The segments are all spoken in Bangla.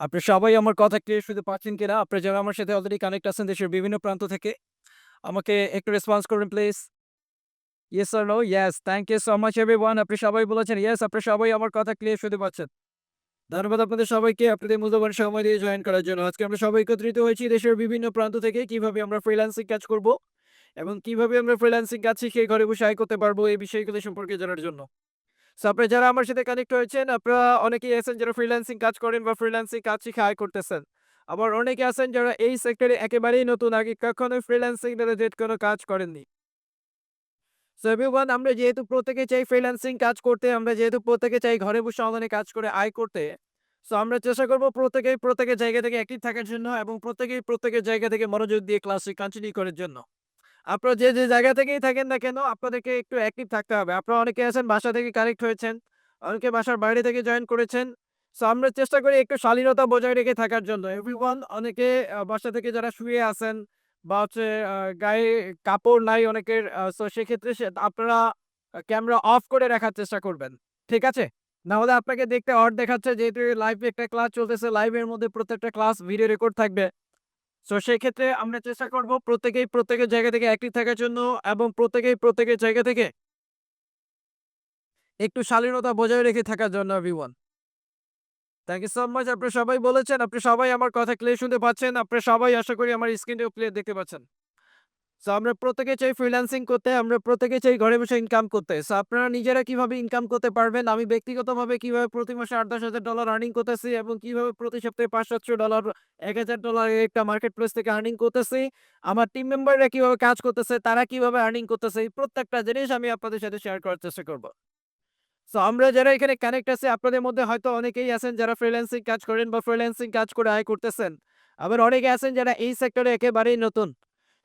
আপনি সবাই আমার কথা ক্লিয়ার শুনতে পাচ্ছেন কিনা? আপনারা যারা আমার সাথে অলরেডি কানেক্ট আছেন দেশের বিভিন্ন প্রান্ত থেকে, আমাকে একটু রেসপন্স করবেন please. Yes or no? Yes. Thank you so much everyone. আপনি সবাই বলেছেন ইয়েস, আপনারা সবাই আমার কথা ক্লিয়ার শুনতে পাচ্ছেন। ধন্যবাদ আপনাদের সবাইকে আপনাদের মূল্যবান সময় দিয়ে জয়েন করার জন্য। আজকে আমরা সবাই একত্রিত হয়েছি দেশের বিভিন্ন প্রান্ত থেকে কিভাবে আমরা ফ্রিল্যান্সিং কাজ করব এবং কিভাবে আমরা ফ্রিল্যান্সিং কাজ শিখে ঘরে বসে আয় করতে পারবো এই বিষয়গুলো সম্পর্কে জানার জন্য। সো আপনারা যারা আমার সাথে কানেক্ট হয়েছেন, আপনারা অনেকেই আছেন যারা ফ্রিল্যান্সিং কাজ করেন বা ফ্রিল্যান্সিং কাজ শিখে আয় করতেছেন। আবার অনেকে আছেন যারা এই সেক্টরে একেবারেই নতুন, আগে কখনোই ফ্রিল্যান্সিং রিলেটেড কোনো কাজ করেননি। সো এভরিওয়ান, আমরা যেহেতু প্রত্যেকে চাই ফ্রিল্যান্সিং কাজ করতে, আমরা যেহেতু প্রত্যেকে চাই ঘরে বসে অনলাইনে কাজ করে আয় করতে। সো আমরা চেষ্টা করব প্রত্যেকেই প্রত্যেকের জায়গা থেকে অ্যাক্টিভ থাকার জন্য এবং প্রত্যেকেই প্রত্যেকের জায়গা থেকে মনোযোগ দিয়ে ক্লাসে কন্টিনিউ করার জন্য। আপনারা যে জায়গা থেকেই থাকেন না কেন, আপনাদেরকে একটু অ্যাক্টিভ থাকতে হবে। আপনারা অনেকে আছেন বাসা থেকে কানেক্ট হয়েছেন, অনেকে বাসার বাইরে থেকে জয়েন করেছেন। সো আমরা চেষ্টা করি একটু শালীনতা বজায় রেখে থাকার জন্য। এভরিওয়ান, অনেকে বাসা থেকে যারা শুয়ে আছেন বা হচ্ছে গায়ে কাপড় নাই অনেকের, সো সেক্ষেত্রে আপনারা ক্যামেরা অফ করে রাখার চেষ্টা করবেন। ঠিক আছে? না হলে আপনাকে দেখতে অড দেখাচ্ছে, যেহেতু লাইভে একটা ক্লাস চলতেছে, লাইভের মধ্যে প্রত্যেকটা ক্লাস ভিডিও রেকর্ড থাকবে। সো সেক্ষেত্রে আমরা চেষ্টা করব প্রত্যেকেই প্রত্যেকের জায়গা থেকে অ্যাক্টিভ থাকার জন্য এবং প্রত্যেকেই প্রত্যেকের জায়গা থেকে একটু শালীনতা বজায় রেখে থাকার জন্য everyone. Thank you so much. আপনারা সবাই বলেছেন, আপনি সবাই আমার কথা ক্লিয়ার শুনতে পাচ্ছেন। আপনারা সবাই আশা করি আমার স্ক্রিনেও ক্লিয়ার দেখতে পাচ্ছেন। সো আমরা প্রত্যেকে চাই ফ্রিল্যান্সিং করতে, আমরা প্রত্যেকে চাই ঘরে বসে ইনকাম করতে। সো আপনারা নিজেরা কিভাবে ইনকাম করতে পারবেন, আমি ব্যক্তিগতভাবে কিভাবে প্রতি মাসে $৮,০০০-১০,০০০ আর্নিং করতেছি এবং কিভাবে প্রতি সপ্তাহে $৫০০-$৭০০, $১,০০০ একটা মার্কেট প্লেস থেকে আর্নিং করতেছি। আমার টিম মেম্বাররা কিভাবে কাজ করতেছে, তারা কিভাবে আর্নিং করতেছে, এই প্রত্যেকটা জিনিস আমি আপনাদের সাথে শেয়ার করার চেষ্টা করব। সো আমরা যারা এখানে কানেক্ট আছি, আপনাদের মধ্যে হয়তো অনেকেই আছেন যারা ফ্রিল্যান্সিং কাজ করেন বা ফ্রিল্যান্সিং কাজ করে আয় করতেছেন। আবার অনেকে আছেন যারা এই সেক্টরে একেবারেই নতুন।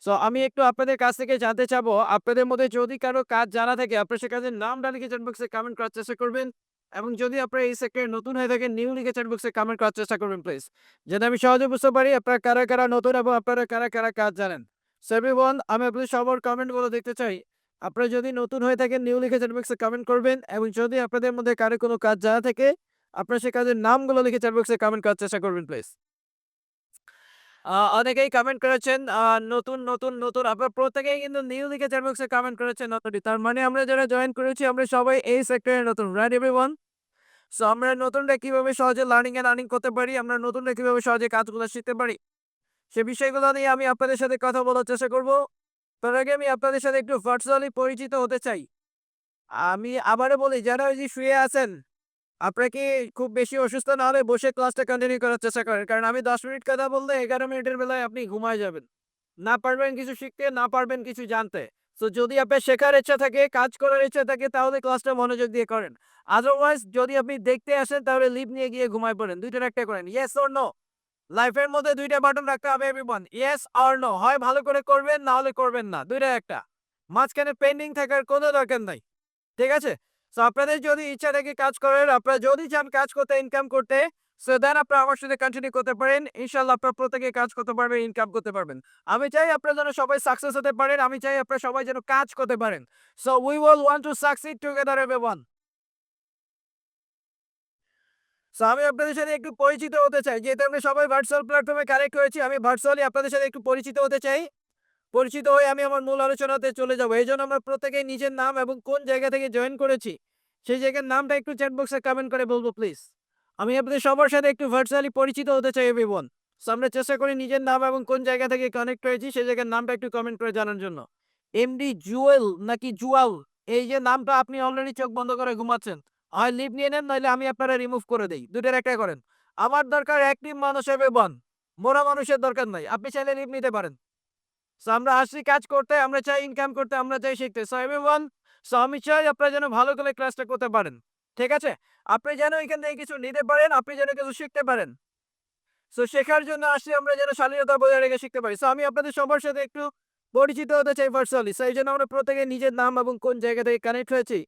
সো আমি একটু আপনাদের কাছ থেকে জানতে চাবো, আপনাদের মধ্যে যদি কারো কাজ জানা থাকে, আপনারা সে কাজের নামটা লিখে চ্যাট বক্সে কমেন্ট করার চেষ্টা করবেন। এবং যদি আপনারা এই সেক্টরে নতুন হয়ে থাকেন, নিউ লিখে চ্যাট বক্সে কমেন্ট করার চেষ্টা করবেন প্লিজ। যেন আমি সহজে বুঝতে পারি আপনারা কারা, কারা নতুন এবং আপনারা কারা, কারা কাজ জানেন। সো এভরিওয়ান, আমি আপনাদের সবার কমেন্টগুলো দেখতে চাই। আপনারা যদি নতুন হয়ে থাকেন, নিউ লিখে চ্যাট বক্সে কমেন্ট করবেন এবং যদি আপনাদের মধ্যে কারো কোনো কাজ জানা থাকে, আপনারা সে কাজের নামগুলো লিখে চ্যাট বক্সে কমেন্ট করার চেষ্টা করবেন প্লিজ। অনেকেই কমেন্ট করেছেন নতুন, নতুন, নতুন। আপনারা প্রত্যেকেই কিন্তু নিউ লিখে চ্যাট বক্সে কমেন্ট করেছেন নতুনই। তার মানে আমরা যারা জয়েন করেছি আমরা সবাই এই সেক্টরে নতুন। Right everyone? সো আমরা নতুনরা কিভাবে সহজে লার্নিং এন্ড আর্নিং করতে পারি, আমরা নতুনরা কিভাবে সহজে কাজগুলো শিখতে পারি, সে বিষয়গুলো নিয়ে আমি আপনাদের সাথে কথা বলার চেষ্টা করব। তার আগে আমি আপনাদের সাথে একটু ভার্চুয়ালি পরিচিত হতে চাই। আমি আবারও বলি, যারা ওই যে শুয়ে আছেন, আপনারা কি খুব বেশি অসুস্থ না হলে বসে ক্লাসটা কন্টিনিউ করার চেষ্টা করেন। কারণ আমি ১০ মিনিট কথা বললে ১১ মিনিটের বেলায় আপনি ঘুমায় যাবেন। না পারবেন কিছু শিখতে, না পারবেন কিছু জানতে। সো যদি আপনার শেখার ইচ্ছা থাকে, কাজ করার ইচ্ছা থাকে তাহলে ক্লাসটা মনোযোগ দিয়ে করেন। আদারওয়াইজ যদি আপনি দেখতে আসেন তাহলে লিভ নিয়ে গিয়ে ঘুমায় পড়েন। ২ টার একটা করেন। Yes or no? লাইফের মধ্যে ২ টা বাটন রাখতে হবে এভরিওয়ান। Yes or no. হয় ভালো করে করবেন, না হলে করবেন না। ২ টার একটা। মাঝখানে পেন্ডিং থাকার কোনো দরকার নাই। ঠিক আছে? সো আপনাদের যদি ইচ্ছা থাকে কাজ করার, আপনারা যদি চান কাজ করতে, ইনকাম করতে, সো দেন আপনারা আমার সাথে কন্টিনিউ করতে পারেন। ইনশাআল্লাহ আপনারা প্রত্যেকে কাজ করতে পারবেন, ইনকাম করতে পারবেন। আমি চাই আপনারা যেন সবাই সাকসেস হতে পারেন। আমি চাই আপনারা সবাই যেন কাজ করতে পারেন। So we will want to succeed together everyone. So আমি আপনাদের সাথে একটু পরিচিত হতে চাই। যেহেতু আমরা সবাই ভার্চুয়াল প্ল্যাটফর্মে কানেক্ট হয়েছি, আমি ভার্চুয়ালি আপনাদের সাথে একটু পরিচিত হতে চাই। পরিচিত হয়ে আমি আমার মূল আলোচনাতে চলে যাব। এজন্য আমরা প্রত্যেকেই নিজের নাম এবং কোন জায়গা থেকে জয়েন করেছি, সেই জায়গার নামটা একটু চ্যাট বক্সে কমেন্ট করে বলবো প্লিজ। আমি আপনাদের সবার সাথে একটু ভার্চুয়ালি পরিচিত হতে চাই এভরিওয়ান। সো আমরা চেষ্টা করি নিজের নাম এবং কোন জায়গা থেকে কানেক্ট হয়েছি সেই জায়গার নামটা একটু কমেন্ট করে জানার জন্য। এমডি জুয়েল নাকি জুয়াল, এই যে নামটা আপনি অলরেডি চোখ বন্ধ করে ঘুমাচ্ছেন। হয় লিভ নিয়ে নেন, নইলে আমি আপনারা রিমুভ করে দেই। ২ টার একটা করেন। আমার দরকার অ্যাক্টিভ মানুষ এভরিওয়ান। মরা মানুষের দরকার নাই। আপনি চাইলে লিভ নিতে পারেন। সো আমরা আসছি কাজ করতে, আমরা চাই ইনকাম করতে, আমরা চাই শিখতে। সো এভরিওয়ান, সো আমি চাই আপনারা যেন ভালো করে ক্লাসটা করতে পারেন। ঠিক আছে? আপনি যেন এখান থেকে কিছু নিতে পারেন, আপনি যেন কিছু শিখতে পারেন। সো শেখার জন্য আসছি আমরা যেন শালীনতা বজায় রেখে শিখতে পারি। সো আমি আপনাদের সবার সাথে একটু পরিচিত হতে চাই ভার্চুয়ালি। সো এইজন্য আমরা প্রত্যেকে নিজের নাম এবং কোন জায়গা থেকে কানেক্ট হয়েছি,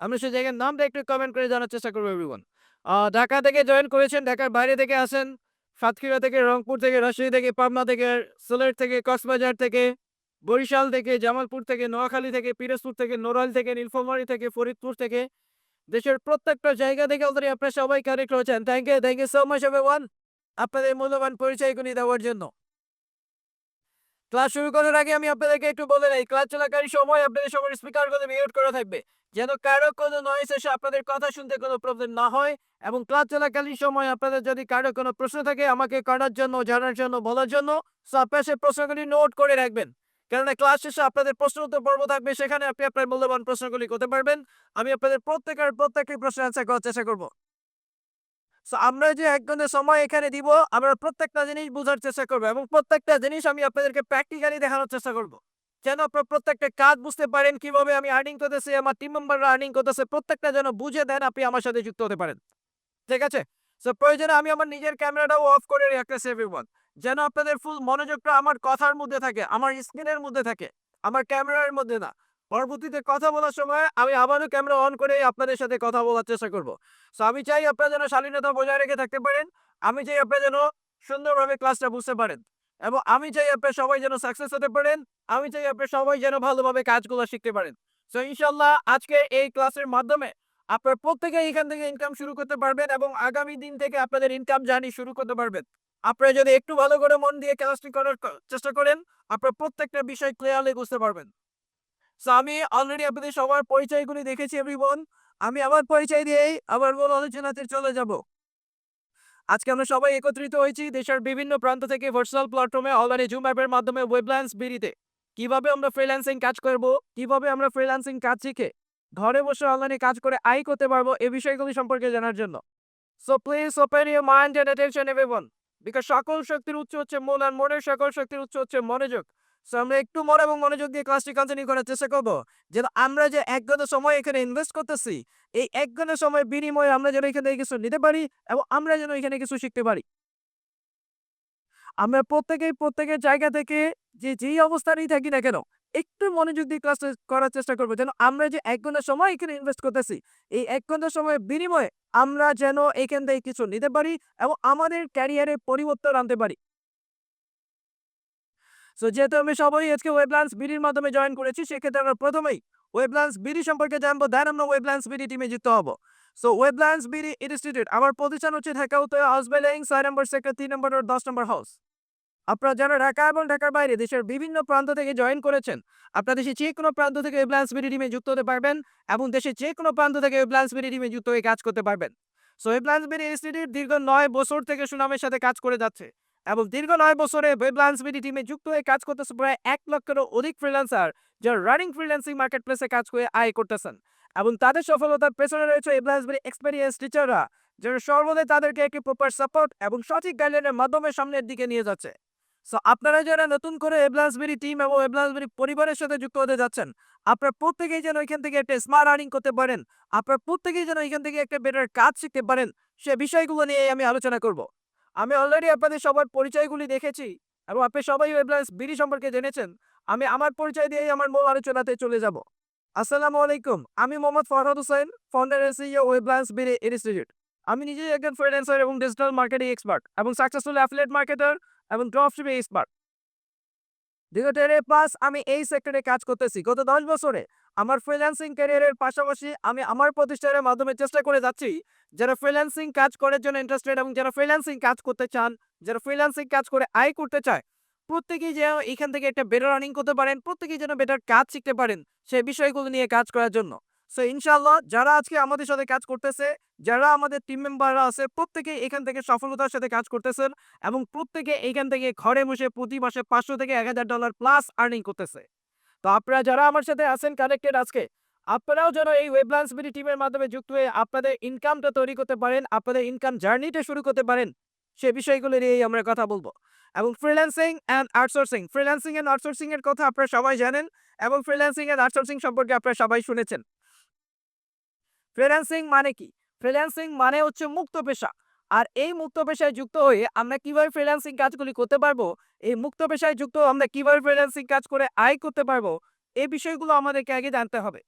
আমরা সেই জায়গার নামটা একটু কমেন্ট করে জানার চেষ্টা করবো এভরিওয়ান। ঢাকা থেকে জয়েন করেছেন, ঢাকার বাইরে থেকে আসেন, সাতক্ষীরা থেকে, রংপুর থেকে, রাজশাহী থেকে, পাবনা থেকে, সিলেট থেকে, কক্সবাজার থেকে, বরিশাল থেকে, জামালপুর থেকে, নোয়াখালী থেকে, পিরোজপুর থেকে, নড়াইল থেকে, নীলফামারী থেকে, ফরিদপুর থেকে, দেশের প্রত্যেকটা জায়গা থেকে অলরেডি আপনারা সবাই কানেক্ট হয়েছেন। Thank you so much everyone. আপনাদের মূল্যবান পরিচয়গুলি দেওয়ার জন্য। ক্লাস শুরু করার আগে আমি আপনাদেরকে একটু বলে নেই, ক্লাস চলাকালীন সময় আপনাদের সবার স্পিকারগুলো মিউট করা থাকবে। যেন কারো কোনো নয়েজ এসে আপনাদের কথা শুনতে কোনো প্রবলেম না হয়, এবং ক্লাস চলাকালীন সময় আপনাদের যদি কারো কোনো প্রশ্ন থাকে আমাকে করার জন্য, জানার জন্য, বলার জন্য, সো আপনারা সেই প্রশ্নগুলি নোট করে রাখবেন। কেননা ক্লাস শেষে আপনাদের প্রশ্ন উত্তর পর্ব থাকবে, সেখানে আপনি আপনার মূল্যবান প্রশ্নগুলি করতে পারবেন। আমি আপনাদের প্রত্যেকটি প্রশ্নের অ্যান্সার করার চেষ্টা করব। সো আমরা যে ১ ঘন্টা সময় এখানে দিব, আমরা প্রত্যেকটা জিনিস বোঝার চেষ্টা করব এবং প্রত্যেকটা জিনিস আমি আপনাদেরকে প্র্যাকটিক্যালি দেখানোর চেষ্টা করব। যেন আপনারা প্রত্যেকটা কাজ বুঝতে পারেন, কিভাবে আমি আর্নিং করতেছি, আমার টিম মেম্বাররা আর্নিং করতেছে, প্রত্যেকটা যেন বুঝে দেন আপনি আমার সাথে যুক্ত হতে পারেন। ঠিক আছে? সো প্রয়োজনে আমি আমার নিজের ক্যামেরাটাও অফ করে রাখতেছি এভরিওয়ান। যেন আপনাদের ফুল মনোযোগটা আমার কথার মধ্যে থাকে, আমার স্ক্রিনের মধ্যে থাকে, আমার ক্যামেরার মধ্যে না। পরবর্তীতে কথা বলার সময় আমি আবারও ক্যামেরা অন করে আপনাদের সাথে কথা বলার চেষ্টা করব। সো আমি চাই আপনারা যেন শালীনতা বজায় রেখে থাকতে পারেন। আমি চাই আপনারা যেন সুন্দরভাবে ক্লাসটা বুঝতে পারেন। এবং আমি চাই আপনারা সবাই যেন সাকসেস হতে পারেন। আমি চাই আপনারা সবাই যেন ভালোভাবে কাজগুলো শিখতে পারেন। সো ইনশাআল্লাহ আজকে এই ক্লাসের মাধ্যমে আপনারা প্রত্যেকেই এখান থেকে ইনকাম শুরু করতে পারবেন এবং আগামী দিন থেকে আপনাদের ইনকাম জার্নি শুরু করতে পারবেন। আপনারা যদি একটু ভালো করে মন দিয়ে ক্লাসটি করার চেষ্টা করেন, আপনারা প্রত্যেকটা বিষয় ক্লিয়ারলি বুঝতে পারবেন। সো আমি অলরেডি আপনাদের সবার পরিচয়গুলি দেখেছি এভরিওয়ান। আমি আমার পরিচয় দিয়েই আমার মূল আলোচনাতে চলে যাব। আজকে আমরা সবাই একত্রিত হয়েছি দেশের বিভিন্ন প্রান্ত থেকে ভার্চুয়াল প্ল্যাটফর্মে অনলাইনে জুম অ্যাপের মাধ্যমে ওয়েবল্যান্স বিডিতে। কিভাবে আমরা ফ্রিল্যান্সিং কাজ করব, কিভাবে আমরা ফ্রিল্যান্সিং কাজ শিখে ঘরে বসে অনলাইনে কাজ করে আয় করতে পারবো, এই বিষয়গুলি সম্পর্কে জানার জন্য। So please open your mind and attention everyone. Because সকল শক্তির উৎস হচ্ছে মন, আর মনের সকল শক্তির উৎস হচ্ছে মনোযোগ। সো আমরা একটু মন এবং মনোযোগ দিয়ে ক্লাসটি কন্টিনিউ করার চেষ্টা করবো। যেন আমরা যে ১ ঘন্টা সময় এখানে ইনভেস্ট করতেছি, এই ১ ঘন্টা সময়ের বিনিময়ে আমরা যেন এখান থেকে কিছু নিতে পারি এবং আমরা যেন এখানে কিছু শিখতে পারি। আমরা প্রত্যেকেই প্রত্যেকের জায়গা থেকে যেই অবস্থানেই থাকি না কেন, একটু মনোযোগ দিয়ে ক্লাসটা করার চেষ্টা করব। যেন আমরা যে ১ ঘন্টা সময় এখানে ইনভেস্ট করতেছি, এই ১ ঘন্টা সময়ের বিনিময়ে আমরা যেন এখান থেকে কিছু নিতে পারি এবং আমাদের ক্যারিয়ারে পরিবর্তন আনতে পারি। সো যেহেতু আমি সবাই আজকে ওয়েবল্যান্স বিডির মাধ্যমে জয়েন করেছি, সেক্ষেত্রে আমরা প্রথমেই ওয়েবল্যান্স বিডি সম্পর্কে জানবো, দেন আমরা ওয়েবল্যান্স বিডি টিমে যুক্ত হব। সো ওয়েবল্যান্স বিডি ইনস্টিটিউট আমার প্রতিষ্ঠান হচ্ছে ঢাকা উত্তর হাউস বিল্ডিং ৬ নম্বর সেক্টর ৩ নম্বর রোড ১০ নম্বর হাউস। আপনারা যারা ঢাকা এবং ঢাকার বাইরে দেশের বিভিন্ন প্রান্ত থেকে জয়েন করেছেন, আপনারা দেশের যে কোনো প্রান্ত থেকে ওয়েবল্যান্স বিডি টিমে যুক্ত হতে পারবেন এবং দেশের যে কোনো প্রান্ত থেকে ওয়েবল্যান্স বিডি টিমে যুক্ত হয়ে কাজ করতে পারবেন। সো ওয়েবল্যান্স বিডি ইনস্টিটিউট দীর্ঘ ৯ বছর থেকে সুনামের সাথে কাজ করে যাচ্ছে এবং দীর্ঘ ৯ বছরে ওয়েবল্যান্স বিডি টিমে যুক্ত হয়ে কাজ করতেছে প্রায় ১ লক্ষেরও অধিক ফ্রিল্যান্সার, যারা রানিং ফ্রিল্যান্সিং মার্কেট প্লেসে কাজ করে আয় করতেছেন এবং তাদের সফলতার পেছনে রয়েছে ওয়েবল্যান্স বিডি এক্সপেরিয়েন্স টিচাররা, যারা সর্বদাই তাদেরকে একটি প্রপার সাপোর্ট এবং সঠিক গাইডলাইনের মাধ্যমে সামনের দিকে নিয়ে যাচ্ছে। সো আপনারা যারা নতুন করে এভলান্স বিডি টিম এবং এভলান্স বিডি পরিবারের সাথে যুক্ত হতে যাচ্ছেন, আপনারা প্রত্যেকেই যেন এখান থেকে একটা স্মার্ট আর্নিং করতে পারেন, আপনারা প্রত্যেকেই যেন এখান থেকে একটা বেটার কাজ শিখতে পারেন, সে বিষয়গুলো নিয়ে আমি আলোচনা করব। আমি অলরেডি আপনাদের সবার পরিচয়গুলি দেখেছি এবং আপনি সবাই এভলান্স বিডি সম্পর্কে জেনেছেন। আমি আমার পরিচয় দিয়েই আমার মূল আলোচনাতে চলে যাব। আসসালামু আলাইকুম। আমি Mohammad Farhad Hossain, founder and CEO Weblance BD institute. আমি নিজেই একজন ফ্রিল্যান্সার এবং ডিজিটাল মার্কেটিং এক্সপার্ট এবং সাকসেসফুল অ্যাফিলিয়েট মার্কেটার এবং ড্রপশিপিং এক্সপার্ট। দীর্ঘ ১.৫ আমি এই সেক্টরে কাজ করতেছি। গত ১০ বছরে আমার ফ্রিল্যান্সিং ক্যারিয়ারের পাশাপাশি আমি আমার প্রতিষ্ঠানের মাধ্যমে চেষ্টা করে যাচ্ছি, যারা ফ্রিল্যান্সিং কাজ করার জন্য ইন্টারেস্টেড এবং যারা ফ্রিল্যান্সিং কাজ করতে চান, যারা ফ্রিল্যান্সিং কাজ করে আয় করতে চায়, প্রত্যেকেই যেন এখান থেকে একটা বেটার আর্নিং করতে পারেন, প্রত্যেকেই যেন বেটার কাজ শিখতে পারেন, সেই বিষয়গুলো নিয়ে কাজ করার জন্য। সো ইনশাআল্লাহ যারা আজকে আমাদের সাথে কাজ করতেছে, যারা আমাদের টিম মেম্বাররা আছে, প্রত্যেকেই এখান থেকে সফলতার সাথে কাজ করতেছেন এবং প্রত্যেকে এইখান থেকে ঘরে বসে প্রতি মাসে $৫০০ থেকে $১,০০০ প্লাস আর্নিং করতেছে। তো আপনারা যারা আমার সাথে আছেন কানেক্টেড আজকে, আপনারাও যেন এই ওয়েবল্যান্স বিডি টিমের মাধ্যমে যুক্ত হয়ে আপনাদের ইনকামটা তৈরি করতে পারেন, আপনাদের ইনকাম জার্নিটা শুরু করতে পারেন, সে বিষয়গুলো নিয়েই আমরা কথা বলবো। এবং ফ্রিল্যান্সিং অ্যান্ড আউটসোর্সিং এর কথা আপনারা সবাই জানেন এবং ফ্রিল্যান্সিং অ্যান্ড আউটসোর্সিং সম্পর্কে আপনারা সবাই শুনেছেন। ফ্রিল্যান্সিং মানে কি? ফ্রিল্যান্সিং মানে হচ্ছে মুক্ত পেশা। আর এই মুক্ত পেশায় যুক্ত হয়ে আমরা কিভাবে ফ্রিল্যান্সিং কাজগুলি করতে পারবো, এই মুক্ত পেশায় যুক্ত আমরা কিভাবে ফ্রিল্যান্সিং কাজ করে আয় করতে পারবো, এই বিষয়গুলো আমাদেরকে আগে জানতে হবে।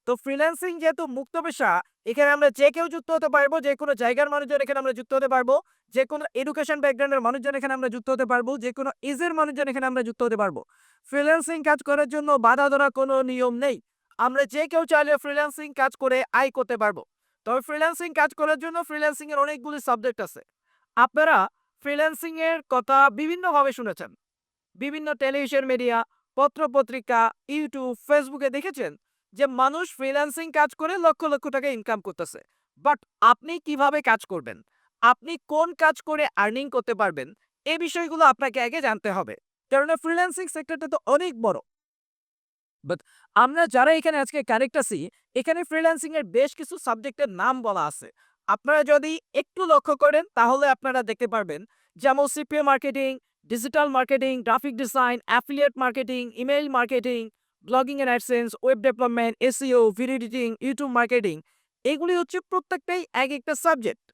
তো ফ্রিল্যান্সিং যেহেতু মুক্ত পেশা, এখানে আমরা যে কেউ যুক্ত হতে পারবো, যেকোনো জায়গার মানুষজন এখানে আমরা যুক্ত হতে পারবো, যেকোনো এডুকেশন ব্যাকগ্রাউন্ডের মানুষজন এখানে আমরা যুক্ত হতে পারবো, যেকোনো এজের মানুষজন এখানে আমরা যুক্ত হতে পারবো। ফ্রিল্যান্সিং কাজ করার জন্য বাধা ধরা কোনো নিয়ম নেই। আমরা যে কেউ চাইলে ফ্রিল্যান্সিং কাজ করে আয় করতে পারবো। তবে ফ্রিল্যান্সিং কাজ করার জন্য ফ্রিল্যান্সিং এর অনেকগুলি সাবজেক্ট আছে। আপনারা ফ্রিল্যান্সিং এর কথা বিভিন্নভাবে শুনেছেন। বিভিন্ন টেলিভিশন মিডিয়া, পত্র-পত্রিকা, ইউটিউব, ফেসবুকে দেখেছেন যে মানুষ ফ্রিল্যান্সিং কাজ করে লক্ষ, লক্ষ টাকা ইনকাম করতেছে। বাট আপনি কিভাবে কাজ করবেন? আপনি কোন কাজ করে আর্নিং করতে পারবেন? এই বিষয়গুলো আপনাকে আগে জানতে হবে। কেননা ফ্রিল্যান্সিং সেক্টরটা তো অনেক বড়। বাট আমরা যারা এখানে আজকে কানেক্ট আছি, এখানে ফ্রিল্যান্সিং এর বেশ কিছু সাবজেক্টের নাম বলা আছে। আপনারা যদি একটু লক্ষ্য করেন তাহলে আপনারা দেখতে পারবেন যেমন CPA marketing, digital marketing, graphic design, affiliate marketing, email marketing, blogging and AdSense, web development, SEO, video editing, YouTube marketing. এগুলি হচ্ছে প্রত্যেকটাই এক একটা সাবজেক্ট।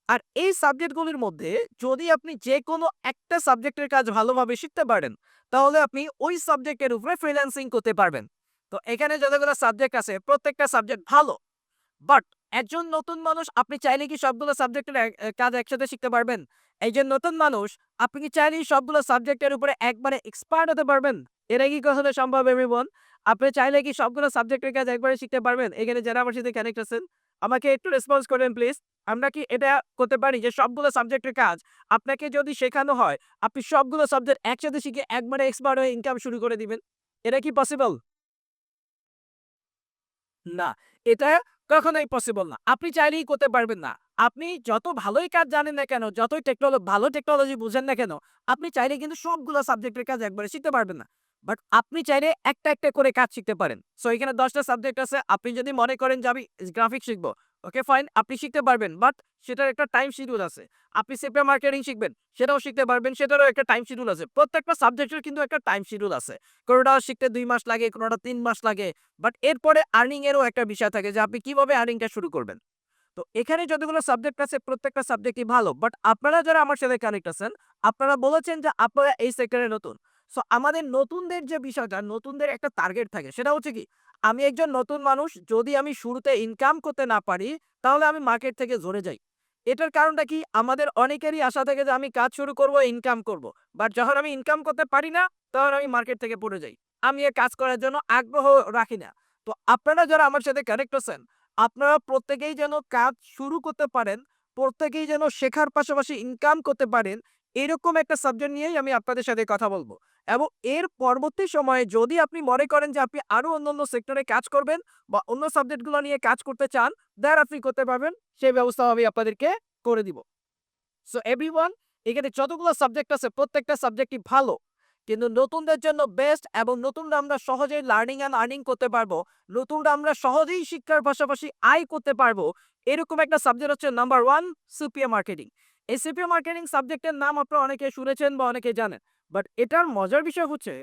আর এই সাবজেক্টগুলির মধ্যে যদি আপনি যেকোনো একটা সাবজেক্টের কাজ ভালোভাবে শিখতে পারেন, তাহলে আপনি ওই সাবজেক্টের উপরে ফ্রিল্যান্সিং করতে পারবেন। তো এখানে যতগুলো সাবজেক্ট আছে প্রত্যেকটা সাবজেক্ট ভালো। বাট একজন নতুন মানুষ আপনি চাইলে কি সবগুলো সাবজেক্টের কাজ একসাথে শিখতে পারবেন? একজন নতুন মানুষ আপনি কি চাইলেই সবগুলো সাবজেক্টের উপরে একবারে এক্সপার্ট হতে পারবেন? এটা কি কখনো সম্ভব এভরিওয়ান? আপনি চাইলে কি সবগুলো সাবজেক্টের কাজ একবারে শিখতে পারবেন? এখানে যারা আমার সাথে কানেক্ট আছেন, আমাকে একটু রেসপন্স করেন প্লিজ। আমরা কি এটা করতে পারি যে সবগুলো সাবজেক্টের কাজ আপনাকে যদি শেখানো হয়, আপনি সবগুলো সাবজেক্ট একসাথে শিখে একবারে এক্সপার্ট হয়ে ইনকাম শুরু করে দিবেন? এটা কি পসিবল? না, এটা কখনোই পসিবল না। আপনি চাইলেই করতে পারবেন না। আপনি যত ভালোই কাজ জানেন না কেন, যতই ভালো টেকনোলজি বুঝেন না কেন, আপনি চাইলে কিন্তু সবগুলো সাবজেক্টের কাজ একবারে শিখতে পারবেন না। বাট আপনি চাইলে একটা, একটা করে কাজ শিখতে পারেন। সো এখানে ১০ টা সাবজেক্ট আছে। আপনি যদি মনে করেন যে আমি গ্রাফিক্স শিখব, ওকে ফাইন আপনি শিখতে পারবেন। বাট সেটার একটা টাইম শিডিউল আছে। আপনি সিপিএ মার্কেটিং শিখবেন, সেটাও শিখতে পারবেন, সেটারও একটা টাইম শিডিউল আছে। প্রত্যেকটা সাবজেক্টের কিন্তু একটা টাইম শিডিউল আছে। কোনটা শিখতে ২ মাস লাগে, কোনটা ৩ মাস লাগে। বাট এরপরে আর্নিং এরও একটা বিষয় থাকে যে আপনি কিভাবে আর্নিংটা শুরু করবেন। তো এখানে যতগুলো সাবজেক্ট আছে প্রত্যেকটা সাবজেক্টই ভালো। বাট আপনারা যারা আমার সাথে কানেক্ট আছেন, আপনারা বলেছেন যে আপনারা এই সেক্টরে নতুন। সো আমাদের নতুনদের যে বিষয়টা, নতুনদের একটা টার্গেট থাকে সেটা হচ্ছে কি, আমি একজন নতুন মানুষ যদি আমি শুরুতে ইনকাম করতে না পারি, তাহলে আমি মার্কেট থেকে ঝরে যাই। এটার কারণটা কি? আমাদের অনেকেরই আশা থাকে যে আমি কাজ শুরু করব, ইনকাম করব। বাট যখন আমি ইনকাম করতে পারি না, তখন আমি মার্কেট থেকে পড়ে যাই। আমি এ কাজ করার জন্য আগ্রহ রাখি না। তো আপনারা যারা আমার সাথে কানেক্ট আছেন, আপনারা প্রত্যেকেই যেন কাজ শুরু করতে পারেন, প্রত্যেকেই যেন শেখার পাশাপাশি ইনকাম করতে পারেন, এরকম একটা সাবজেক্ট নিয়েই আমি আপনাদের সাথে কথা বলব। এবং এর পরবর্তী সময়ে যদি আপনি মনে করেন যে আপনি আরো অন্যান্য সেক্টরে কাজ করবেন বা অন্য সাবজেক্টগুলো নিয়ে কাজ করতে চান, দেন আপনি করতে পারবেন। সেই ব্যবস্থাও আমি আপনাদেরকে করে দিব। সো এভরিওয়ান, এখানে যতগুলো সাবজেক্ট আছে প্রত্যেকটা সাবজেক্টই ভালো। কিন্তু নতুনদের জন্য বেস্ট এবং নতুনরা আমরা সহজেই লার্নিং অ্যান্ড আর্নিং করতে পারবো। নতুনরা আমরা সহজেই শিক্ষার পাশাপাশি আয় করতে পারবো। এরকম একটা সাবজেক্ট হচ্ছে নাম্বার 1 সিপিএ মার্কেটিং। এই সিপিএ মার্কেটিং সাবজেক্টের নাম আপনারা অনেকে শুনেছেন বা অনেকে জানেন। বাট এটার মজার বিষয় হচ্ছে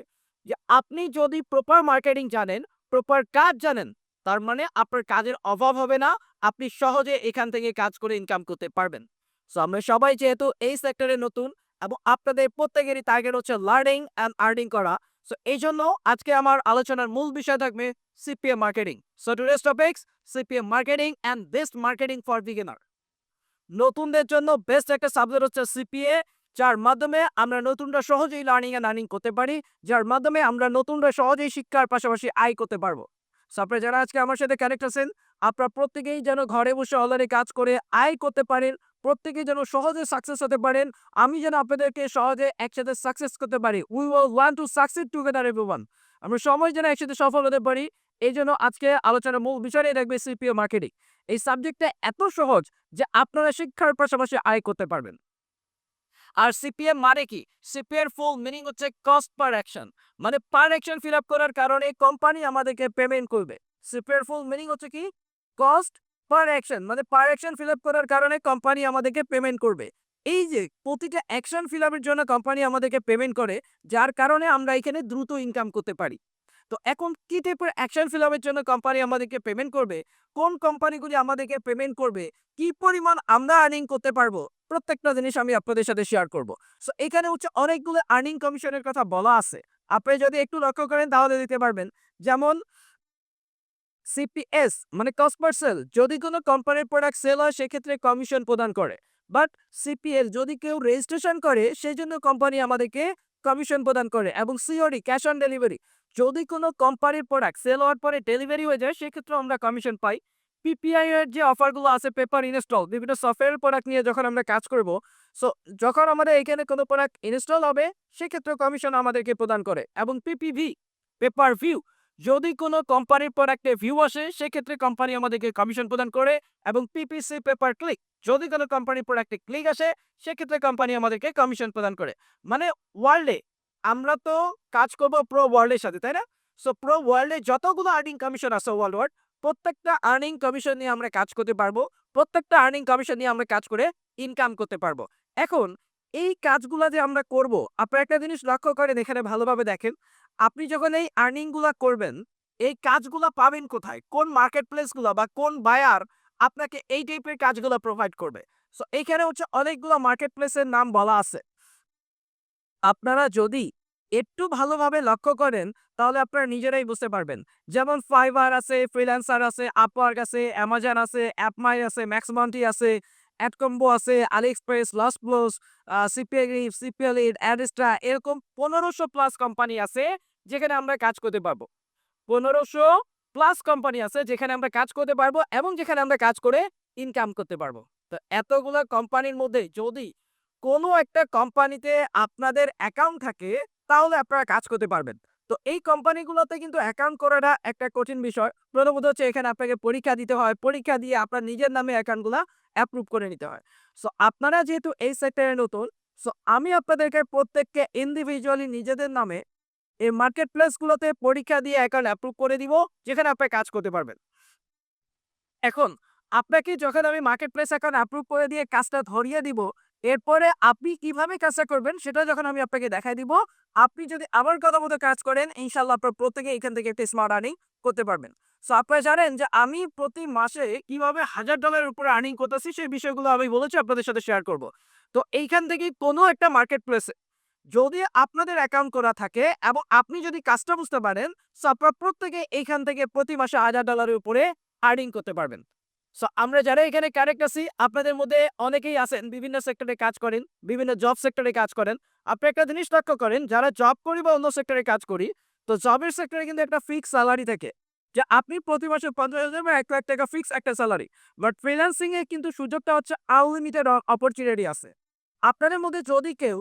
যে আপনি যদি প্রপার মার্কেটিং জানেন, প্রপার কাজ জানেন, তার মানে আপনার কাজের অভাব হবে না। আপনি সহজে এখান থেকে কাজ করে ইনকাম করতে পারবেন। সো আমরা সবাই যেহেতু এই সেক্টরে নতুন এবং আপনাদের প্রত্যেকেরই টার্গেট হচ্ছে লার্নিং অ্যান্ড আর্নিং করা। সো এইজন্য আজকে আমার আলোচনার মূল বিষয় থাকবে CPM marketing. So today's topics CPM marketing and best marketing for beginner. নতুনদের জন্য বেস্ট একটা সাবজেক্ট হচ্ছে সিপিএ, যার মাধ্যমে আমরা নতুনরা সহজেই লার্নিং এন্ড আর্নিং করতে পারি, যার মাধ্যমে আমরা নতুনরা সহজেই শিক্ষার পাশাপাশি আয় করতে পারবো। সো আপনারা যারা আজকে আমার সাথে কানেক্ট আছেন, আপনারা প্রত্যেকেই যেন ঘরে বসে অনলাইনে কাজ করে আয় করতে পারেন, প্রত্যেকেই যেন সহজে সাকসেস হতে পারেন। আমি যেন আপনাদেরকে সহজে একসাথে সাকসেস করতে পারি। We will want to succeed together everyone. আমরা সবাই যেন একসাথে সফল হতে পারি। এইজন্য আজকে আলোচনার মূল বিষয়টাই থাকবে সিপিএ মার্কেটিং। এই সাবজেক্টটা এত সহজ যে আপনারা শিক্ষার পাশাপাশি আয় করতে পারবেন। আর সিপিএম মানে কি? সিপিএর ফুল মিনিং হচ্ছে কস্ট পার অ্যাকশন। মানে পার অ্যাকশন ফিল আপ করার কারণে কোম্পানি আমাদেরকে পেমেন্ট করবে। সিপিএর ফুল মিনিং হচ্ছে কি? Cost per action. মানে পার অ্যাকশন ফিল আপ করার কারণে কোম্পানি আমাদেরকে পেমেন্ট করবে। এই যে প্রতিটা অ্যাকশন ফিল আপের জন্য কোম্পানি আমাদেরকে পেমেন্ট করে, যার কারণে আমরা এখানে দ্রুত ইনকাম করতে পারি। তো এখন কি টাইপের অ্যাকশন ফিল আপের জন্য কোম্পানি আমাদেরকে পেমেন্ট করবে, কোন কোম্পানিগুলি আমাদেরকে পেমেন্ট করবে, কি পরিমাণ আমরা আর্নিং করতে পারবো, প্রত্যেকটা জিনিস আমি আপনাদের সাথে শেয়ার করব। সো এখানে হচ্ছে অনেকগুলো আর্নিং কমিশনের কথা বলা আছে। আপনি যদি একটু লক্ষ্য করেন তাহলে দিতে পারবেন। যেমন সিপিএস মানে কস্ট পার সেল, যদি কোনো কোম্পানির প্রোডাক্ট সেল হয় সেক্ষেত্রে কমিশন প্রদান করে। বাট সিপিএল যদি কেউ রেজিস্ট্রেশন করে সেজন্য কোম্পানি আমাদেরকে কমিশন প্রদান করে। এবং সিওডি ক্যাশ অন ডেলিভারি, যদি কোনো কোম্পানির প্রোডাক্ট সেল হওয়ার পরে ডেলিভারি হয়ে যায় সেক্ষেত্রে আমরা কমিশন পাই। পিপিআই এর যে অফারগুলো আছে পেপার ইনস্টল বিভিন্ন সফটওয়্যার প্রোডাক্ট নিয়ে যখন আমরা কাজ করব, সো যখন আমাদের এখানে কোনো প্রোডাক্ট ইনস্টল হবে সেক্ষেত্রে কমিশন আমাদেরকে প্রদান করে। এবং পিপিভি পেপার ভিউ যদি কোনো কোম্পানির প্রোডাক্টে ভিউ আসে সেক্ষেত্রে কোম্পানি আমাদেরকে কমিশন প্রদান করে। এবং পিপিসি পেপার ক্লিক যদি কোনো কোম্পানির প্রোডাক্টে ক্লিক আসে সেক্ষেত্রে কোম্পানি আমাদেরকে কমিশন প্রদান করে। মানে ওয়ার্ল্ডে আমরা তো কাজ করব প্রো ওয়ার্ল্ডের সাথে, তাই না? সো প্রো ওয়ার্ল্ডে যতগুলো আর্নিং কমিশন আছে ওয়ার্ল্ড ওয়াইড প্রত্যেকটা আর্নিং কমিশন নিয়ে আমরা কাজ করতে পারবো। প্রত্যেকটা আর্নিং কমিশন নিয়ে আমরা কাজ করে ইনকাম করতে পারবো। এখন এই কাজগুলা যে আমরা করব, আপনারা একটা জিনিস লক্ষ্য করেন, এখানে ভালোভাবে দেখেন। আপনি যখন এই আর্নিং গুলা করবেন, এই কাজগুলা পাবেন কোথায়? কোন মার্কেট প্লেস গুলা বা কোন বায়ার আপনাকে এই টাইপের কাজগুলো প্রোভাইড করবে? সো এইখানে হচ্ছে অনেকগুলো মার্কেট প্লেসের নাম বলা আছে। আপনারা যদি একটু ভালোভাবে লক্ষ্য করেন তাহলে আপনারা নিজেরাই বুঝতে পারবেন। যেমন ফাইবার আছে, ফ্রিল্যান্সার আছে, আপওয়ার্ক আছে, অ্যামাজন আছে, অ্যাপমাই আছে, ম্যাক্সমান্টি আছে, অ্যাডকম্বো আছে, আলিএক্সপ্রেস, লসপ্লস, সিপিএলিভ, সিপিএলিড, অ্যাডেস্ট্রা, এরকম 1500 প্লাস কোম্পানি আছে যেখানে আমরা কাজ করতে পারবো। 1500 প্লাস কোম্পানি আছে যেখানে আমরা কাজ করতে পারবো এবং যেখানে আমরা কাজ করে ইনকাম করতে পারবো। তো এতগুলা কোম্পানির মধ্যে যদি কোনো একটা কোম্পানিতে আপনাদের অ্যাকাউন্ট থাকে তাহলে আপনারা কাজ করতে পারবেন। তো এই কোম্পানিগুলোতে কিন্তু অ্যাকাউন্ট করাটা একটা কঠিন বিষয়। প্রথমত হচ্ছে এখানে আপনাকে পরীক্ষা দিতে হয়। পরীক্ষা দিয়ে আপনার নিজের নামে অ্যাকাউন্টগুলা অ্যাপ্রুভ করে নিতে হয়। সো আপনারা যেহেতু এই সেক্টরে নতুন, সো আমি আপনাদেরকে প্রত্যেককে ইন্ডিভিজুয়ালি নিজেদের নামে এই মার্কেট প্লেস গুলোতে পরীক্ষা দিয়ে অ্যাকাউন্ট অ্যাপ্রুভ করে দিব যেখানে আপনি কাজ করতে পারবেন। এখন আপনাকে যখন আমি মার্কেট প্লেস অ্যাকাউন্ট অ্যাপ্রুভ করে দিয়ে কাজটা ধরিয়ে দিব, এরপরে আপনি কিভাবে কাজটা করবেন সেটা যখন আমি আপনাকে দেখাই দিব, আপনি যদি আমার কথা মতো কাজ করেন ইনশাআল্লাহ আপনারা প্রত্যেকে এখান থেকে একটা স্মার্ট আর্নিং করতে পারবেন। সো আপনারা জানেন যে আমি প্রতি মাসে কিভাবে $1000 উপরে আর্নিং করতেছি সেই বিষয়গুলো আমি বলেছি আপনাদের সাথে শেয়ার করব। তো এইখান থেকে কোনো একটা মার্কেট প্লেসে যদি আপনাদের অ্যাকাউন্ট করা থাকে এবং আপনি যদি কাজটা বুঝতে পারেন, সো আপনারা প্রত্যেকে এইখান থেকে প্রতি মাসে $1000 উপরে আর্নিং করতে পারবেন। সো আমরা যারা এখানে কানেক্ট আছি আপনাদের মধ্যে অনেকেই আছেন বিভিন্ন সেক্টরে কাজ করেন, বিভিন্ন জব সেক্টরে কাজ করেন। আপনি একটা জিনিস লক্ষ্য করেন, যারা জব করি বা অন্য সেক্টরে কাজ করি, তো জবের সেক্টরে কিন্তু একটা ফিক্স স্যালারি থাকে যে আপনি প্রতি মাসে 50,000 বা 1,00,000 টাকা ফিক্স একটা স্যালারি। বাট ফ্রিল্যান্সিং এ কিন্তু সুযোগটা হচ্ছে আনলিমিটেড অপরচুনিটি আছে। আপনাদের মধ্যে যদি কেউ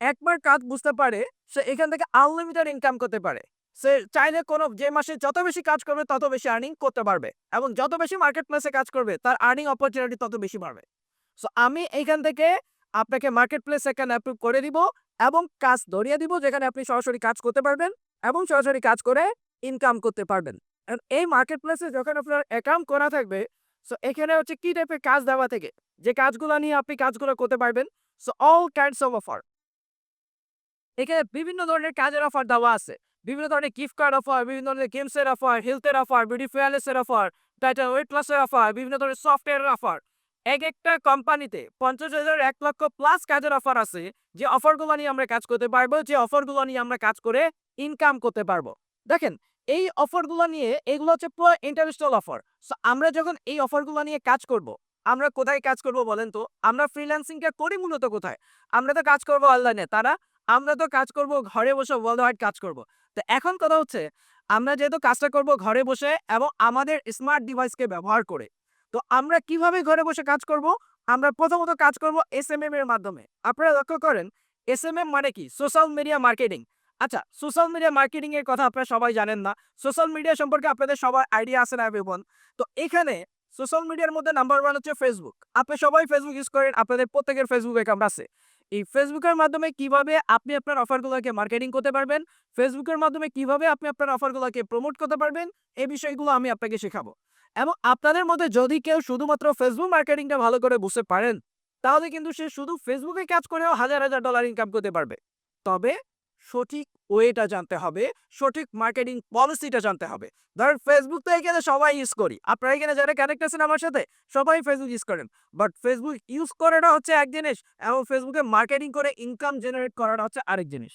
একবার কাজ বুঝতে পারে সে এখান থেকে আনলিমিটেড ইনকাম করতে পারে। সে চাইলে কোনো যে মাসে যত বেশি কাজ করবে তত বেশি আর্নিং করতে পারবে এবং যত বেশি মার্কেট প্লেসে কাজ করবে তার আর্নিং অপরচুনিটি তত বেশি বাড়বে। সো আমি এইখান থেকে আপনাকে মার্কেট প্লেস এখানে অ্যাপ্রুভ করে দিব এবং কাজ ধরিয়ে দিব যেখানে আপনি সরাসরি কাজ করতে পারবেন এবং সরাসরি কাজ করে ইনকাম করতে পারবেন। And এই মার্কেট প্লেসে যখন আপনার অ্যাকাউন্ট করা থাকবে, সো এখানে হচ্ছে কি টাইপের কাজ দেওয়া থেকে যে কাজগুলো নিয়ে আপনি কাজগুলো করতে পারবেন। So all kinds of offer, এখানে বিভিন্ন ধরনের কাজের অফার দেওয়া আছে। বিভিন্ন ধরনের গিফট কার্ড অফার, বিভিন্ন ধরনের গেমসের অফার, হেলথের অফার, বিউটি ফেয়ারলেসের অফার, টাইটাল ওয়েট প্লাসের অফার, বিভিন্ন ধরনের সফটওয়্যারের অফার। একটা কোম্পানিতে 50,000 1,00,000 প্লাস কাজের অফার আছে যে অফারগুলো নিয়ে আমরা কাজ করতে পারবো, যে অফারগুলো নিয়ে আমরা কাজ করে ইনকাম করতে পারবো। দেখেন এই অফারগুলো নিয়ে এগুলো হচ্ছে পুরো ইন্টারন্যাশনাল অফার। সো আমরা যখন এই অফারগুলো নিয়ে কাজ করব, আমরা কোথায় কাজ করব বলেন তো? আমরা ফ্রিল্যান্সিংটা করি মূলত কোথায়? আমরা তো কাজ করব অনলাইনে, আমরা তো কাজ করব ঘরে বসে ওয়ার্ল্ড ওয়াইড কাজ করব। তো এখন কথা হচ্ছে আমরা যেহেতু কাজটা করব ঘরে বসে এবং আমাদের স্মার্ট ডিভাইসকে ব্যবহার করে, তো আমরা কিভাবে ঘরে বসে কাজ করব? আমরা প্রথমত কাজ করব এসএমএম এর মাধ্যমে। আপনারা লক্ষ্য করেন এসএমএম মানে কি? Social media marketing. আচ্ছা, সোশ্যাল মিডিয়া মার্কেটিং এর কথা আপনারা সবাই জানেন না। সোশ্যাল মিডিয়া সম্পর্কে আপনাদের সবার আইডিয়া আছে না এভরিওয়ান? তো এখানে সোশ্যাল মিডিয়ার মধ্যে নাম্বার 1 হচ্ছে ফেসবুক। আপনি সবাই ফেসবুক ইউজ করেন, আপনাদের প্রত্যেকের ফেসবুক অ্যাকাউন্ট আছে। এই ফেসবুকের মাধ্যমে কিভাবে আপনি আপনার অফারগুলোকে মার্কেটিং করতে পারবেন, ফেসবুকের মাধ্যমে কিভাবে আপনি আপনার অফারগুলোকে প্রমোট করতে পারবেন, এই বিষয়গুলো আমি আপনাকে শেখাবো। এবং আপনাদের মধ্যে যদি কেউ শুধুমাত্র ফেসবুক মার্কেটিংটা ভালো করে বুঝতে পারেন, তাহলে কিন্তু সে শুধু ফেসবুকে কাজ করেও হাজার হাজার ডলার ইনকাম করতে পারবে। তবে সঠিক ওয়েটা জানতে হবে, সঠিক মার্কেটিং পলিসিটা জানতে হবে। ধরেন ফেসবুক তো এখানে সবাই ইউজ করি, আপনারা এখানে যারা কানেক্ট আছেন আমার সাথে সবাই ফেসবুক ইউজ করেন। বাট ফেসবুক ইউজ করাটা হচ্ছে এক জিনিস এবং ফেসবুকে মার্কেটিং করে ইনকাম জেনারেট করাটা হচ্ছে আরেক জিনিস,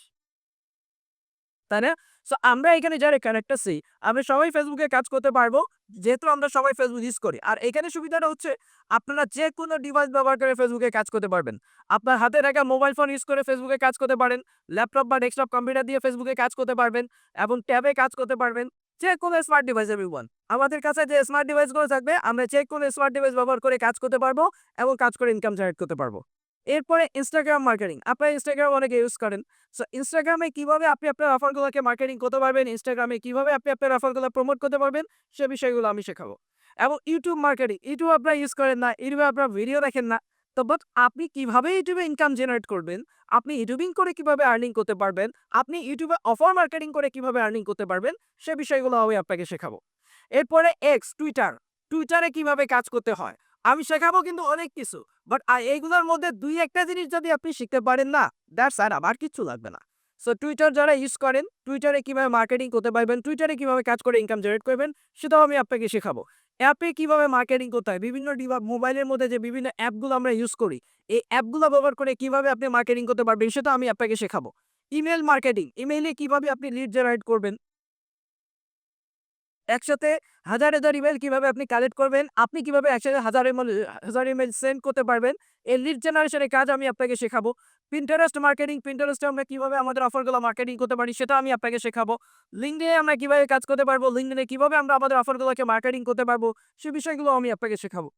তাই না? সো আমরা এখানে যারা কানেক্ট আছি আমরা সবাই ফেসবুকে কাজ করতে পারবো যেহেতু আমরা সবাই ফেসবুক ইউজ করি। আর এখানে সুবিধাটা হচ্ছে আপনারা যে কোনো ডিভাইস ব্যবহার করে ফেসবুকে কাজ করতে পারবেন। আপনার হাতে থাকা মোবাইল ফোন ইউজ করে ফেসবুকে কাজ করতে পারেন, ল্যাপটপ বা ডেস্কটপ কম্পিউটার দিয়ে ফেসবুকে কাজ করতে পারবেন এবং ট্যাবে কাজ করতে পারবেন। যে কোনো স্মার্ট ডিভাইস এভরিওয়ান আমাদের কাছে যে স্মার্ট ডিভাইসগুলো থাকবে আমরা যে কোনো স্মার্ট ডিভাইস ব্যবহার করে কাজ করতে পারবো এবং কাজ করে ইনকাম জেনারেট করতে পারবো। এরপরে ইনস্টাগ্রাম মার্কেটিং। আপনারা ইনস্টাগ্রাম অনেকে ইউজ করেন। সো ইনস্টাগ্রামে কিভাবে আপনি আপনার অফারগুলোকে মার্কেটিং করতে পারবেন, ইনস্টাগ্রামে কিভাবে আপনি আপনার অফারগুলো প্রমোট করতে পারবেন, সে বিষয়গুলো আমি শেখাবো। এবং ইউটিউব মার্কেটিং। ইউটিউব আপনারা ইউজ করেন না, ইউটিউবে আপনারা ভিডিও দেখেন না। তো বাট আপনি কিভাবে ইউটিউবে ইনকাম জেনারেট করবেন, আপনি ইউটিউবিং করে কিভাবে আর্নিং করতে পারবেন, আপনি ইউটিউবে অফার মার্কেটিং করে কিভাবে আর্নিং করতে পারবেন, সে বিষয়গুলো আমি আপনাকে শেখাবো। এরপরে এক্স, টুইটার। টুইটারে কিভাবে কাজ করতে হয় আমি শেখাবো কিন্তু অনেক কিছু। বাট এইগুলোর মধ্যে ২-১টা জিনিস যদি আপনি শিখতে পারেন না, দ্যাটস আর আমার কিচ্ছু লাগবে না। সো টুইটার যারা ইউজ করেন, টুইটারে কিভাবে মার্কেটিং করতে পারবেন, টুইটারে কিভাবে কাজ করে ইনকাম জেনারেট করবেন, সেটাও আমি আপনাকে শেখাবো। অ্যাপে কিভাবে মার্কেটিং করতে হয়, বিভিন্ন মোবাইলের মধ্যে যে বিভিন্ন অ্যাপগুলো আমরা ইউজ করি, এই অ্যাপগুলো ব্যবহার করে কিভাবে আপনি মার্কেটিং করতে পারবেন, সেটা আমি আপনাকে শেখাবো। ইমেল মার্কেটিং, ইমেইলে কিভাবে আপনি লিড জেনারেট করবেন, একসাথে হাজার ইমেইল কিভাবে আপনি কালেক্ট করবেন, আপনি কিভাবে একসাথে হাজার ইমেইল সেন্ড করতে পারবেন, এই লিড জেনারেশনের কাজ আমি আপনাকে শেখাবো। Pinterest মার্কেটিং, Pinterest এ আমরা কিভাবে আমাদের অফারগুলো মার্কেটিং করতে পারি সেটা আমি আপনাকে শেখাবো। LinkedIn এ আমরা কিভাবে কাজ করতে পারবো, LinkedIn এ কিভাবে আমরা আমাদের অফারগুলোকে মার্কেটিং করতে পারবো, সে বিষয়গুলো আমি আপনাকে শেখাবো।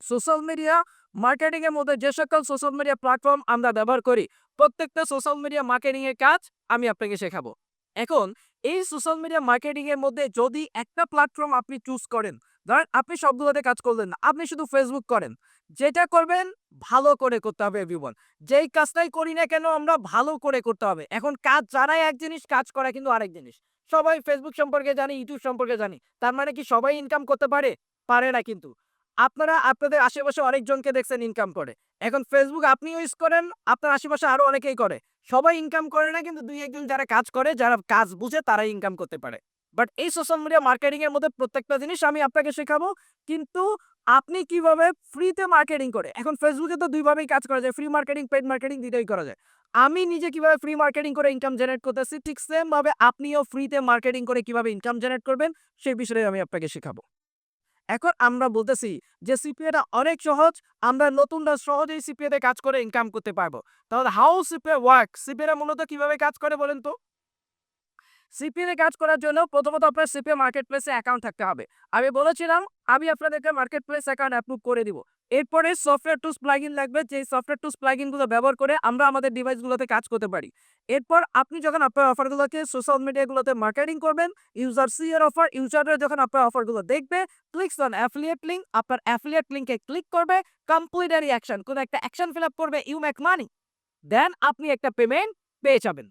সোশ্যাল মিডিয়া মার্কেটিং এর মধ্যে যে সকল সোশ্যাল মিডিয়া প্ল্যাটফর্ম আমরা ব্যবহার করি, প্রত্যেকটা সোশ্যাল মিডিয়া মার্কেটিং এর কাজ আমি আপনাকে শেখাবো। এখন এই সোশ্যাল মিডিয়া মার্কেটিং এর মধ্যে যদি একটা প্ল্যাটফর্ম আপনি চুজ করেন, ধরেন আপনি সবগুলোতে কাজ করলেন না, আপনি শুধু ফেসবুক করেন, যেটা করবেন ভালো করে করতে হবে এভরিওয়ান। যেই কাজটাই করি না কেন আমরা ভালো করে করতে হবে। এখন কাজ জানাই এক জিনিস, কাজ করা কিন্তু আরেক জিনিস। সবাই ফেসবুক সম্পর্কে জানি, ইউটিউব সম্পর্কে জানি, তার মানে কি সবাই ইনকাম করতে পারে? পারে না কিন্তু। আপনারা আপনাদের আশেপাশে অনেকজনকে দেখছেন ইনকাম করে। এখন ফেসবুক আপনিও ইউজ করেন, আপনার আশেপাশে আরো অনেকেই করে। সবাই ইনকাম করে না কিন্তু ২-১ জন যারা কাজ করে, যারা কাজ বুঝে তারাই ইনকাম করতে পারে। বাট এই সোশ্যাল মিডিয়া মার্কেটিং এর মধ্যে প্রত্যেকটা জিনিস আমি আপনাকে শেখাবো। কিন্তু আপনি কিভাবে ফ্রিতে মার্কেটিং করে, এখন ফেসবুকে তো ২ ভাবেই কাজ করা যায়। ফ্রি মার্কেটিং, পেইড মার্কেটিং ২ টাই করা যায়। আমি নিজে কিভাবে ফ্রি মার্কেটিং করে ইনকাম জেনারেট করতেছি, ঠিক সেম ভাবে আপনিও ফ্রিতে মার্কেটিং করে কিভাবে ইনকাম জেনারেট করবেন, সেই বিষয়ে আমি আপনাকে শেখাবো। এখন আমরা বলতেছি যে সিপিএটা অনেক সহজ, আমরা নতুনরা সহজেই সিপিএতে কাজ করে ইনকাম করতে পারবো। তাহলে হাউ সিপিএ ওয়ার্ক, সিপিএটা মূলত কিভাবে কাজ করে বলেন তো? সিপিএ তে কাজ করার জন্য প্রথমত আপনার সিপিএ মার্কেট প্লেসে অ্যাকাউন্ট থাকতে হবে। আমি বলেছিলাম আমি আপনাদেরকে মার্কেট প্লেস অ্যাকাউন্ট অ্যাপ্রুভ করে দিব। এরপরে সফটওয়্যার টুলস প্লাগইন লাগবে, যে সফটওয়্যার টুলস প্লাগইনগুলো ব্যবহার করে আমরা আমাদের ডিভাইসগুলোতে কাজ করতে পারি। এরপর আপনি যখন আপনার অফারগুলোকে সোশ্যাল মিডিয়াগুলোতে মার্কেটিং করবেন, ইউজার সি এর অফার, ইউজাররা যখন আপনার অফারগুলো দেখবে, ক্লিকস অন অ্যাফিলিয়েট লিংক, আপনার অ্যাফিলিয়েট লিংকে ক্লিক করবে, কমপ্লিট এনি অ্যাকশন, কোন একটা অ্যাকশন ফিল আপ করবে, ইউ মেক মানি, দেন আপনি একটা পেমেন্ট পেয়ে যাবেন।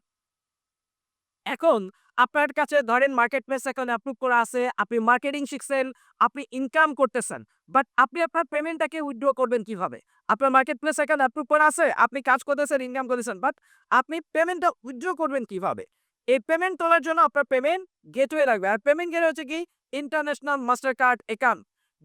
এখন আপনার কাছে ধরেন মার্কেট প্লেস অ্যাকাউন্ট অ্যাপ্রুভ করা আছে, আপনি মার্কেটিং শিখছেন, আপনি ইনকাম করতেছেন। বাট আপনি আপনার পেমেন্টটাকে উইথড্র করবেন কিভাবে? আপনার মার্কেট প্লেস অ্যাকাউন্ট অ্যাপ্রুভ করা আছে, আপনি কাজ করতেছেন, ইনকাম করতেছেন। বাট আপনি পেমেন্টটা উইথড্র করবেন কিভাবে? এই পেমেন্ট তোলার জন্য আপনার পেমেন্ট গেটওয়ে লাগবে। আর পেমেন্ট গেটওয়ে হচ্ছে কি? International master card account.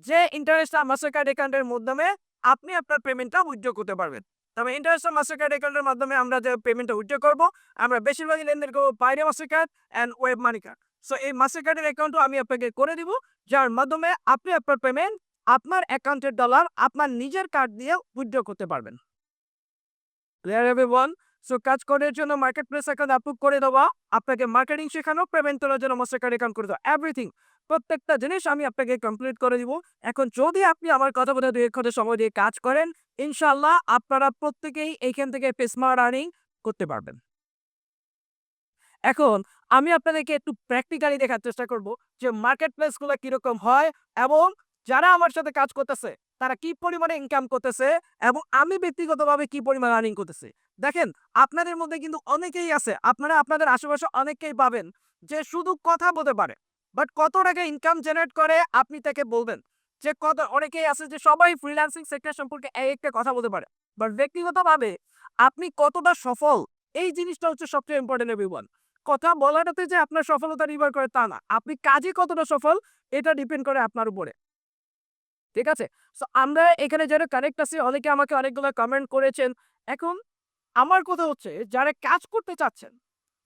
যে ইন্টারন্যাশনাল মাস্টার কার্ড অ্যাকাউন্টের মাধ্যমে আপনি আপনার পেমেন্টটা উইথড্র করতে পারবেন। তবে ইন্টারন্যাশনাল মাস্টার কার্ড অ্যাকাউন্টের মাধ্যমে আমরা যে পেমেন্টটা উইথড্র করব, আমরা বেশিরভাগই লেনদেন করবো বাইরে master card and web money card. So এই মাস্টার কার্ডের অ্যাকাউন্টও আমি আপনাকে করে দিব, যার মাধ্যমে আপনি আপনার পেমেন্ট আপনার অ্যাকাউন্টের ডলার আপনার নিজের কার্ড দিয়ে উইথড্র করতে পারবেন। Clear everyone? সো কাজ করার জন্য মার্কেট প্লেস অ্যাকাউন্ট অ্যাপ্রুভ করে দেওয়া, আপনাকে মার্কেটিং শেখানো, পেমেন্ট তোলার জন্য মাস্টার কার্ড অ্যাকাউন্ট করে দেওয়া, এভরিথিং প্রত্যেকটা জিনিস আমি আপনাকে কমপ্লিট করে দিব। এখন যদি আপনি আমার কথা বলে ২-১ ঘন্টা সময় দিয়ে কাজ করেন, ইনশাআল্লাহ আপনারা প্রত্যেকেই এইখান থেকে স্মার্ট আর্নিং করতে পারবেন। এখন আমি আপনাদেরকে একটু প্র্যাকটিক্যালি দেখার চেষ্টা করব যে মার্কেট প্লেসগুলো কিরকম হয় এবং যারা আমার সাথে কাজ করতেছে তারা কি পরিমাণে ইনকাম করতেছে এবং আমি ব্যক্তিগতভাবে কি পরিমাণ আর্নিং করতেছি। দেখেন, আপনাদের মধ্যে কিন্তু অনেকেই আছে, আপনারা আপনাদের আশেপাশে অনেককেই পাবেন যে শুধু কথা বলতে পারে, বাট কত টাকা ইনকাম জেনারেট করে আপনি তাকে বলবেন যে কত। অনেকেই আছে যে সবাই ফ্রিল্যান্সিং সেক্টর সম্পর্কে একটা কথা বলতে পারে, বাট ব্যক্তিগতভাবে আপনি কতটা সফল, এই জিনিসটা হচ্ছে সবচেয়ে ইম্পর্টেন্ট এভরিওয়ান। কথা বলাটাতে যে আপনার সফলতা নির্ভর করে তা না। আপনি কাজে কতটা সফল এটা ডিপেন্ড করে আপনার উপরে। ঠিক আছে? সো আমরা এখানে যারা কানেক্ট আছি অনেকে আমাকে অনেকগুলো কমেন্ট করেছেন। এখন আমার কথা হচ্ছে যারা কাজ করতে চাচ্ছেন,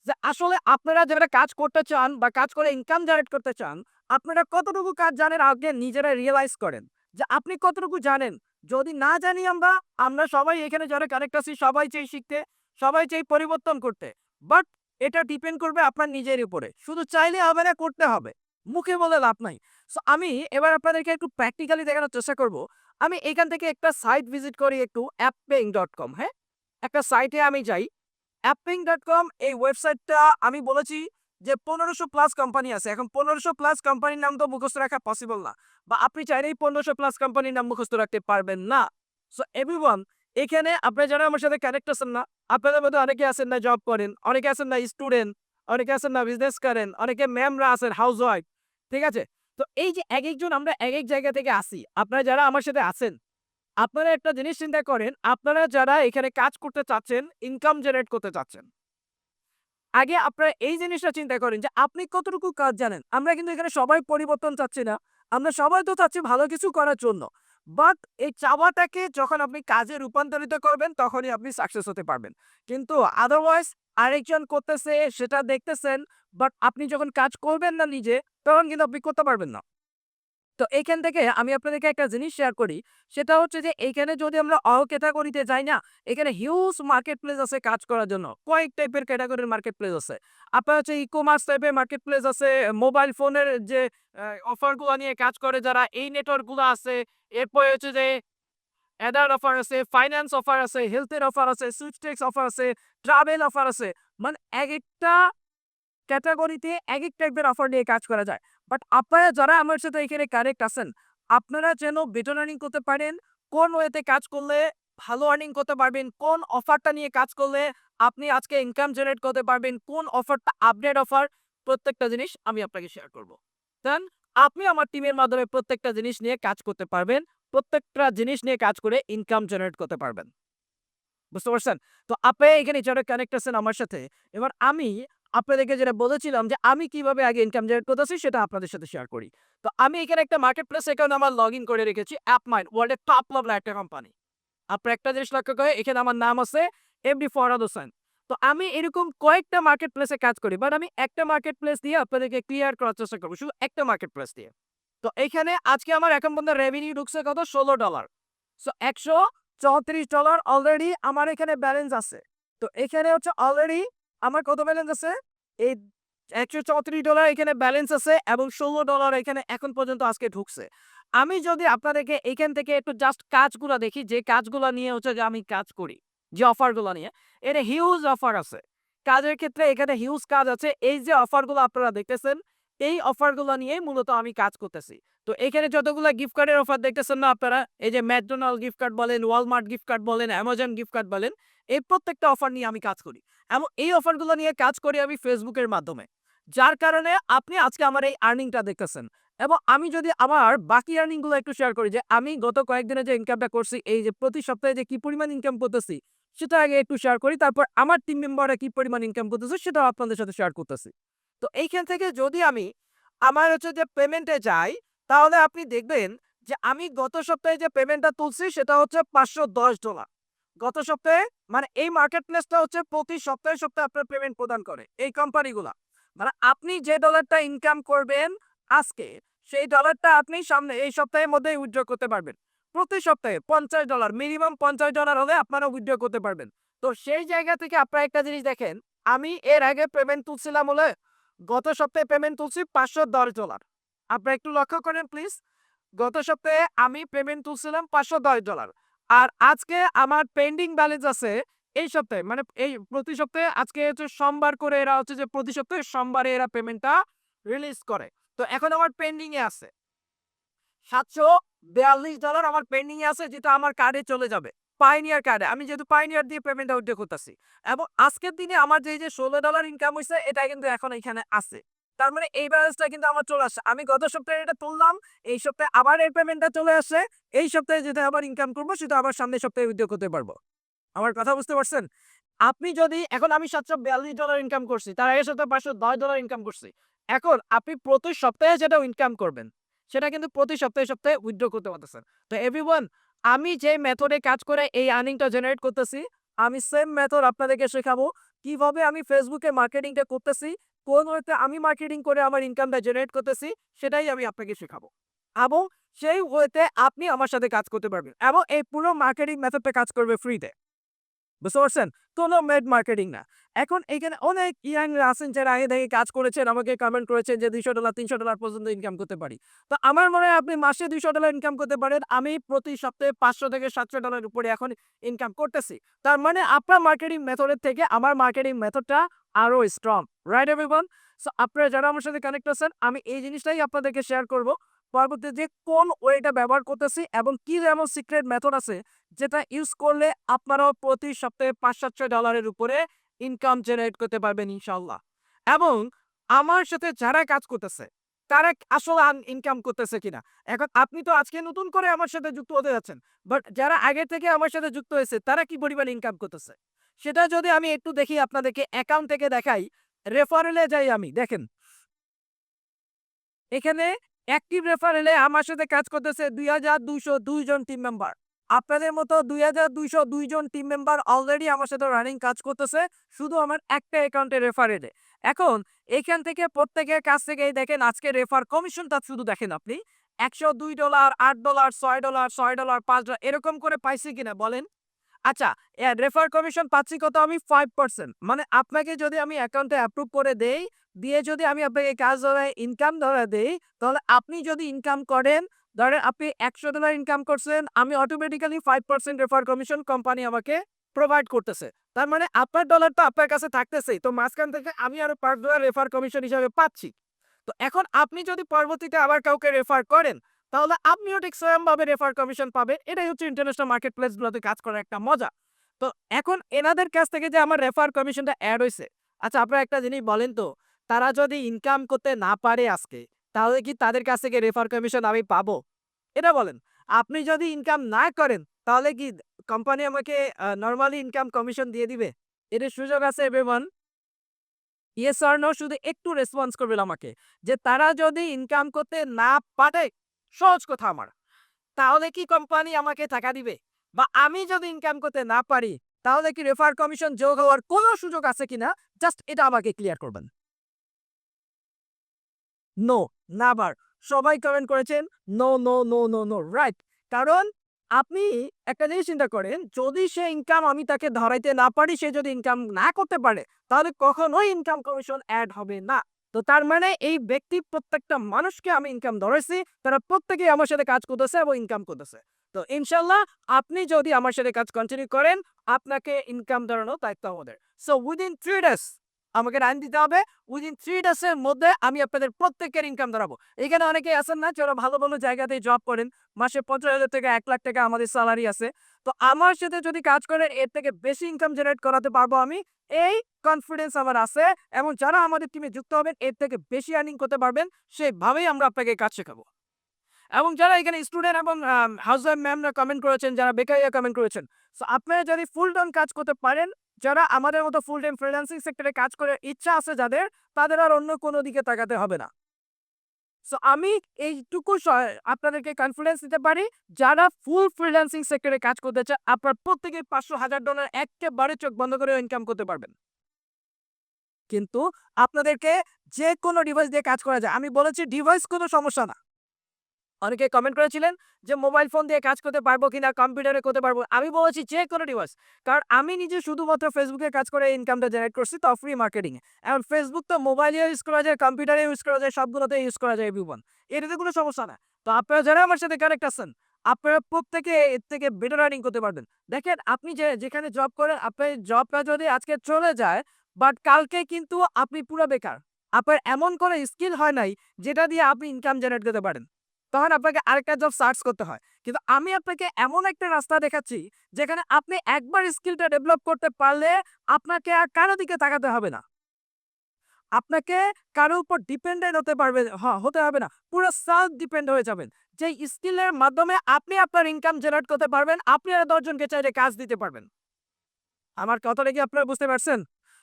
যে আসলে আপনারা যারা কাজ করতে চান বা কাজ করে ইনকাম জেনারেট করতে চান, আপনারা কতটুকু কাজ জানেন আগে নিজেরা রিয়ালাইজ করেন। যে আপনি কতটুকু জানেন? যদি না জানি আমরা সবাই এখানে যারা কানেক্ট আছি সবাই চাই শিখতে, সবাই চাই পরিবর্তন করতে। বাট এটা ডিপেন্ড করবে আপনার নিজের উপরে। শুধু চাইলে হবে না, করতে হবে। মুখে বলে লাভ নাই। সো আমি এবার আপনাদেরকে একটু প্র্যাকটিক্যালি দেখানোর চেষ্টা করব। আমি এখান থেকে একটা সাইট ভিজিট করি একটু appaying.com, হ্যাঁ? একটা সাইটে আমি যাই। appaying.com এই ওয়েবসাইটটা আমি বলেছি যে ১৫০০ প্লাস কোম্পানি আছে। এখন ১৫০০ প্লাস কোম্পানির নাম তো মুখস্থ রাখা পসিবল না। বা আপনি চাইলেই ১৫০০ প্লাস কোম্পানির নাম মুখস্থ রাখতে পারবেন না। সো এভরিওয়ান, এখানে আপনারা যারা আমার সাথে কানেক্ট আছেন না, আপনাদের মধ্যে অনেকে আছেন না জব করেন, অনেকে আছেন না স্টুডেন্ট, অনেকে আছেন না বিজনেস করেন, অনেকে ম্যামরা আছেন হাউসওয়াইফ। ঠিক আছে? তো এই যে একেকজন আমরা একেক জায়গা থেকে আসি। আপনারা যারা আমার সাথে আছেন, আপনারা একটা জিনিস চিন্তা করেন, আপনারা যারা এখানে কাজ করতে চাচ্ছেন, ইনকাম জেনারেট করতে চাচ্ছেন। আগে আপনারা এই জিনিসটা চিন্তা করেন যে আপনি কতটুকু কাজ জানেন। আমরা কিন্তু এখানে সবাই পরিবর্তন চাচ্ছি না। আমরা সবাই তো চাচ্ছি ভালো কিছু করার জন্য। বাট এই চাওয়াটাকে যখন আপনি কাজে রূপান্তরিত করবেন তখনই আপনি সাকসেস হতে পারবেন। কিন্তু আদারওয়াইজ আরেকজন করতেছে সেটা দেখতেছেন, বাট আপনি যখন কাজ করবেন না নিজে, তখন কিন্তু আপনি করতে পারবেন না। তো এইখান থেকে আমি আপনাদেরকে একটা জিনিস শেয়ার করি। সেটা হচ্ছে যে এইখানে যদি আমরা অল ক্যাটেগরিতে যাই না, এখানে হিউজ মার্কেট প্লেস আছে কাজ করার জন্য। কয়েক টাইপের ক্যাটেগরির মার্কেট প্লেস আছে। আপনার হচ্ছে ই-কমার্স টাইপের মার্কেট প্লেস আছে, মোবাইল ফোনের যে অফার গুলা নিয়ে কাজ করে যারা, এই নেটওয়ার্ক গুলা আছে। এরপরে হচ্ছে যে অ্যাডার অফার আছে, ফাইন্যান্স অফার আছে, হেলথের অফার আছে, সুইপস্টেক্স অফার আছে, ট্রাভেল অফার আছে। মানে একেকটা ক্যাটেগরিতে একেক টাইপের অফার নিয়ে কাজ করা যায়। বাট আপনারা যারা আমার সাথে এখানে কানেক্ট আছেন, আপনারা যেন বেটার আর্নিং করতে পারেন, কোন ওয়েতে কাজ করলে ভালো আর্নিং করতে পারবেন, কোন অফারটা নিয়ে কাজ করলে আপনি আজকে ইনকাম জেনারেট করতে পারবেন, কোন অফারটা আপডেট অফার, প্রত্যেকটা জিনিস আমি আপনাকে শেয়ার করব। দেন আপনি আমার টিমের মাধ্যমে প্রত্যেকটা জিনিস নিয়ে কাজ করতে পারবেন। প্রত্যেকটা জিনিস নিয়ে কাজ করে ইনকাম জেনারেট করতে পারবেন। বুঝতে পারছেন? তো আপনি এখানে যারা কানেক্ট আছেন আমার সাথে, এবার আমি আপনাদেরকে যেটা বলেছিলাম যে আমি কিভাবে আগে ইনকাম জেনারেট করতেছি সেটা আপনাদের সাথে শেয়ার করি। তো আমি এখানে একটা মার্কেট প্লেস অ্যাকাউন্ট আমার লগইন করে রেখেছি অ্যাপমাইন্ড, ওয়ার্ল্ডের টপ লেভেলের একটা কোম্পানি। আপনারা একটা জিনিস লক্ষ্য করে এখানে আমার নাম আছে এমডি ফরহাদ হোসেন। তো আমি এরকম কয়েকটা মার্কেট প্লেসে কাজ করি। বাট আমি একটা মার্কেট প্লেস দিয়ে আপনাদেরকে ক্লিয়ার করার চেষ্টা করব। শুধু একটা মার্কেট প্লেস দিয়ে। তো এইখানে আজকে আমার এখন পর্যন্ত রেভিনিউ ঢুকছে কত? $16। সো $134 অলরেডি আমার এখানে ব্যালেন্স আছে। তো এখানে হচ্ছে অলরেডি আমার কত ব্যালেন্স আছে? এই $134 এখানে ব্যালেন্স আছে এবং $16 এখানে এখন পর্যন্ত আজকে ঢুকছে। আমি যদি আপনাদেরকে এখান থেকে একটু জাস্ট কাজগুলা দেখি, যে কাজগুলা নিয়ে হচ্ছে যে আমি কাজ করি, যে অফারগুলা নিয়ে, এর হিউজ অফার আছে। কাজের ক্ষেত্রে এখানে হিউজ কাজ আছে। এই যে অফারগুলো আপনারা দেখতেছেন, এই অফারগুলো নিয়ে মূলত আমি কাজ করতেছি। তো এখানে যতগুলা গিফট কার্ডের অফার দেখতেছেন না আপনারা, এই যে ম্যাকডোনাল্ড গিফট কার্ড বলেন, ওয়ালমার্ট গিফট কার্ড বলেন, অ্যামাজন গিফট কার্ড বলেন, এই প্রত্যেকটা অফার নিয়ে আমি কাজ করি। এবং এই অফারগুলো নিয়ে কাজ করি আমি ফেসবুকের মাধ্যমে। যার কারণে আপনি আজকে আমার এই আর্নিংটা দেখতেছেন। এবং আমি যদি আমার বাকি আর্নিং গুলো একটু শেয়ার করি, যে আমি গত কয়েকদিনে যে ইনকামটা করছি, এই যে প্রতি সপ্তাহে যে কি পরিমাণ ইনকাম করতেছি, সেটা আগে একটু শেয়ার করি। তারপর আমার টিম মেম্বাররা কি পরিমাণ ইনকাম করতেছে সেটাও আপনাদের সাথে শেয়ার করতেছি। তো এইখান থেকে যদি আমি আমার হচ্ছে যে পেমেন্টে যাই, তাহলে আপনি দেখবেন যে আমি গত সপ্তাহে যে পেমেন্টটা তুলছি সেটা হচ্ছে $510। গত সপ্তাহে, মানে এই মার্কেট প্লেসটা হচ্ছে প্রতি সপ্তাহে সপ্তাহে আপনার পেমেন্ট প্রদান করে এই কোম্পানিগুলা। মানে আপনি যে ডলারটা ইনকাম করবেন আজকে, সেই ডলারটা আপনি সামনে এই সপ্তাহের মধ্যেই উইথড্র করতে পারবেন। প্রতি সপ্তাহে $50, মিনিমাম $50 হলে আপনারা উইথড্র করতে পারবেন। তো সেই জায়গা থেকে আপনারা একটা জিনিস দেখেন, আমি এর আগে পেমেন্ট তুলছিলাম হলে, গত সপ্তাহে পেমেন্ট তুলছি $510। আপনারা একটু লক্ষ্য করেন প্লিজ। গত সপ্তাহে আমি পেমেন্ট তুলছিলাম $510। আর আজকে আমার পেন্ডিং ব্যালেন্স আছে এই সপ্তাহে, মানে এই প্রতি সপ্তাহে আজকে হচ্ছে সোমবার করে, এরা হচ্ছে যে প্রতি সপ্তাহে সোমবারে এরা পেমেন্টটা রিলিজ করে। তো এখন আমার পেন্ডিং এ আছে $742 আমার পেন্ডিং এ আছে, যেটা আমার কার্ডে চলে যাবে। পাইনিয়ার কার্ডে। আমি যেহেতু পাইনিয়ার দিয়ে পেমেন্টটা উইথড্র করতেছি। এবং আজকের দিনে আমার যে $16 ইনকাম হইছে, এটা কিন্তু এখন এখানে আছে। তার মানে এই ব্যালেন্সটা কিন্তু আমার চলে আসছে। আমি গত সপ্তাহে এটা তুললাম, এই সপ্তাহে আবার এই পেমেন্টটা চলে আসে। এই সপ্তাহে যেটা আবার ইনকাম করব সেটা আবার সামনের সপ্তাহে উইথড্র করতে পারবো। আমার কথা বুঝতে পারছেন? আপনি যদি এখন আমি $742 ইনকাম করছি, তার আগের সপ্তাহে $510 ইনকাম করছি। এখন আপনি প্রতি সপ্তাহে যেটা ইনকাম করবেন, সেটা কিন্তু প্রতি সপ্তাহে সপ্তাহে উইথড্র করতে পারতেছেন। তো এভরিওয়ান, আমি যে মেথডে কাজ করে এই আর্নিংটা জেনারেট করতেছি, আমি সেম মেথড আপনাদেরকে শেখাবো। কিভাবে আমি ফেসবুকে মার্কেটিংটা করতেছি, কোন ওয়েতে আমি মার্কেটিং করে আমার ইনকামটা জেনারেট করতেছি, সেটাই আমি আপনাকে শেখাবো। এবং সেই ওয়েতে আপনি আমার সাথে কাজ করতে পারবেন। এবং এই পুরো মার্কেটিং মেথডটা কাজ করবে ফ্রিতে। বুঝতে পারছেন? কোনো মেড মার্কেটিং না। এখন এখানে অনেক ইয়াংরা আছেন যারা আগে থেকে কাজ করেছেন, আমাকে কমেন্ট করেছেন যে $200 $300 পর্যন্ত ইনকাম করতে পারি। তো আমার মনে হয় আপনি মাসে $200 ইনকাম করতে পারেন। আমি প্রতি সপ্তাহে $500 থেকে $700 উপরে এখন ইনকাম করতেছি। তার মানে আপনার মার্কেটিং মেথডের থেকে আমার মার্কেটিং মেথডটা আরো স্ট্রং। Right everyone? সো আপনারা যারা আমার সাথে কানেক্ট আছেন, আমি এই জিনিসটাই আপনাদেরকে শেয়ার করব। পরবর্তীতে যে কোন ওয়েটা ব্যবহার করতেছি এবং কি এমন সিক্রেট মেথড আছে যেটা ইউজ করলে আপনারাও প্রতি সপ্তাহে $500-700 উপরে ইনকাম জেনারেট করতে পারবেন ইনশাআল্লাহ। এবং আমার সাথে যারা কাজ করতেছে তারা আসলে ইনকাম করতেছে কিনা। এখন আপনি তো আজকে নতুন করে আমার সাথে যুক্ত হতে যাচ্ছেন। বাট যারা আগে থেকে আমার সাথে যুক্ত হয়েছে তারা কি পরিমাণ ইনকাম করতেছে? সেটা যদি আমি একটু দেখি আপনাদেরকে অ্যাকাউন্ট থেকে দেখাই, রেফারেলে যাই আমি। দেখেন এখানে অ্যাক্টিভ রেফারেলে আমার সাথে কাজ করতেছে ২,২০২ জন টিম মেম্বার। আপনাদের মতো ২,২০২ জন টিম মেম্বার অলরেডি আমার সাথে রানিং কাজ করতেছে শুধু আমার একটা অ্যাকাউন্টে রেফারেলে। এখন এইখান থেকে প্রত্যেকের কাছ থেকেই দেখেন আজকে রেফার কমিশনটা শুধু দেখেন আপনি $১০২, $৮, $৬, $৬, $৫ এরকম করে পাইছি কিনা বলেন? আচ্ছা, রেফার কমিশন পাচ্ছি কত আমি 5%। মানে আপনাকে যদি আমি অ্যাকাউন্টে অ্যাপ্রুভ করে দেই, দিয়ে যদি আমি আপনাকে কাজ ধরে ইনকাম ধরে দেই, তাহলে আপনি যদি ইনকাম করেন, ধরেন আপনি $১০০ ইনকাম করছেন, আমি অটোমেটিক্যালি 5% রেফার কমিশন কোম্পানি আমাকে প্রোভাইড করতেছে। তার মানে আপনার ডলার তো আপনার কাছে থাকতেছেই। তো মাঝখান থেকে আমি আরো $5 রেফার কমিশন হিসাবে পাচ্ছি। তো এখন আপনি যদি পরবর্তীতে আবার কাউকে রেফার করেন, তাহলে আপনিও ঠিক সেমভাবে রেফার কমিশন পাবেন। এটাই হচ্ছে ইন্টারন্যাশনাল মার্কেট প্লেসগুলোতে কাজ করার একটা মজা। তো এখন এনাদের কাছ থেকে যে আমার রেফার কমিশনটা এড হইছে, আচ্ছা আপনারা একটা জিনিস বলেন তো, তারা যদি ইনকাম করতে না পারে আজকে, তাহলে কি তাদের কাছ থেকে রেফার কমিশন আমি পাবো? এটা বলেন। আপনি যদি ইনকাম না করেন, তাহলে কি কোম্পানি আমাকে নরমালি ইনকাম কমিশন দিয়ে দিবে? এটার সুযোগ আছে এভরিওয়ান। ইয়েস অর নো শুধু একটু রেসপন্স করবেন আমাকে। যে তারা যদি ইনকাম করতে না পারে, সহজ কথা আমার। তাহলে কি কোম্পানি আমাকে টাকা দিবে? বা আমি যদি ইনকাম করতে না পারি, তাহলে কি রেফার কমিশন যোগ হওয়ার কোনো সুযোগ আছে কিনা? জাস্ট এটা আমাকে ক্লিয়ার করবেন। No, never. সবাই কমেন্ট করেছেন no, no, no, no, no. Right. কারণ আপনি একটা জিনিস চিন্তা করেন, যদি সে ইনকাম আমি তাকে ধরাইতে না পারি, সে যদি ইনকাম না করতে পারে, তাহলে কখনোই ইনকাম কমিশন এড হবে না। তো তার মানে এই ব্যক্তি প্রত্যেকটা মানুষকে আমি ইনকাম ধরেছি, তারা প্রত্যেকেই আমার সাথে কাজ করতেছে এবং ইনকাম করতেছে। তো ইনশাআল্লাহ আপনি যদি আমার সাথে কাজ কন্টিনিউ করেন, আপনাকে ইনকাম ধরানোর দায়িত্ব আমাদের। সো উইদিন 3 ডেজ আমাকে টাইম দিতে হবে। উইদিন 3 ডেজ এর মধ্যে আমি আপনাদের প্রত্যেকের ইনকাম ধরাবো। এখানে অনেকেই আছেন না যারা ভালো, ভালো জায়গাতে জব করেন। মাসে ৫০,০০০ থেকে ৳১,০০,০০০ আমাদের সেলারি আছে। তো আমার সাথে যদি কাজ করেন এর থেকে বেশি ইনকাম জেনারেট করাতে পারবো আমি। এই কনফিডেন্স আমার আছে এবং যারা আমাদের টিমে যুক্ত হবেন এর থেকে বেশি আর্নিং করতে পারবেন সেভাবেই আমরা আপনাকে কাজ শেখাবো। এবং যারা এখানে স্টুডেন্ট এবং হাউসওয়াইফ ম্যামরা কমেন্ট করেছেন, যারা বেকারিয়া কমেন্ট করেছেন। সো আপনারা যদি ফুল টাইম কাজ করতে পারেন, যারা আমাদের মতো ফুল টাইম ফ্রিল্যান্সিং সেক্টরে কাজ করার ইচ্ছা আছে যাদের, তাদের আর অন্য কোনো দিকে তাকাতে হবে না। সো আমি এইটুকু আপনাদেরকে কনফিডেন্স দিতে পারি, যারা ফুল ফ্রিল্যান্সিং সেক্টরে কাজ করতে চায়, আপনার প্রত্যেকেই $৫০০,০০০ এক্কেবারে চোখ বন্ধ করে ইনকাম করতে পারবেন। কিন্তু আপনাদেরকে যেকোনো ডিভাইস দিয়ে কাজ করা যায়। আমি বলেছি ডিভাইস কোনো সমস্যা না। অনেকে কমেন্ট করেছিলেন যে মোবাইল ফোন দিয়ে কাজ করতে পারবো কিনা, কম্পিউটারে করতে পারবো। আমি বলেছি যে কোনো ডিভাইস। কারণ আমি নিজে শুধুমাত্র ফেসবুকে কাজ করে ইনকামটা জেনারেট করছি তাও ফ্রি মার্কেটিং এ। এখন ফেসবুক তো মোবাইলেও ইউজ করা যায়, কম্পিউটারে ইউজ করা যায়, সবগুলোতে ইউজ করা যায় এভরিওয়ান। এটাতে কোনো সমস্যা না। তো আপনারা যারা আমার সাথে কানেক্ট আছেন, আপনারা প্রত্যেকে এর থেকে বেটার আর্নিং করতে পারবেন। দেখেন আপনি যেখানে জব করেন, আপনার জবটা যদি আজকে চলে যায়, বাট কালকে কিন্তু আপনি পুরা বেকার। আপনার এমন কোনো স্কিল হয় নাই যেটা দিয়ে আপনি ইনকাম জেনারেট করতে পারেন। তখন আপনাকে আরেকটা জব সার্চ করতে হয়। কিন্তু আমি আপনাকে এমন একটা রাস্তা দেখাচ্ছি, যেখানে আপনি একবার স্কিলটা ডেভেলপ করতে পারলে আপনাকে আর কারো দিকে তাকাতে হবে না। আপনাকে কারো উপর ডিপেন্ডেন্ট হতে হবে না। পুরো সেলফ ডিপেন্ড হয়ে যাবেন। যেই স্কিলের মাধ্যমে আপনি আপনার ইনকাম জেনারেট করতে পারবেন, আপনি আর ১০ জনকে চাইলে কাজ দিতে পারবেন। আমার কথাটা কি আপনারা বুঝতে পারছেন?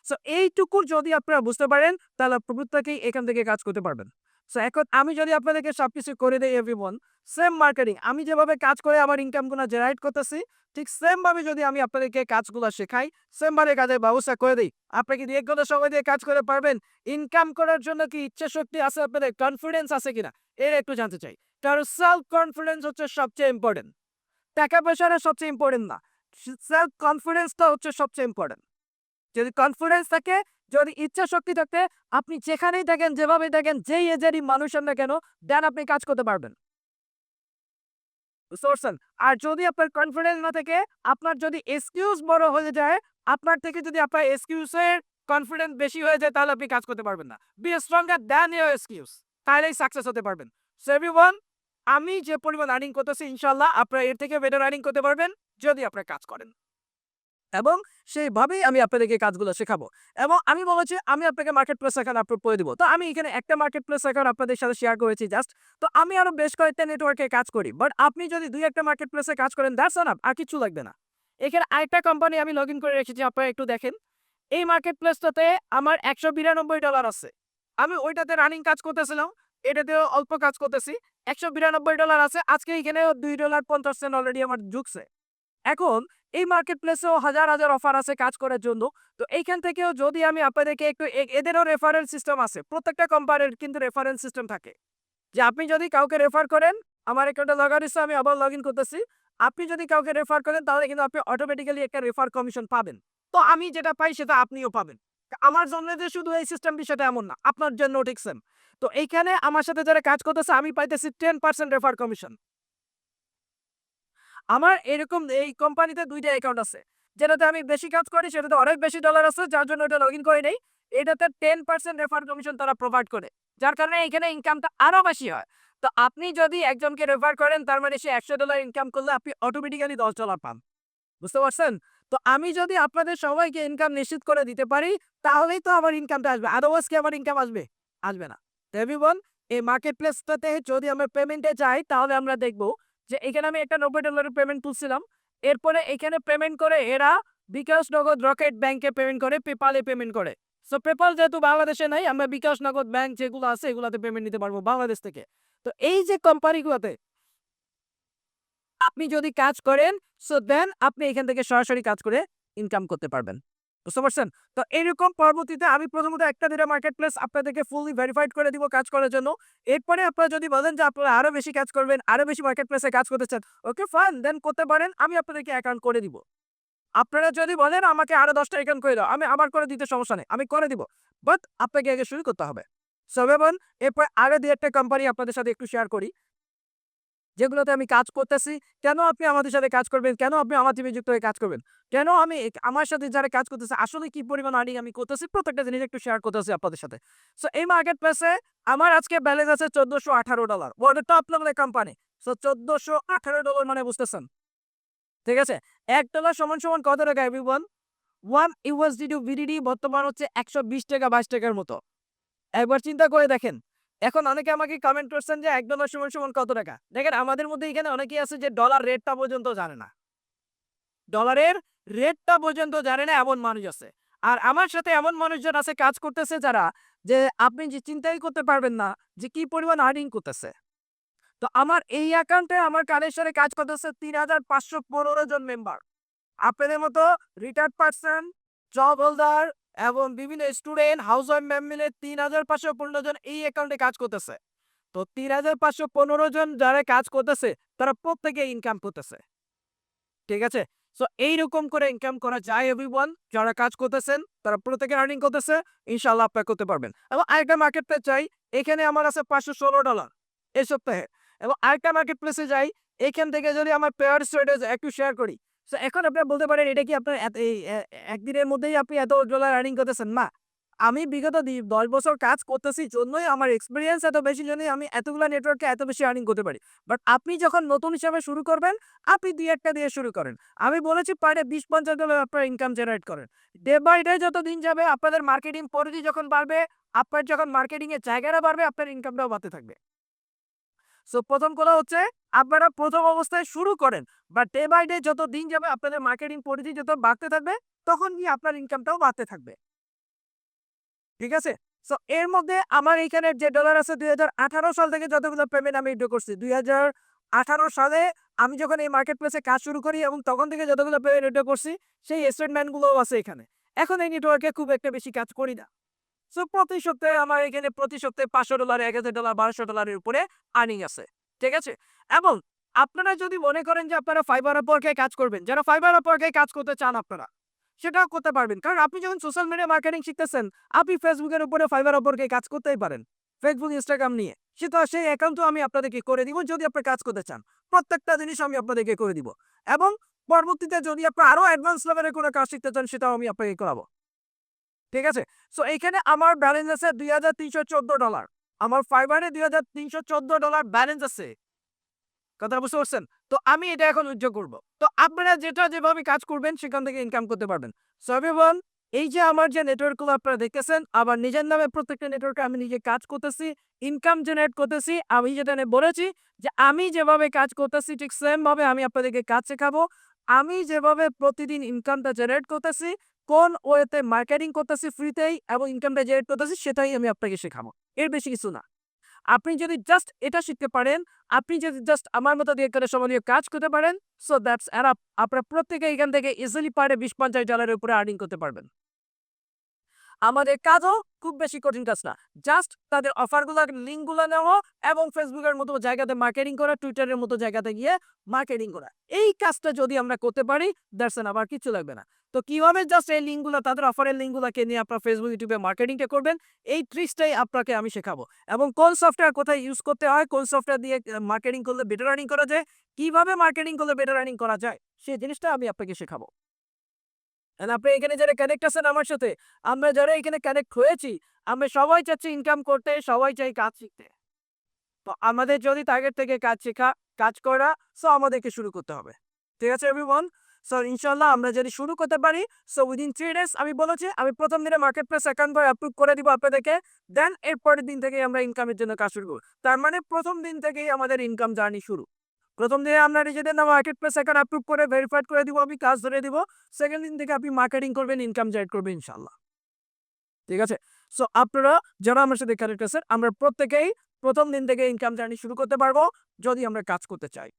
সো এইটুকু যদি আপনারা বুঝতে পারেন, তাহলে প্রত্যেকেই এখান থেকে কাজ করতে পারবেন। সো এখন আমি যদি আপনাদেরকে সবকিছু করে দেই এভরিওয়ান, সেম মার্কেটিং আমি যেভাবে কাজ করে আমার ইনকামগুলো জেনারেট করতেছি, ঠিক সেম ভাবে যদি আমি আপনাদেরকে কাজগুলো শেখাই, সেম ভাবে কাজের ব্যবস্থা করে দেই, আপনি কি দীর্ঘত সময় দিয়ে কাজ করে পারবেন? ইনকাম করার জন্য কি ইচ্ছাশক্তি আছে আপনাদের? কনফিডেন্স আছে কিনা? এটা একটু জানতে চাই। কারণ সেলফ কনফিডেন্স হচ্ছে সবচেয়ে ইম্পোর্টেন্ট। টাকা পয়সাটা সবচেয়ে ইম্পোর্টেন্ট না। সেলফ কনফিডেন্সটা হচ্ছে সবচেয়ে ইম্পর্টেন্ট। যদি কনফিডেন্স থাকে, যদি ইচ্ছা শক্তি থাকে, আপনি যেখানেই থাকেন, যেভাবেই থাকেন, যেই এজেরই মানুষ হন না কেন, দেন আপনি কাজ করতে পারবেন। বুঝতে পারছেন? আর যদি আপনার কনফিডেন্স না থাকে, আপনার যদি এক্সকিউজ বড় হয়ে যায়, আপনার থেকে যদি আপনার এক্সকিউজের কনফিডেন্স বেশি হয়ে যায়, তাহলে আপনি কাজ করতে পারবেন না। Be stronger than your excuse. তাহলেই সাকসেস হতে পারবেন। সো এভরিওয়ান, আমি যে পরিমাণ আর্নিং করতেছি, ইনশাআল্লাহ আপনারা এর থেকে বেটার আর্নিং করতে পারবেন, যদি আপনারা কাজ করেন। এবং সেইভাবেই আমি আপনাদেরকে কাজগুলো শেখাবো। এবং আমি বলেছি আমি আপনাকে মার্কেট প্লেস অ্যাকাউন্ট আপলোড করে দিব। তো আমি এখানে একটা মার্কেট প্লেস অ্যাকাউন্ট আপনাদের সাথে শেয়ার করেছি জাস্ট। তো আমি আরো বেশ কয়েকটা নেটওয়ার্কে কাজ করি। বাট আপনি যদি ২-১ টা মার্কেট প্লেসে কাজ করেন, দ্যাটস এনাফ, আর কিচ্ছু লাগবে না। এখানে আরেকটা কোম্পানি আমি লগইন করে রেখেছি, আপনারা একটু দেখেন। এই মার্কেট প্লেসটাতে আমার $১৯২ আছে। আমি ওইটাতে রানিং কাজ করতেছিলাম। এটাতেও অল্প কাজ করতেছি। $১৯২ আছে। আজকে এখানেও $২.৫০ অলরেডি আমার ঢুকছে। এখন এই মার্কেট প্লেসেও হাজার অফার আছে কাজ করার জন্য। তো এইখান থেকেও যদি আমি আপনাদেরকে একটু এদেরও রেফারেল সিস্টেম আছে। প্রত্যেকটা কোম্পানির কিন্তু রেফারেল সিস্টেম থাকে। যে আপনি যদি কাউকে রেফার করেন, আমার অ্যাকাউন্টে লগা রইছে, আমি আবার লগইন করতেছি। আপনি যদি কাউকে রেফার করেন, তাহলে কিন্তু আপনি অটোমেটিক্যালি একটা রেফার কমিশন পাবেন। তো আমি যেটা পাই সেটা আপনিও পাবেন। আমার জন্য যে শুধু এই সিস্টেম বিষয়টা এমন না। আপনার জন্যও ঠিক সেম। তো এইখানে আমার সাথে যারা কাজ করতেছে, আমি পাইতেছি 10% রেফার কমিশন। আমার এরকম এই কোম্পানিতে ২ টা অ্যাকাউন্ট আছে। যেটাতে আমি বেশি কাজ করি, সেটাতে অনেক বেশি ডলার আছে, যার জন্য ওটা লগইন করি নাই। এটাতে 10% রেফার কমিশন তারা প্রোভাইড করে। যার কারণে এখানে ইনকামটা আরো বেশি হয়। তো আপনি যদি একজনকে রেফার করেন, তার মানে সে $১০০ ইনকাম করলে আপনি অটোমেটিক্যালি $১০ পান। বুঝতে পারছেন? তো আমি যদি আপনাদের সবাইকে ইনকাম নিশ্চিত করে দিতে পারি, তাহলেই তো আমার ইনকামটা আসবে। আদারওয়াইজ কি আমার ইনকাম আসবে? আসবে না। তো এভরিওয়ান, এই মার্কেট প্লেসটাতে যদি আমরা পেমেন্টে যাই, তাহলে আমরা দেখব যে এখানে আমি একটা $৯০ এর পেমেন্ট তুলছিলাম। এরপরে এখানে পেমেন্ট করে এরা বিকাশ, নগদ, রকেট ব্যাংকে পেমেন্ট করে, পেপালে পেমেন্ট করে। সো পেপাল যেহেতু বাংলাদেশে নাই, আমরা বিকাশ, নগদ ব্যাংক যেগুলো আছে এগুলাতে পেমেন্ট নিতে পারবো বাংলাদেশ থেকে। তো এই যে কোম্পানিগুলোতে আপনি যদি কাজ করেন, সো দেন আপনি এখান থেকে সরাসরি কাজ করে ইনকাম করতে পারবেন। বুঝতে পারছেন? তো এরকম পরবর্তীতে আমি প্রথমত ১ টা ২ টা মার্কেট প্লেস আপনাদেরকে ফুললি ভেরিফাইড করে দিব কাজ করার জন্য। এরপরে আপনারা যদি বলেন যে আপনারা আরো বেশি কাজ করবেন, আরো বেশি মার্কেট প্লেসে কাজ করতে চান, ওকে ফাইন, দেন করতে পারেন। আমি আপনাদেরকে অ্যাকাউন্ট করে দিব। আপনারা যদি বলেন আমাকে আরো ১০ টা অ্যাকাউন্ট করে দাও, আমি আমার করে দিতে সমস্যা নেই। আমি করে দিব। বাট আপনাকে আগে শুরু করতে হবে। সো এভরিওয়ান, এরপর আরো ২-১ টা কোম্পানি আপনাদের সাথে একটু শেয়ার করি। যেগুলোতে আমি কাজ করতেছি, কেন আপনি আমাদের সাথে কাজ করবেন? কেন আপনি আমার টিমে যুক্ত হয়ে কাজ করবেন? কেন আমি আমার সাথে যারা কাজ করতেছে আসলে কি পরিমাণ আর্নিং আমি করতেছি, প্রত্যেকটা জিনিস একটু শেয়ার করতেছি আপনাদের সাথে। সো এই মার্কেট প্লেসে আমার আজকে ব্যালেন্স আছে $১৪১৮। ওয়ার্ল্ড এর টপ লেভেলের কোম্পানি। সো $১৪১৮ মানে বুঝতেছেন। ঠিক আছে? $১ সমান কত টাকা এভরিওয়ান? 1 USD টু VDD বর্তমান হচ্ছে ৳১২০ ৳২২ মতো। একবার চিন্তা করে দেখেন। এখন অনেকে আমাকে কমেন্ট করছেন যে $১ সমান কত টাকা? দেখেন আমাদের মধ্যে এখানে অনেকেই আছে যে ডলার রেটটা পর্যন্ত জানে না। ডলারের রেটটা পর্যন্ত জানে না এমন মানুষ আছে। আর আমার সাথে এমন মানুষজন আছে কাজ করতেছে যারা, যে আপনি যে চিন্তাই করতে পারবেন না যে কি পরিমাণ আর্নিং করতেছে। তো আমার এই অ্যাকাউন্টে আমার কানেকশনে কাজ করতেছে ৩৫১৫ জন মেম্বার। আপনাদের মতো রিটায়ার্ড পারসন, জব হোল্ডার এবং বিভিন্ন স্টুডেন্ট, হাউসওয়াইফ মিলে ৩৫১৫ জন এই অ্যাকাউন্টে কাজ করতেছে। তো ৩৫১৫ জন যারা কাজ করতেছে, তারা প্রত্যেকে ইনকাম করতেছে। ঠিক আছে? সো এইরকম করে ইনকাম করা যায় এভরিওয়ান। যারা কাজ করতেছেন, তারা প্রত্যেকে আর্নিং করতেছে। ইনশাআল্লাহ আপনারা করতে পারবেন। এবং আরেকটা মার্কেট প্লেস চাই, এখানে আমার আছে $৫১৬ এই সপ্তাহে। এবং আরেকটা মার্কেট প্লেসে যাই, এখান থেকে যদি আমার পেয়ার স্ট্র্যাটেজি একটু শেয়ার করি। সো এখন আপনারা বলতে পারেন এটা কি আপনার এত এই একদিনের মধ্যেই আপনি এত ডলার আর্নিং করতেছেন? না। আমি বিগত ১০ বছর কাজ করতেছি জন্যই, আমার এক্সপেরিয়েন্স এত বেশি জন্যই আমি এতগুলা নেটওয়ার্কে এত বেশি আর্নিং করতে পারি। বাট আপনি যখন নতুন হিসাবে শুরু করবেন, আপনি ২-১ টা দিয়ে শুরু করেন। আমি বলেছি পার ডে $২০-৫০ আপনার ইনকাম জেনারেট করেন। ডে বাই ডে যত দিন যাবে, আপনাদের মার্কেটিং পরিধি যখন বাড়বে, আপনার যখন মার্কেটিং এর জায়গাটা বাড়বে, আপনার ইনকামটাও বাড়তে থাকবে। সো প্রথম কথা হচ্ছে আপনারা প্রথম অবস্থায় শুরু করেন। বাট ডে বাই ডে যত দিন যাবে, আপনাদের মার্কেটিং পরিধি যত বাড়তে থাকবে, তখন গিয়ে আপনার ইনকামটাও বাড়তে থাকবে। ঠিক আছে? সো এর মধ্যে আমার এইখানে যে ডলার আছে ২০১৮ সাল থেকে যতগুলো পেমেন্ট আমি উইথড্র করছি। ২০১৮ সালে আমি যখন এই মার্কেট প্লেসে কাজ শুরু করি এবং তখন থেকে যতগুলো পেমেন্ট উইথড্র করছি, সেই স্টেটমেন্ট গুলোও আছে এখানে। এখন এই নেটওয়ার্কে খুব একটা বেশি কাজ করি না। সো প্রতি সপ্তাহে আমার এখানে প্রতি সপ্তাহে $৫০০, $১,০০০, $১,২০০ এর উপরে আর্নিং আছে। ঠিক আছে? এবং আপনারা যদি মনে করেন যে আপনারা ফাইবার আপওয়ার্কে কাজ করবেন, যারা ফাইবার আপওয়ার্কে কাজ করতে চান আপনারা, সেটাও করতে পারবেন। কারণ আপনি যখন সোশ্যাল মিডিয়া মার্কেটিং শিখতেছেন, আপনি ফেসবুকের উপরে ফাইবার আপওয়ার্কে কাজ করতেই পারেন। ফেসবুক, ইনস্টাগ্রাম নিয়ে। সেই অ্যাকাউন্টও আমি আপনাদেরকে করে দিব যদি আপনি কাজ করতে চান। প্রত্যেকটা জিনিস আমি আপনাদেরকে করে দিব। এবং পরবর্তীতে যদি আপনি আরো অ্যাডভান্স লেভেলের কোনো কাজ শিখতে চান, সেটাও আমি আপনাকে করাবো। ঠিক আছে? সো এইখানে আমার ব্যালেন্স আছে $2,314। আমার ফাইবারে $2,314 ব্যালেন্স আছে। কথা বুঝতে পারছেন? তো আমি এটা এখন উইথড্র করব। তো আপনারা যেভাবে কাজ করবেন সেখান থেকে ইনকাম করতে পারবেন। সো এভরিওয়ান, এই যে আমার যে নেটওয়ার্কগুলো আপনারা দেখতেছেন, আমার নিজের নামে প্রত্যেকটা নেটওয়ার্কে আমি নিজে কাজ করতেছি, ইনকাম জেনারেট করতেছি। আমি যেটা নিয়ে বলেছি যে আমি যেভাবে কাজ করতেছি ঠিক সেম ভাবে আমি আপনাদেরকে কাজ শেখাবো। আমি যেভাবে প্রতিদিন ইনকামটা জেনারেট করতেছি, কোন ওয়েতে মার্কেটিং করতেছি ফ্রিতেই এবং ইনকামটা জেনারেট করতেছি সেটাই আমি আপনাকে শেখাবো। এর বেশি কিছু না। আপনি যদি জাস্ট এটা শিখতে পারেন, আপনি যদি জাস্ট আমার মতো দিয়ে করে সময় দিয়ে কাজ করতে পারেন, সো দ্যাটস এনাফ। আপনারা প্রত্যেকে এখান থেকে ইজিলি পার ডে $20-50 উপরে আর্নিং করতে পারবেন। আমাদের কাজও খুব বেশি কঠিন কাজ না। জাস্ট তাদের অফারগুলোর লিঙ্কগুলো নেওয়া এবং ফেসবুকের মতো জায়গাতে মার্কেটিং করা, টুইটারের মতো জায়গাতে গিয়ে মার্কেটিং করা। এই কাজটা যদি আমরা করতে পারি, দ্যাটস এনাফ, আর কিছু লাগবে না। তো কিভাবে জাস্ট এই লিঙ্কগুলো, তাদের অফারের লিঙ্কগুলোকে নিয়ে আপনার ফেসবুক, ইউটিউবে মার্কেটিংটা করবেন, এই ট্রিক্সটাই আপনাকে আমি শেখাবো। এবং কোন সফটওয়্যার কোথায় ইউজ করতে হয়, কোন সফটওয়্যার দিয়ে মার্কেটিং করলে বেটার আর্নিং করা যায়, কিভাবে মার্কেটিং করলে বেটার আর্নিং করা যায়, সেই জিনিসটা আমি আপনাকে শেখাবো। এন্ড আপনি এখানে যারা কানেক্ট আছেন আমার সাথে, আমরা যারা এখানে কানেক্ট হয়েছি, আমরা সবাই চাচ্ছি ইনকাম করতে, সবাই চাই কাজ শিখতে। তো আমাদের যদি টার্গেট থেকে কাজ শেখা, কাজ করা, সো আমাদেরকে শুরু করতে হবে। ঠিক আছে এভরিওয়ান? সো ইনশাআল্লাহ আমরা যদি শুরু করতে পারি, সো উইদিন 3 ডেজ আমি বলেছি আমি প্রথম দিনে মার্কেট প্লেস অ্যাকাউন্ট অ্যাপ্রুভ করে দিব আপনাদেরকে। দেন এর পরের দিন থেকেই আমরা ইনকামের জন্য কাজ শুরু করব। তার মানে প্রথম দিন থেকেই আমাদের ইনকাম জার্নি শুরু। প্রথম দিনে আমরা নিজেদের নামে মার্কেট প্লেস অ্যাকাউন্ট অ্যাপ্রুভ করে ভেরিফাইড করে দিব, আমি কাজ ধরে দিব। সেকেন্ড দিন থেকে আপনি মার্কেটিং করবেন, ইনকাম জেনারেট করবেন ইনশাআল্লাহ। ঠিক আছে? সো আপনারা যারা আমার সাথে কানেক্ট আছেন, আমরা প্রত্যেকেই প্রথম দিন থেকে ইনকাম জার্নি শুরু করতে পারবো যদি আমরা কাজ করতে চাই।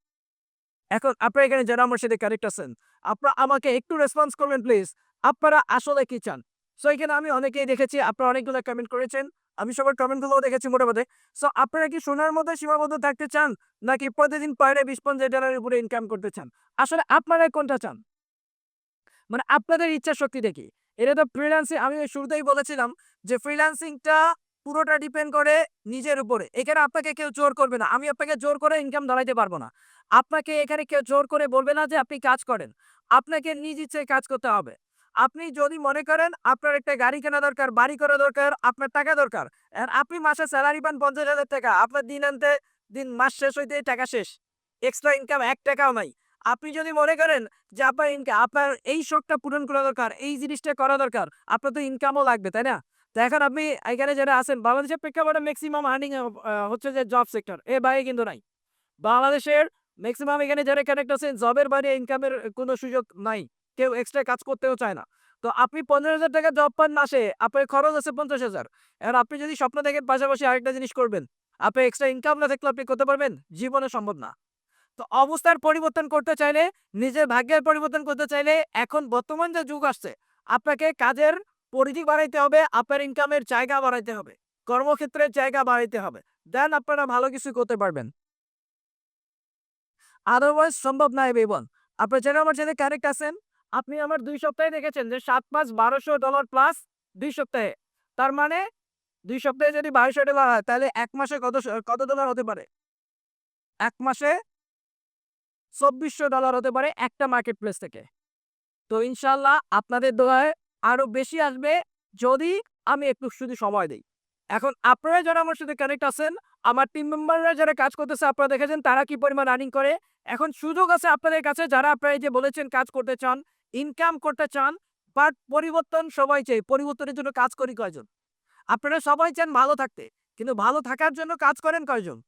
এখন আপনারা এখানে যারা আমার সাথে কানেক্ট আছেন, আপনারা আমাকে একটু রেসপন্স করবেন প্লিজ। আপনারা আসলে কি চান? সো এখানে আমি অনেকেই দেখেছি, আপনারা অনেকগুলো কমেন্ট করেছেন। আমি সবার কমেন্টগুলোও দেখেছি মোটামুটি। সো আপনারা কি সোনার মধ্যে সীমাবদ্ধ থাকতে চান? নাকি প্রতিদিন পার ডে $20-50 উপরে ইনকাম করতে চান? আসলে আপনারা কোনটা চান? মানে আপনাদের ইচ্ছা শক্তিটা কি? এটা তো ফ্রিল্যান্সিং, আমি ওই শুরুতেই বলেছিলাম যে ফ্রিল্যান্সিংটা পুরোটা ডিপেন্ড করে নিজের উপরে। এখানে আপনাকে কেউ জোর করবে না। আমি আপনাকে জোর করে ইনকাম ধরাইতে পারব না। আপনাকে এখানে কেউ জোর করে বলবে না যে আপনি কাজ করেন। আপনাকে নিজ ইচ্ছায় কাজ করতে হবে। আপনি যদি মনে করেন আপনার একটা গাড়ি কেনা দরকার, বাড়ি করা দরকার, আপনার টাকা দরকার। আর আপনি মাসে সেলারি পান ৳50,000, আপনার দিন আনতে মাস শেষ হইতেই টাকা শেষ। এক্সট্রা ইনকাম ৳1 নাই। আপনি যদি মনে করেন যে আপনার এই শখটা পূরণ করা দরকার, এই জিনিসটা করা দরকার, আপনার তো ইনকামও লাগবে, তাই না? তো এখন আপনি এখানে যারা আছেন, বাংলাদেশের প্রেক্ষাপটে মেক্সিমাম আর্নিং হচ্ছে যে জব সেক্টর, এর বাইরে কিন্তু নাই। বাংলাদেশের মেক্সিমাম এখানে যারা কানেক্ট আছেন, জবের বাইরে ইনকামের কোনো সুযোগ নাই। কেউ এক্সট্রা কাজ করতেও চায় না। তো আপনি ৳15,000 জব পান মাসে, আপনার খরচ আছে ৳50,000। এখন আপনি যদি স্বপ্ন দেখেন পাশাপাশি আরেকটা জিনিস করবেন, আপনার এক্সট্রা ইনকাম না থাকলে আপনি করতে পারবেন? জীবনে সম্ভব না। তো অবস্থার পরিবর্তন করতে চাইলে, নিজের ভাগ্যের পরিবর্তন করতে চাইলে, এখন বর্তমান যে যুগ আসছে, আপনাকে কাজের পরিধি বাড়াইতে হবে, আপনার ইনকামের জায়গা বাড়াইতে হবে, কর্মক্ষেত্রের জায়গা বাড়াইতে হবে। দেন আপনারা ভালো কিছু করতে পারবেন। আদারওয়াইজ সম্ভব না এভরিওয়ান। আপনারা যারা আমার সাথে কানেক্ট আছেন, আপনি আমার ২ সপ্তাহে দেখেছেন যে ৭-৫ $১,২০০ প্লাস ২ সপ্তাহে। তার মানে ২ সপ্তাহে যদি $১,২০০ হয় তাহলে ১ মাসে কত ডলার হতে পারে? ১ মাসে $২,৪০০ হতে পারে একটা মার্কেট প্লেস থেকে। তো ইনশাআল্লাহ আপনাদের দোয়ায় আরো বেশি আসবে যদি আমি একটু শুধু সময় দেই। এখন আপনারা যারা আমার সাথে কানেক্ট আছেন, আমার টিম মেম্বাররা যারা কাজ করতেছে আপনারা দেখেছেন তারা কি পরিমাণ আর্নিং করে। এখন সুযোগ আছে আপনাদের কাছে, যারা আপনারা এই যে বলেছেন কাজ করতে চান, ইনকাম করতে চান, বাট পরিবর্তন সবাই চাই। পরিবর্তনের জন্য কাজ করি কয়জন? আপনারা সবাই চান ভালো থাকতে। কিন্তু ভালো থাকার জন্য কাজ করেন কয়জন?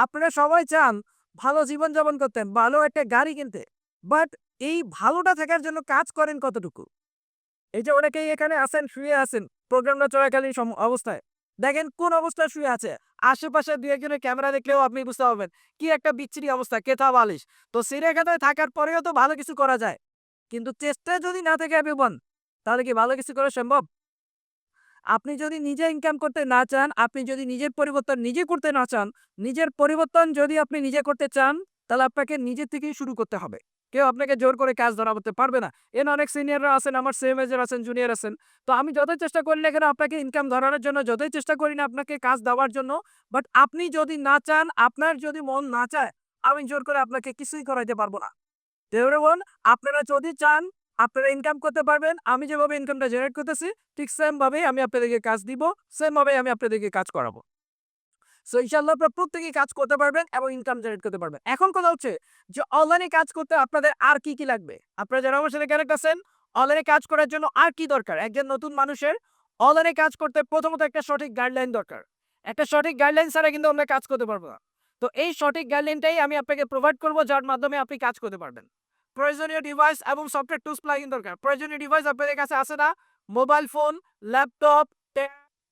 আপনারা সবাই চান ভালো জীবনযাপন করতে, ভালো একটা গাড়ি কিনতে। বাট এই ভালোটা থাকার জন্য কাজ করেন কতটুকু? এই যে অনেকেই এখানে আছেন, শুয়ে আছেন প্রোগ্রামটা চলাকালীন অবস্থায়। দেখেন কোন অবস্থায় শুয়ে আছে। আশেপাশে ২-১ জনের ক্যামেরা দেখলেও আপনি বুঝতে পারবেন কি একটা বিচ্ছিরি অবস্থা, কেথা বালিশ। তো সিনেখাতায় থাকার পরেও তো ভালো কিছু করা যায়। কিন্তু চেষ্টা যদি না থাকে এভরিওয়ান, তাহলে কি ভালো কিছু করা সম্ভব? আপনি যদি নিজে ইনকাম করতে না চান, আপনি যদি নিজের পরিবর্তন নিজে করতে না চান, নিজের পরিবর্তন যদি আপনি নিজে করতে চান, তাহলে আপনাকে নিজে থেকেই শুরু করতে হবে। কেউ আপনাকে জোর করে কাজ ধরাতে পারবে না। এখানে অনেক সিনিয়ররা আছেন, আমার সেম এজের আছেন, জুনিয়র আছেন। তো আমি যতই চেষ্টা করি না কেন আপনাকে ইনকাম ধরানোর জন্য, যতই চেষ্টা করি না আপনাকে কাজ দেওয়ার জন্য, বাট আপনি যদি না চান, আপনার যদি মন না চায়, আমি জোর করে আপনাকে কিছুই করাইতে পারব না। তো এভরিওয়ান, আপনারা যদি চান, আপনারা ইনকাম করতে পারবেন। আমি যেভাবে ইনকামটা জেনারেট করতেছি, ঠিক সেম ভাবেই আমি আপনাদেরকে কাজ দিব, সেম ভাবেই আমি আপনাদেরকে কাজ করাবো। সো ইনশাআল্লাহ আপনারা প্রত্যেকেই কাজ করতে পারবেন এবং ইনকাম জেনারেট করতে পারবেন। এখন কথা হচ্ছে যে অনলাইনে কাজ করতে আপনাদের আর কি লাগবে? আপনারা যারা আমার সাথে কানেক্ট আছেন, অনলাইনে কাজ করার জন্য আর কি দরকার? একজন নতুন মানুষের অনলাইনে কাজ করতে প্রথমত একটা সঠিক গাইডলাইন দরকার। একটা সঠিক গাইডলাইন ছাড়া কিন্তু আমরা কাজ করতে পারবো না। তো এই সঠিক গাইডলাইনটাই আমি আপনাকে প্রোভাইড করব, যার মাধ্যমে আপনি কাজ করতে পারবেন। প্রয়োজনীয় ডিভাইস এবং সফটওয়্যার টুলস প্লাগইন দরকার। প্রয়োজনীয় ডিভাইস আপনাদের কাছে আছে না? Mobile phone, laptop,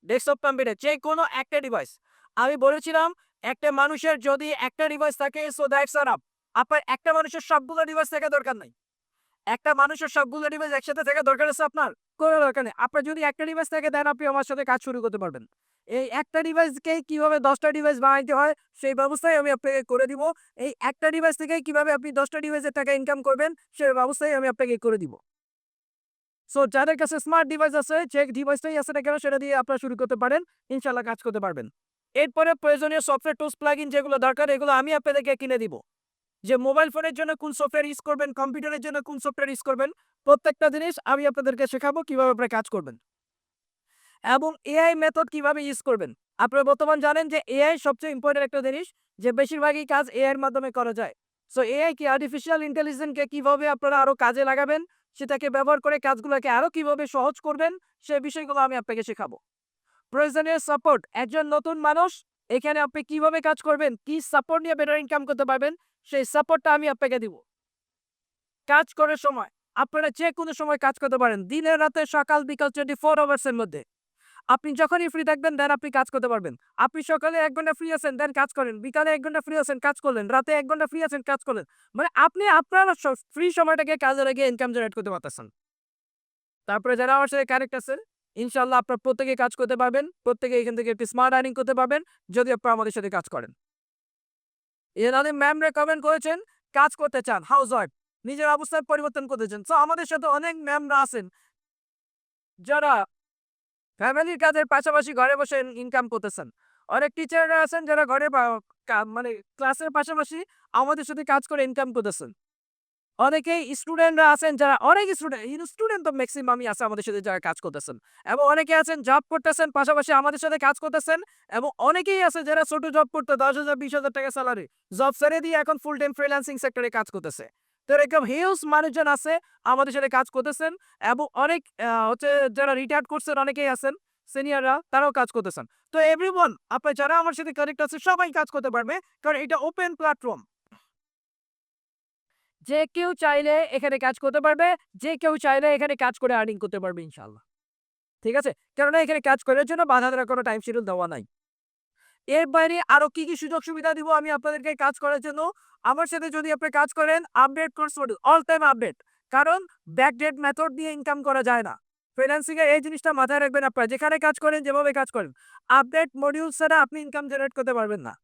desktop computer, যেকোনো একটা ডিভাইস। আমি বলেছিলাম একটা মানুষের যদি একটা ডিভাইস থাকে, সো দ্যাটস এনাফ। আপনার একটা মানুষের সবগুলো ডিভাইস থাকা দরকার নাই। একটা মানুষের সবগুলো ডিভাইস একসাথে থাকা দরকার আছে আপনার? কোনো দরকার নেই। আপনার যদি একটা ডিভাইস থাকে দেন আপনি আমার সাথে কাজ শুরু করতে পারবেন। এই একটা ডিভাইসকেই কিভাবে ১০ টা ডিভাইস বানাইতে হয় সেই ব্যবস্থাই আমি আপনাকে করে দিব। এই একটা ডিভাইস থেকেই কিভাবে আপনি ১০ টা ডিভাইসের টাকা ইনকাম করবেন সেই ব্যবস্থাই আমি আপনাকে করে দিব। সো যাদের কাছে স্মার্ট ডিভাইস আছে, যে ডিভাইসটাই আছে না কেন সেটা দিয়ে আপনারা শুরু করতে পারেন। ইনশাআল্লাহ কাজ করতে পারবেন। এরপরে প্রয়োজনীয় সফটওয়্যার টুলস প্লাগইন যেগুলো দরকার এগুলো আমি আপনাদেরকে কিনে দিব। যে মোবাইল ফোনের জন্য কোন সফটওয়্যার ইউজ করবেন, কম্পিউটারের জন্য কোন সফটওয়্যার ইউজ করবেন, প্রত্যেকটা জিনিস আমি আপনাদেরকে শেখাবো কিভাবে আপনারা কাজ করবেন। এবং এআই মেথড কিভাবে ইউজ করবেন। আপনারা বর্তমান জানেন যে এআই সবচেয়ে ইম্পর্টেন্ট একটা জিনিস, যে বেশিরভাগই কাজ এআই এর মাধ্যমে করা যায়। সো এআই কি আর্টিফিশিয়াল ইন্টেলিজেন্স কে কিভাবে আপনারা আরো কাজে লাগাবেন, সেটাকে ব্যবহার করে কাজগুলোকে আরো কিভাবে সহজ করবেন, সেই বিষয়গুলো আমি আপনাকে শেখাবো। প্রয়োজনীয় সাপোর্ট, একজন নতুন মানুষ এখানে আপনি কিভাবে কাজ করবেন, কি সাপোর্ট নিয়ে বেটার ইনকাম করতে পারবেন, সেই সাপোর্টটা আমি আপনাকে দিব। কাজ করার সময় আপনারা যে কোনো সময় কাজ করতে পারেন। দিনে রাতে সকাল বিকাল 24 আওয়ার্স এর মধ্যে। আপনি যখনই ফ্রি থাকবেন দেন আপনি কাজ করতে পারবেন। আপনি সকালে ১ ঘন্টা ফ্রি আছেন দেন কাজ করেন। বিকালে ১ ঘন্টা ফ্রি আছেন কাজ করলেন। রাতে ১ ঘন্টা ফ্রি আছেন কাজ করলেন। মানে আপনি আপনার ফ্রি সময়টাকে কাজে লাগিয়ে ইনকাম জেনারেট করতে পারতেছেন। তারপরে যারা আমার সাথে কানেক্ট আছেন, ইনশাআল্লাহ আপনারা প্রত্যেকেই কাজ করতে পারবেন। প্রত্যেকে এখান থেকে একটি স্মার্ট আর্নিং করতে পারবেন যদি আপনারা আমাদের সাথে কাজ করেন। এনাদের ম্যাম রেকমেন্ড করেছেন কাজ করতে চান, হাউসওয়াইফ। নিজের অবস্থার পরিবর্তন করতে চান। সো আমাদের সাথে অনেক ম্যামরা আছেন যারা ফ্যামিলির কাজের পাশাপাশি ঘরে বসে ইনকাম করতেছেন। অনেক টিচাররা আছেন যারা ঘরে মানে ক্লাসের পাশাপাশি আমাদের সাথে কাজ করে ইনকাম করতেছেন। অনেকেই স্টুডেন্টরা আছেন যারা অনেক স্টুডেন্ট তো মেক্সিমামই আছে আমাদের সাথে যারা কাজ করতেছেন। এবং অনেকে আছেন জব করতেছেন পাশাপাশি আমাদের সাথে কাজ করতেছেন। এবং অনেকেই আছে যারা ছোট জব করতো ১০,০০০ ২০,০০০ টাকা স্যালারি। জব ছেড়ে দিয়ে এখন ফুল টাইম ফ্রিল্যান্সিং সেক্টরে কাজ করতেছে। তো এরকম হিউজ মানুষজন আছে আমাদের সাথে কাজ করতেছেন। এবং অনেক হচ্ছে যারা রিটায়ার্ড করছেন অনেকেই আছেন সিনিয়ররা, তারাও কাজ করতেছেন। তো এভরিওয়ান, আপনারা যারা আমার সাথে কানেক্ট আছে সবাই কাজ করতে পারবে। কারণ এটা ওপেন প্ল্যাটফর্ম। যে কেউ চাইলে এখানে কাজ করতে পারবে, যে কেউ চাইলে এখানে কাজ করে আর্নিং করতে পারবে ইনশাআল্লাহ। ঠিক আছে? কেননা এখানে কাজ করার জন্য বাঁধা ধরা কোনো টাইম শিডিউল দেওয়া নাই। এর বাইরে আরো কি সুযোগ সুবিধা দিব আমি আপনাদেরকে কাজ করার জন্য? আমার সাথে যদি আপনি কাজ করেন update course model, all time update. কারণ ব্যাকডেট মেথড দিয়ে ইনকাম করা যায় না। ফ্রিল্যান্সিং এ এই জিনিসটা মাথায় রাখবেন আপনারা। যেখানে কাজ করেন, যেভাবে কাজ করেন, আপডেট মডিউল ছাড়া আপনি ইনকাম জেনারেট করতে পারবেন না।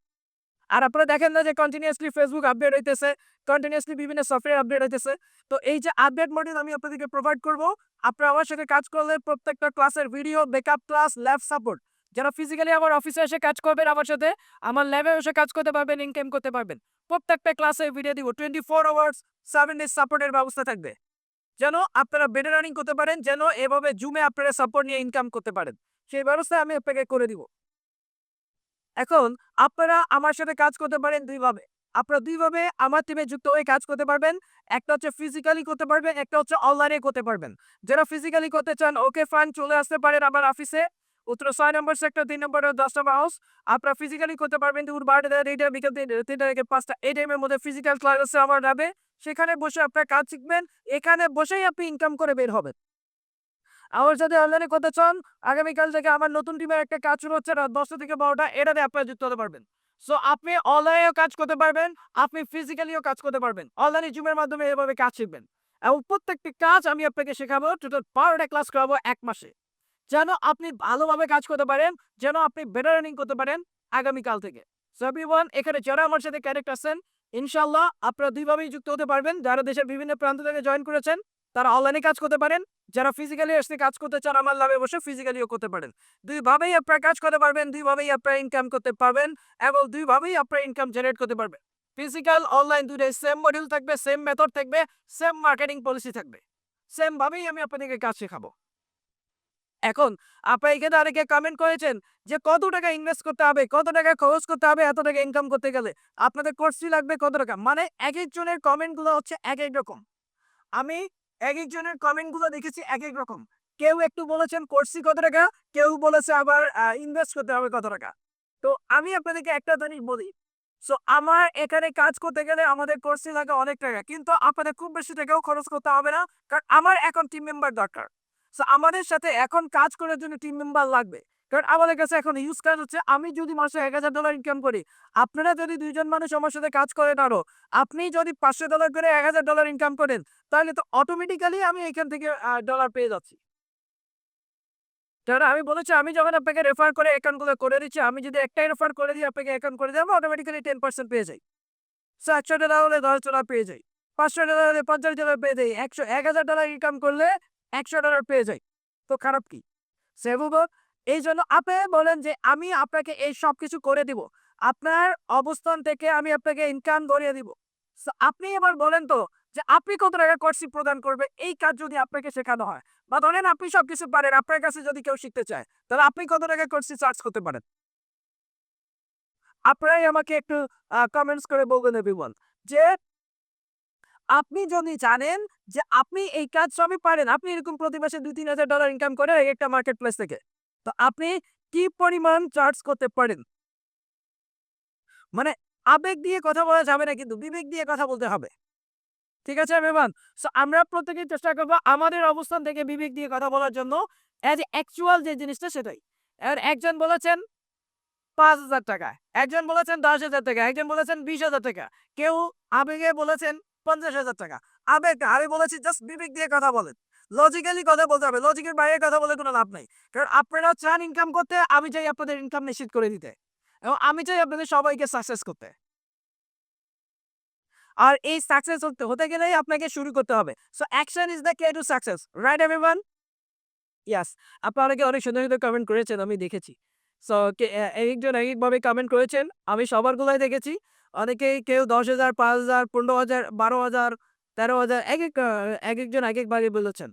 আর আপনারা দেখেন না যে কন্টিনিউয়াসলি Facebook আপডেট হইতেছে, কন্টিনিউয়াসলি বিভিন্ন সফটওয়্যার আপডেট হইতেছে। তো এই যে আপডেট মডিউল আমি আপনাদেরকে প্রোভাইড করব, আপনারা আমার সাথে কাজ করলে প্রত্যেকটা ক্লাসের video, backup class, lab support. যারা ফিজিক্যালি আমার অফিসে এসে কাজ করবেন আমার সাথে, আমার ল্যাবে এসে কাজ করতে পারবেন, ইনকাম করতে পারবেন। প্রত্যেকটা ক্লাসে ভিডিও দিব। 24 আওয়ার্স 7 ডেজ সাপোর্টের ব্যবস্থা থাকবে। যেন আপনারা বেটার আর্নিং করতে পারেন, যেন এভাবে জুমে আপনারা সাপোর্ট নিয়ে ইনকাম করতে পারেন। সেই ব্যবস্থা আমি আপনাকে করে দিব। এখন আপনারা আমার সাথে কাজ করতে পারেন ২ ভাবে। আপনারা ২ ভাবে আমার টিমে যুক্ত হয়ে কাজ করতে পারবেন। একটা হচ্ছে ফিজিক্যালি করতে পারবেন, একটা হচ্ছে অনলাইনে করতে পারবেন। যারা ফিজিক্যালি করতে চান ওকে ফাইন, চলে আসতে পারেন আমার অফিসে। উত্তরা ৬ নম্বর সেক্টর ৩ নম্বর ১০ নম্বর হাউস। আপনারা ফিজিক্যালি করতে পারবেন দুপুর ১২টা থেকে ২টা, বিকেল ৩টা থেকে ৫টা। এই টাইমের মধ্যে ফিজিক্যাল ক্লাস আছে আমার ল্যাবে। সেখানে বসে আপনারা কাজ শিখবেন। এখানে বসেই আপনি ইনকাম করে বের হবেন। আমার সাথে অনলাইনে করতে চান, আগামীকাল থেকে আমার নতুন টিমের একটা কাজ শুরু হচ্ছে রাত ১০টা থেকে ১২টা, এটাতে আপনারা যুক্ত হতে পারবেন। সো আপনি অনলাইনেও কাজ করতে পারবেন, আপনি ফিজিক্যালিও কাজ করতে পারবেন। অনলাইনে জুমের মাধ্যমে এভাবে কাজ শিখবেন। এবং প্রত্যেকটি কাজ আমি আপনাকে শেখাবো, টোটাল ১২টা ক্লাস করাবো ১ মাসে। যেন আপনি ভালোভাবে কাজ করতে পারেন, যেন আপনি বেটার আর্নিং করতে পারেন আগামীকাল থেকে। সো এভরিওয়ান, এখানে যারা আমার সাথে কানেক্ট আছেন ইনশাআল্লাহ আপনারা দুইভাবেই যুক্ত হতে পারবেন। যারা দেশের বিভিন্ন প্রান্ত থেকে জয়েন করেছেন, তারা অনলাইনে কাজ করতে পারেন। যারা ফিজিক্যালি এসে কাজ করতে চান আমার ল্যাবে বসে ফিজিক্যালিও করতে পারেন। দুইভাবেই আপনারা কাজ করতে পারবেন, দুইভাবেই আপনারা ইনকাম করতে পারবেন এবং দুইভাবেই আপনারা ইনকাম জেনারেট করতে পারবেন। ফিজিক্যাল, অনলাইন দুইটাই সেম মডিউল থাকবে, সেম মেথড থাকবে, সেম মার্কেটিং পলিসি থাকবে। সেম ভাবেই আমি আপনাদেরকে কাজ শেখাবো। এখন আপনারা এখানে অনেকে কমেন্ট করেছেন যে কত টাকা ইনভেস্ট করতে হবে, কত টাকা খরচ করতে হবে এত টাকা ইনকাম করতে গেলে? আপনাদের কোর্স ফি লাগবে কত টাকা? মানে একেকজনের কমেন্টগুলো হচ্ছে একেক রকম। আমি একেকজনের কমেন্টগুলো দেখেছি একেক রকম। কেউ একটু বলেছেন কোর্স ফি কত টাকা, কেউ বলেছে আবার ইনভেস্ট করতে হবে কত টাকা। তো আমি আপনাদেরকে একটা জিনিস বলি। সো আমার এখানে কাজ করতে গেলে আমাদের কোর্স ফি লাগে অনেক টাকা। কিন্তু আপনাদের খুব বেশি টাকাও খরচ করতে হবে না। কারণ আমার এখন টিম মেম্বার দরকার। সো আমাদের সাথে এখন কাজ করার জন্য টিম মেম্বার লাগবে। কারণ আমাদের কাছে এখন ইউজ কাজ হচ্ছে আমি যদি মাসে $1000 ইনকাম করি, আপনারা যদি ২ জন মানুষ আমার সাথে কাজ করেন আরো, আপনি যদি $500 করে $1000 ইনকাম করেন, তাহলে তো অটোমেটিক্যালি আমি এখান থেকে ডলার পেয়ে যাচ্ছি। কারণ আমি বলেছি আমি যখন আপনাকে রেফার করে অ্যাকাউন্টগুলো করে দিচ্ছি, আমি যদি একটাই রেফার করে দিই আপনাকে অ্যাকাউন্ট করে দিই, আমি অটোমেটিক্যালি 10% পেয়ে যাই। সো $100 হলে $10 পেয়ে যাই। $500 হলে $50 পেয়ে যাই। $1000 ইনকাম করলে $100 পেয়ে যাই। তো খারাপ কি? সেভেবল। এইজন্য আপনি বলেন যে আমি আপনাকে এই সবকিছু করে দিব। আপনার অবস্থান থেকে আমি আপনাকে ইনকাম ধরিয়ে দিব। সো আপনি এবার বলেন তো যে আপনি কত টাকা কোর্স ফি প্রদান করবেন এই কাজ যদি আপনাকে শেখানো হয়? বা ধরেন আপনি সবকিছু পারেন, আপনার কাছে যদি কেউ শিখতে চায়, তাহলে আপনি কত টাকা কোর্স ফি চার্জ করতে পারেন? আপনারাই আমাকে একটু কমেন্টস করে বলবেন এভরিওয়ান যে আপনি যদি জানেন যে আপনি এই কাজ সবই পারেন, আপনি এরকম প্রতি মাসে $২-৩ হাজার ইনকাম করেন একটা মার্কেট প্লেস থেকে। তো আপনি কি পরিমাণ চার্জ করতে পারেন? মানে আবেগ দিয়ে কথা বলা যাবে না কিন্তু বিবেক দিয়ে কথা বলতে হবে। ঠিক আছে মেহমান? সো আমরা প্রত্যেকেই চেষ্টা করব আমাদের অবস্থান থেকে বিবেক দিয়ে কথা বলার জন্য অ্যাজ অ্যাকচুয়াল যে জিনিসটা সেটাই। এবার একজন বলেছেন ৳৫,০০০, একজন বলেছেন ৳১০,০০০, একজন বলেছেন ৳২০,০০০, কেউ আবেগে বলেছেন ৳৫০,০০০। আবেগ না, আমি বলেছি জাস্ট বিবেক দিয়ে কথা বলেন। লজিক্যালি কথা বলতে হবে। লজিকের বাইরে কথা বলে কোনো লাভ নাই। কারণ আপনারা চান ইনকাম করতে, আমি চাই আপনাদের ইনকাম নিশ্চিত করে দিতে। এবং আমি চাই আপনাদের সবাইকে সাকসেস করতে। আর এই সাকসেস হতে গেলেই আপনাকে শুরু করতে হবে। So action is the key to success. Right everyone? Yes. আপনারা অনেকে অনেক সুন্দর, সুন্দর কমেন্ট করেছেন আমি দেখেছি। সো একেকজন একেকভাবে কমেন্ট করেছেন। আমি সবারগুলাই দেখেছি। অনেকেই কেউ ১০,০০০, ৫,০০০, ১৫,০০০, ১২,০০০, ১৩,০০০ একেকজন একেকভাবে বলেছেন।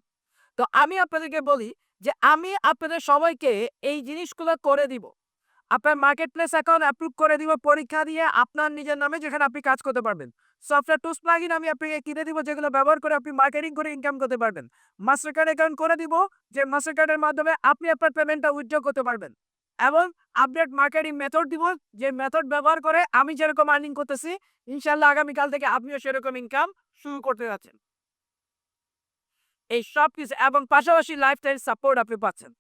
তো আমি আপনাদেরকে বলি যে আমি আপনাদের সবাইকে এই জিনিসগুলো করে দিব। আপনার মার্কেট প্লেস অ্যাকাউন্ট অ্যাপ্রুভ করে দিব পরীক্ষা দিয়ে আপনার নিজের নামে যেখানে আপনি কাজ করতে পারবেন। সফটওয়্যার টুলস প্লাগইন আমি আপনাকে কিনে দিব যেগুলো ব্যবহার করে আপনি মার্কেটিং করে ইনকাম করতে পারবেন। মাস্টার কার্ড অ্যাকাউন্ট করে দিব যে মাস্টার কার্ডের মাধ্যমে আপনি আপনার পেমেন্টটা উইথড্র করতে পারবেন। এবং আপডেট মার্কেটিং মেথড দিব যে মেথড ব্যবহার করে আমি যেরকম আর্নিং করতেছি ইনশাআল্লাহ আগামীকাল থেকে আপনিও সেরকম ইনকাম শুরু করতে যাচ্ছেন। এই সবকিছু এবং পাশাপাশি লাইফস্টাইল সাপোর্ট আপনি পাচ্ছেন।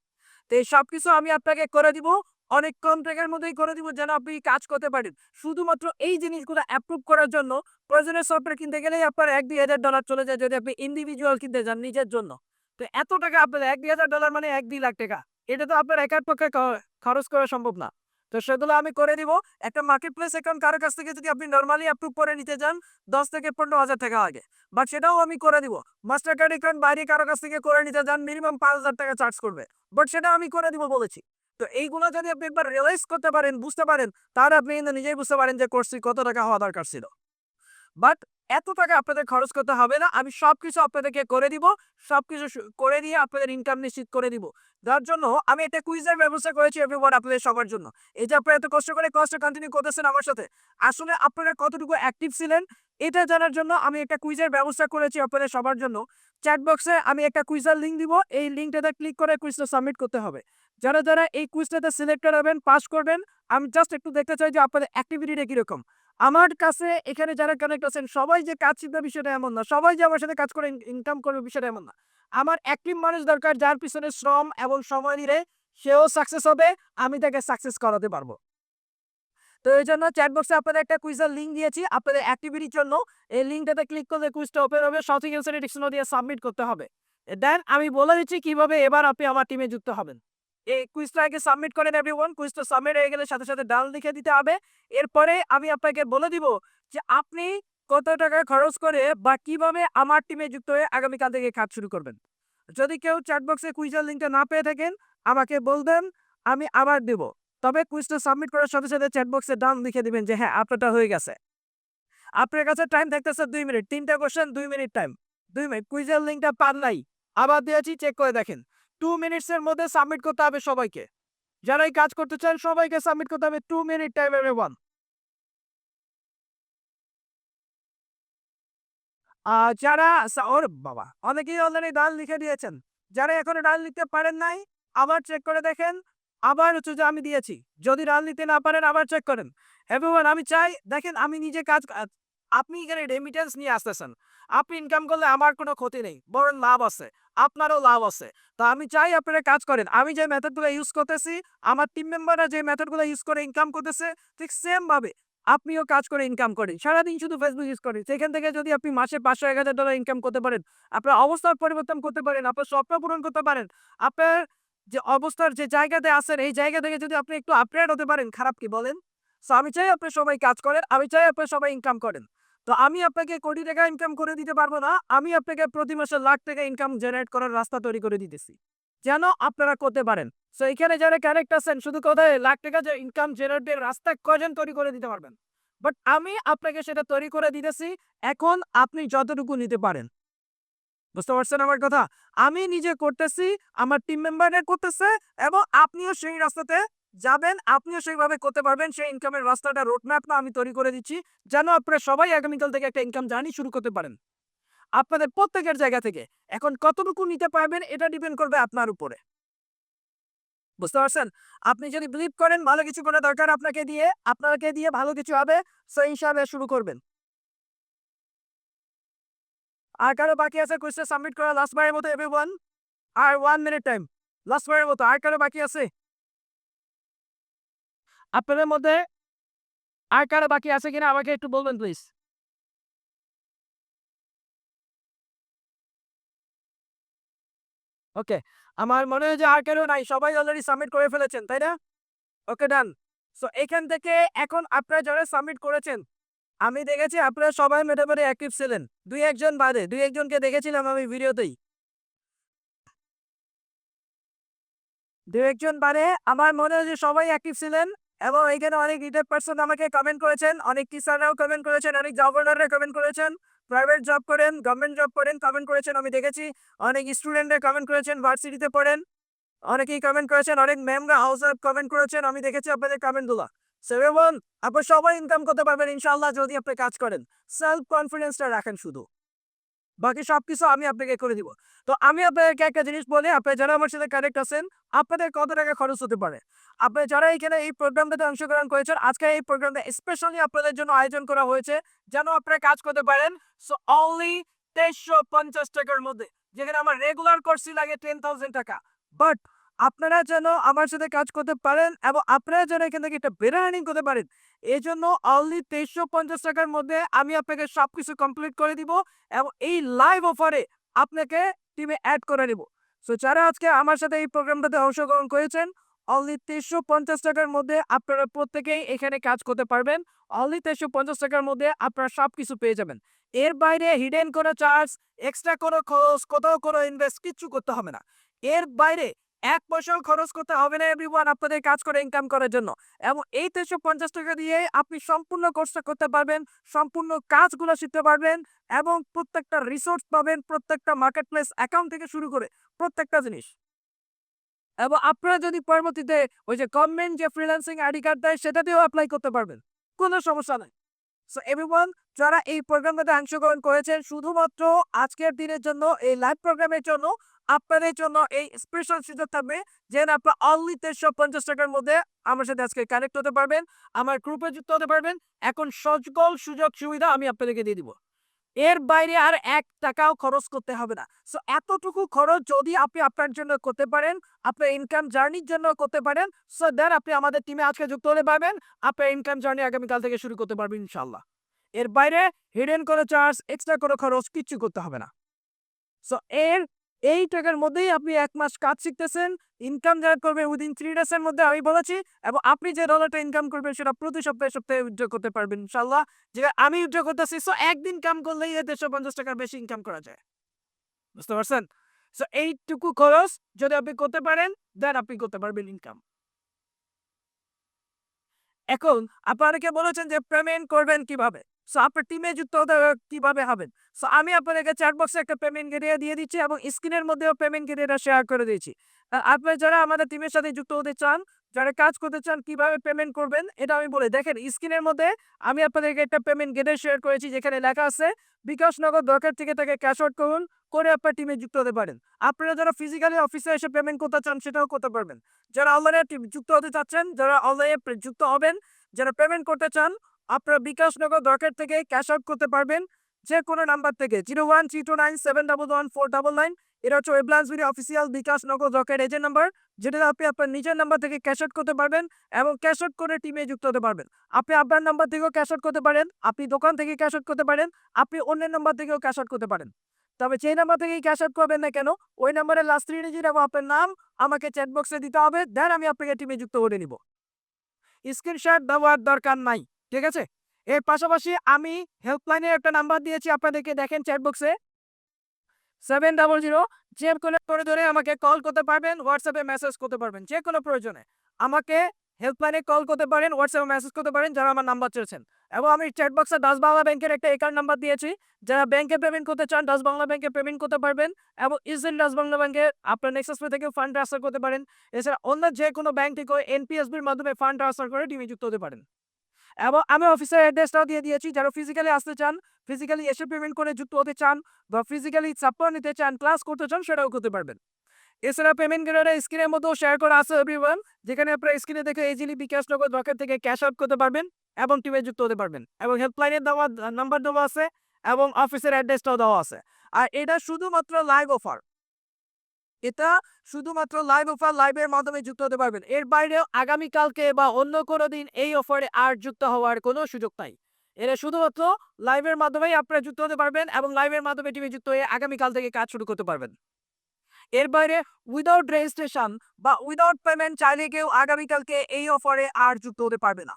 তো এই সবকিছু আমি আপনাকে করে দিব। অনেক কম টাকার মধ্যেই করে দিব যেন আপনি কাজ করতে পারেন। শুধুমাত্র এই জিনিসগুলো অ্যাপ্রুভ করার জন্য প্রয়োজনীয় সফটওয়্যার কিনতে গেলেই আপনার $১-২ হাজার চলে যায় যদি আপনি ইন্ডিভিজুয়াল কিনতে যান নিজের জন্য। তো এত টাকা আপনার $১-২ হাজার মানে $১-২ লাখ টাকা। এটা তো আপনার একার পক্ষে খরচ করা সম্ভব না। তো সেগুলো আমি করে দিব। একটা মার্কেট প্লেস অ্যাকাউন্ট কারো কাছ থেকে যদি আপনি নরমালি অ্যাপ্রুভ করে নিতে যান ১০-১৫ হাজার টাকা লাগে। বাট সেটাও আমি করে দিব। মাস্টার কার্ড অ্যাকাউন্ট বাইরে কারো কাছ থেকে করে নিতে যান মিনিমাম ৳৫,০০০ চার্জ করবে। বাট সেটা আমি করে দিব বলেছি। তো এইগুলো যদি আপনি একবার রিয়ালাইজ করতে পারেন, বুঝতে পারেন, তাহলে আপনি কিন্তু নিজেই বুঝতে পারেন যে কোর্সটি কত টাকা হওয়া দরকার ছিল। বাট এত টাকা আপনাদের খরচ করতে হবে না। আমি সবকিছু আপনাদেরকে করে দিব। সবকিছু করে দিয়ে আপনাদের ইনকাম নিশ্চিত করে দিব। যার জন্য আমি একটা কুইজের ব্যবস্থা করেছি এভরিওয়ান আপনাদের সবার জন্য। এই যে আপনারা এত কষ্ট করে কোর্সটা কন্টিনিউ করতেছেন আমার সাথে। আসলে আপনারা কতটুকু অ্যাক্টিভ ছিলেন এটা জানার জন্য আমি একটা কুইজের ব্যবস্থা করেছি আপনাদের সবার জন্য। চ্যাট বক্সে আমি একটা কুইজের লিংক দিব। এই লিংকটাতে ক্লিক করে কুইজটা সাবমিট করতে হবে। যারা এই কুইজটাতে সিলেক্টেড হবেন, পাস করবেন, আমি জাস্ট একটু দেখতে চাই যে আপনাদের অ্যাক্টিভিটিটা কিরকম। আমার কাছে এখানে যারা কানেক্ট আছেন সবাই যে কাজ শিখবে বিষয়টা এমন না। সবাই যে আমার সাথে কাজ করে ইনকাম করবে বিষয়টা এমন না। আমার অ্যাক্টিভ মানুষ দরকার যার পিছনে শ্রম এবং সময় দিলে সেও সাকসেস হবে, আমি তাকে সাকসেস করাতে পারবো। তো এইজন্য চ্যাট বক্সে আপনাদের একটা কুইজের লিংক দিয়েছি আপনাদের অ্যাক্টিভিটির জন্য। এই লিংকটাতে ক্লিক করলে কুইজটা ওপেন হবে। সঠিক অ্যান্সারে টিক চিহ্ন দিয়ে সাবমিট করতে হবে। দেন আমি বলে দিচ্ছি কিভাবে এবার আপনি আমার টিমে যুক্ত হবেন। এই কুইজটা আগে সাবমিট করেন এভরিওয়ান। কুইজটা সাবমিট হয়ে গেলে সাথে, সাথে ডান লিখে দিতে হবে। এরপরে আমি আপনাকে বলে দিব যে আপনি কত টাকা খরচ করে বা কিভাবে আমার টিমে যুক্ত হয়ে আগামীকাল থেকে কাজ শুরু করবেন। যদি কেউ চ্যাট বক্সে কুইজের লিঙ্কটা না পেয়ে থাকেন, আমাকে বলবেন, আমি আবার দেব। তবে কুইজটা সাবমিট করার সাথে, সাথে চ্যাট বক্সে ডান লিখে দিবেন যে হ্যাঁ, আপনারটা হয়ে গেছে। আপনার কাছে টাইম থাকতেছে 2 মিনিট। ৩ টা কোয়েশ্চেন 2 মিনিট টাইম। 2 মিনিট। কুইজের লিঙ্কটা পান নাই। আবার দিয়েছি, চেক করে দেখেন। 2 মিনিটস এর মধ্যে সাবমিট করতে হবে সবাইকে। যারা এই কাজ করতে চান সবাইকে সাবমিট করতে হবে। 2 মিনিট টাইম এভরিওয়ান। যারা ওরে বাবা! অনেকেই অলরেডি ডান লিখে দিয়েছেন। যারা এখনো ডান লিখতে পারেন নাই, আবার চেক করে দেখেন। আবার হচ্ছে যে আমি দিয়েছি। যদি ডান লিখতে না পারেন আবার চেক করেন। এভরিওয়ান, আমি চাই দেখেন আমি নিজে কাজ আপনি এখানে রেমিটেন্স নিয়ে আসতেছেন। আপনি ইনকাম করলে আমার কোনো ক্ষতি নেই। বরং লাভ আছে। আপনারও লাভ আছে। তো আমি চাই আপনারা কাজ করেন। আমি যে মেথডগুলো ইউজ করতেছি, আমার টিম মেম্বাররা যে মেথডগুলো ইউজ করে ইনকাম করতেছে, ঠিক সেম ভাবে আপনিও কাজ করে ইনকাম করেন। সারাদিন শুধু ফেসবুক ইউজ করেন। সেখান থেকে যদি আপনি মাসে $৫০০-১০০০ ইনকাম করতে পারেন, আপনার অবস্থার পরিবর্তন করতে পারেন, আপনার স্বপ্ন পূরণ করতে পারেন। আপনার যে অবস্থার যে জায়গাতে আছেন, এই জায়গা থেকে যদি আপনি একটু আপগ্রেড হতে পারেন, খারাপ কি বলেন? সো আমি চাই আপনি সবাই কাজ করেন। আমি চাই আপনি সবাই ইনকাম করেন। তো আমি আপনাকে কোটি টাকা ইনকাম করে দিতে পারবো না। আমি আপনাকে প্রতি মাসে লাখ টাকা ইনকাম জেনারেট করার রাস্তা তৈরি করে দিতেছি। যেন আপনারা করতে পারেন। সো এখানে যারা ক্যারেক্ট আছেন শুধু কথায় লাখ টাকা যে ইনকাম জেনারেটের রাস্তা কয়জন তৈরি করে দিতে পারবেন? বাট আমি আপনাকে সেটা তৈরি করে দিতেছি। এখন আপনি যতটুকু নিতে পারেন। বুঝতে পারছেন আমার কথা? আমি নিজে করতেছি, আমার টিম মেম্বাররা করতেছে এবং আপনিও সেই রাস্তাতে যাবেন। আপনিও সেইভাবে করতে পারবেন। সেই ইনকামের রাস্তাটা রোডম্যাপ না আমি তৈরি করে দিচ্ছি। যেন আপনারা সবাই আগামীকাল থেকে একটা ইনকাম জার্নি শুরু করতে পারেন। আপনাদের প্রত্যেকের জায়গা থেকে। এখন কতটুকু নিতে পারবেন এটা ডিপেন্ড করবে আপনার উপরে। বুঝতে পারছেন? আপনি যদি বিলিভ করেন ভালো কিছু করা দরকার আপনাকে দিয়ে ভালো কিছু হবে, সো ইনশাআল্লাহ শুরু করবেন। আর কারো বাকি আছে কুইজটা সাবমিট করা লাস্ট বারের মতো এভরিওয়ান? আর 1 মিনিট টাইম। লাস্ট বারের মতো আর কারো বাকি আছে? আপনাদের মধ্যে আর কারো বাকি আছে কিনা আমাকে একটু বলবেন প্লিজ। ওকে। আমার মনে হয় যে আর কেউ নাই। সবাই অলরেডি সাবমিট করে ফেলেছেন, তাই না? ওকে ডান। সো এখান থেকে এখন আপনারা যারা সাবমিট করেছেন, আমি দেখেছি আপনারা সবাই মোটামুটি অ্যাক্টিভ ছিলেন। ২-১ জন বাদে। ২-১ জনকে দেখেছিলাম আমি ভিডিওতেই। ২-১ জন বাদে আমার মনে হয় যে সবাই অ্যাক্টিভ ছিলেন এবং এখানে অনেক রিটায়ার্ড পারসন আমাকে কমেন্ট করেছেন, অনেক টিচাররাও কমেন্ট করেছেন, অনেক গভর্নররা কমেন্ট করেছেন, প্রাইভেট জব করেন, গভর্নমেন্ট জব করেন, কমেন্ট করেছেন আমি দেখেছি। অনেক স্টুডেন্টরা কমেন্ট করেছেন, ভার্সিটিতে পড়েন। অনেকেই কমেন্ট করেছেন, অনেক ম্যামরা হাউস ওয়াইফ কমেন্ট করেছেন। আমি দেখেছি আপনাদের কমেন্টগুলা। সো এভরিওয়ান, আপনারা সবাই ইনকাম করতে পারবেন ইনশাআল্লাহ যদি আপনি কাজ করেন। সেলফ কনফিডেন্সটা রাখেন শুধু। বাকি সবকিছু আমি আপনাকে করে দিব। তো আমি আপনাদেরকে একটা জিনিস বলি, আপনারা যারা আমার সাথে কানেক্ট আছেন, আপনাদের কত টাকা খরচ হতে পারে? আপনারা যারা এখানে এই প্রোগ্রামটাতে অংশগ্রহণ করেছেন, আজকে এই প্রোগ্রামটা স্পেশালি আপনাদের জন্য আয়োজন করা হয়েছে, যেন আপনারা কাজ করতে পারেন। সো অনলি ৳২৩৫০ র মধ্যে। যেখানে আমার রেগুলার কোর্স ফি লাগে ৳10,000 বাট আপনারা যেন আমার সাথে কাজ করতে পারেন এবং আপনারা যেন এখান থেকে একটা বেটার আর্নিং করতে পারেন। এজন্য অনলি ৳২৩৫০ র মধ্যে আমি আপনাকে সবকিছু কমপ্লিট করে দিব। এবং এই লাইভ অফারে আপনাকে টিমে এড করে নিব। সো যারা আজকে আমার সাথে এই প্রোগ্রামটাতে অংশগ্রহণ করেছেন, অনলি ৳৩৫০ র মধ্যে আপনারা প্রত্যেকেই এখানে কাজ করতে পারবেন। অনলি ৳৩৫০ র মধ্যে আপনারা সবকিছু পেয়ে যাবেন। এর বাইরে হিডেন কোনো চার্জ, এক্সট্রা কোনো খরচ, কোথাও কোনো ইনভেস্ট কিচ্ছু করতে হবে না। এর বাইরে ১ পয়সাও খরচ করতে হবে না এভরিওয়ান আপনাদের কাজ করে ইনকাম করার জন্য। এবং এই ৳৩৫০ দিয়ে আপনি সম্পূর্ণ কোর্সটা করতে পারবেন, সম্পূর্ণ কাজগুলো শিখতে পারবেন এবং প্রত্যেকটা রিসোর্স পাবেন, প্রত্যেকটা মার্কেট প্লেস অ্যাকাউন্ট থেকে শুরু করে প্রত্যেকটা জিনিস। এবং আপনারা যদি পরবর্তীতে ওই যে গভর্নমেন্ট যে ফ্রিল্যান্সিং আইডি কার্ড দেয় সেটা দিয়েও এপ্লাই করতে পারবেন। কোনো সমস্যা নাই। সো এভরিওয়ান, যারা এই প্রোগ্রামটাতে অংশগ্রহণ করেছেন শুধুমাত্র আজকের দিনের জন্য এই লাইভ প্রোগ্রামের জন্য আপনাদের জন্য এই স্পেশাল সুযোগ থাকবে যে আপনারা অনলি ৳৩৫০ র মধ্যে আমার সাথে আজকে কানেক্ট হতে পারবেন, আমার গ্রুপে যুক্ত হতে পারবেন। এখন সকল সুযোগ সুবিধা আমি আপনাদেরকে দিয়ে দিব। এর বাইরে আর ৳১ খরচ করতে হবে না। সো এতটুকু খরচ যদি আপনি আপনার জন্য করতে পারেন, আপনার ইনকাম জার্নির জন্য করতে পারেন, সো দেন আপনি আমাদের টিমে আজকে যুক্ত হতে পারবেন। আপনার ইনকাম জার্নি আগামীকাল থেকে শুরু করতে পারবেন ইনশাআল্লাহ। এর বাইরে হিডেন কোনো চার্জ, এক্সট্রা কোনো খরচ কিচ্ছু করতে হবে না। সো এর এই টাকার মধ্যেই আপনি ১ মাস কাজ শিখতেছেন, ইনকাম জেনারেট করবেন উইদিন 3 ডেজ এর মধ্যে আমি বলেছি এবং আপনি যে ডলারটা ইনকাম করবেন সেটা প্রতি সপ্তাহে উইথড্র করতে পারবেন ইনশাআল্লাহ। যেটা আমি উইথড্র করতেছি সো একদিন কাম করলেই ৳১৫০ র বেশি ইনকাম করা যায়। বুঝতে পারছেন? সো এইটুকু খরচ যদি আপনি করতে পারেন, দেন আপনি করতে পারবেন ইনকাম। এখন আপনারা অনেকে বলেছেন যে পেমেন্ট করবেন কিভাবে? সো আপনার টিমে যুক্ত হতে কিভাবে হবেন? সো আমি আপনাদেরকে চ্যাট বক্সে একটা পেমেন্ট গেটওয়ে দিয়ে দিচ্ছি এবং স্ক্রিনের মধ্যেও পেমেন্ট গেটওয়েটা শেয়ার করে দিয়েছি। আপনারা যারা আমাদের টিমের সাথে যুক্ত হতে চান, যারা কাজ করতে চান কিভাবে পেমেন্ট করবেন এটা আমি বলি। দেখেন স্ক্রিনের মধ্যে আমি আপনাদেরকে একটা পেমেন্ট গেটওয়ে শেয়ার করেছি যেখানে লেখা আছে বিকাশ নগদ দরকার থেকে তাকে ক্যাশ আউট করুন, করে আপনার টিমে যুক্ত হতে পারেন। আপনারা যারা ফিজিক্যালি অফিসে এসে পেমেন্ট করতে চান সেটাও করতে পারবেন। যারা অনলাইনে যুক্ত হতে চাচ্ছেন, যারা অনলাইনে যুক্ত হবেন, যারা পেমেন্ট করতে চান আপনারা বিকাশ নগদ দরকার থেকে ক্যাশ আউট করতে পারবেন যে কোনো নাম্বার থেকে 01329711 499। এটা হচ্ছে ওয়েবলান্স ভিডিও অফিসিয়াল বিকাশ নগদ দরকার এজেন্ট নাম্বার, যেটা আপনি আপনার নিজের নাম্বার থেকে ক্যাশ আউট করতে পারবেন এবং ক্যাশ আউট করে টিমে যুক্ত হতে পারবেন। আপনি আপনার নাম্বার থেকেও ক্যাশ আউট করতে পারেন, আপনি দোকান থেকে ক্যাশ আউট করতে পারেন, আপনি অন্যের নাম্বার থেকেও ক্যাশ আউট করতে পারেন। তবে যে নাম্বার থেকেই ক্যাশ আউট করবেন না কেন, ওই নাম্বারের লাস্ট 3 ডিজিট এবং আপনার নাম আমাকে চ্যাট বক্সে দিতে হবে, দেন আমি আপনাকে টিমে যুক্ত করে নিব। স্ক্রিনশট দেওয়ার দরকার নাই। ঠিক আছে? এর পাশাপাশি আমি হেল্পলাইনের একটা নাম্বার দিয়েছি আপনাদেরকে দেখেন চ্যাট বক্সে 700 যে কোনো প্রয়োজনে আমাকে কল করতে পারবেন, WhatsApp এ মেসেজ করতে পারবেন। যে কোনো প্রয়োজনে আমাকে হেল্পলাইনে কল করতে পারেন, WhatsApp এ মেসেজ করতে পারেন যারা আমার নাম্বার চেয়েছেন। এবং আমি চ্যাট বক্সে ডাচ বাংলা ব্যাংকের একটা অ্যাকাউন্ট নাম্বার দিয়েছি। যারা ব্যাংকে পেমেন্ট করতে চান ডাচ বাংলা ব্যাংকে পেমেন্ট করতে পারবেন এবং ইজিলি ডাচ বাংলা ব্যাংকে আপনার নেক্সাস পে থেকে ফান্ড ট্রান্সফার করতে পারেন। এছাড়া অন্য যে কোনো ব্যাংক থেকে এনপিএসবির মাধ্যমে ফান্ড ট্রান্সফার করে টিমে যুক্ত হতে পারেন। এবং আমি অফিসের অ্যাড্রেসটাও দিয়ে দিয়েছি। যারা ফিজিক্যালি আসতে চান, ফিজিক্যালি এসে পেমেন্ট করে যুক্ত হতে চান বা ফিজিক্যালি সাপোর্ট নিতে চান, ক্লাস করতে চান সেটাও করতে পারবেন। এছাড়া পেমেন্ট গেটওয়ে স্ক্রিনের মধ্যেও শেয়ার করা আছে এভরিওয়ান, যেখানে আপনারা স্ক্রিনে দেখে ইজিলি বিকাশ নগদ রকেট থেকে ক্যাশ আউট করতে পারবেন এবং টিমে যুক্ত হতে পারবেন। এবং হেল্পলাইনের দেওয়া নাম্বার দেওয়া আছে এবং অফিসের অ্যাড্রেসটাও দেওয়া আছে। আর এটা শুধুমাত্র লাইভ অফার। এটা শুধুমাত্র লাইভ অফার, লাইভের মাধ্যমে যুক্ত হতে পারবেন। এর বাইরেও আগামীকালকে বা অন্য কোনো দিন এই অফারে আর যুক্ত হওয়ার কোনো সুযোগ নাই। এটা শুধুমাত্র লাইভের মাধ্যমেই আপনারা যুক্ত হতে পারবেন এবং লাইভের মাধ্যমে টিমে যুক্ত হয়ে আগামীকাল থেকে কাজ শুরু করতে পারবেন। এর বাইরে উইদাউট রেজিস্ট্রেশন বা উইদাউট পেমেন্ট চাইলে কেউ আগামীকালকে এই অফারে আর যুক্ত হতে পারবে না।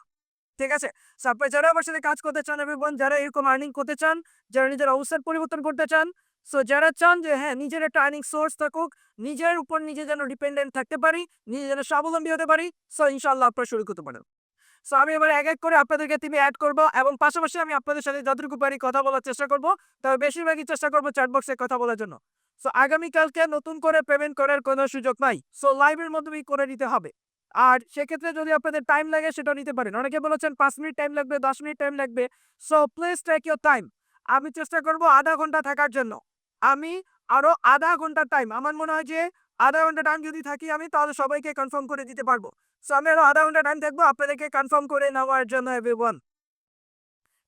ঠিক আছে? সো আপনারা যারা আমার সাথে কাজ করতে চান এভরিওয়ান, যারা এরকম আর্নিং করতে চান, যারা নিজের অবস্থার পরিবর্তন করতে চান, সো যারা চান যে হ্যাঁ, নিজের একটা আর্নিং সোর্স থাকুক, নিজের উপর নিজে যেন ডিপেন্ডেন্ট থাকতে পারি, নিজে যেন স্বাবলম্বী হতে পারি, সো ইনশাআল্লাহ আপনারা শুরু করতে পারেন। সো আমি এবার এক করে আপনাদেরকে টিমে এড করব এবং পাশাপাশি আমি আপনাদের সাথে যতটুকু পারি কথা বলার চেষ্টা করব। তবে বেশিরভাগই চেষ্টা করব চ্যাট বক্সে কথা বলার জন্য। সো আগামীকালকে নতুন করে পেমেন্ট করার কোনো সুযোগ নাই। সো লাইভের মাধ্যমেই করে নিতে হবে। আর সেক্ষেত্রে যদি আপনাদের টাইম লাগে সেটাও নিতে পারেন। অনেকে বলেছেন ৫ মিনিট টাইম লাগবে, ১০ মিনিট টাইম লাগবে। So please take your time. আমি চেষ্টা করব আধা ঘন্টা থাকার জন্য। আমি আরো আধা ঘন্টা টাইম, আমার মনে হয় যে আধা ঘন্টা টাইম যদি থাকি আমি তাহলে সবাইকে কনফার্ম করে দিতে পারবো। সো আমি আরো আধা ঘন্টা টাইম থাকবো আপনাদেরকে কনফার্ম করে নেওয়ার জন্য এভরিওয়ান।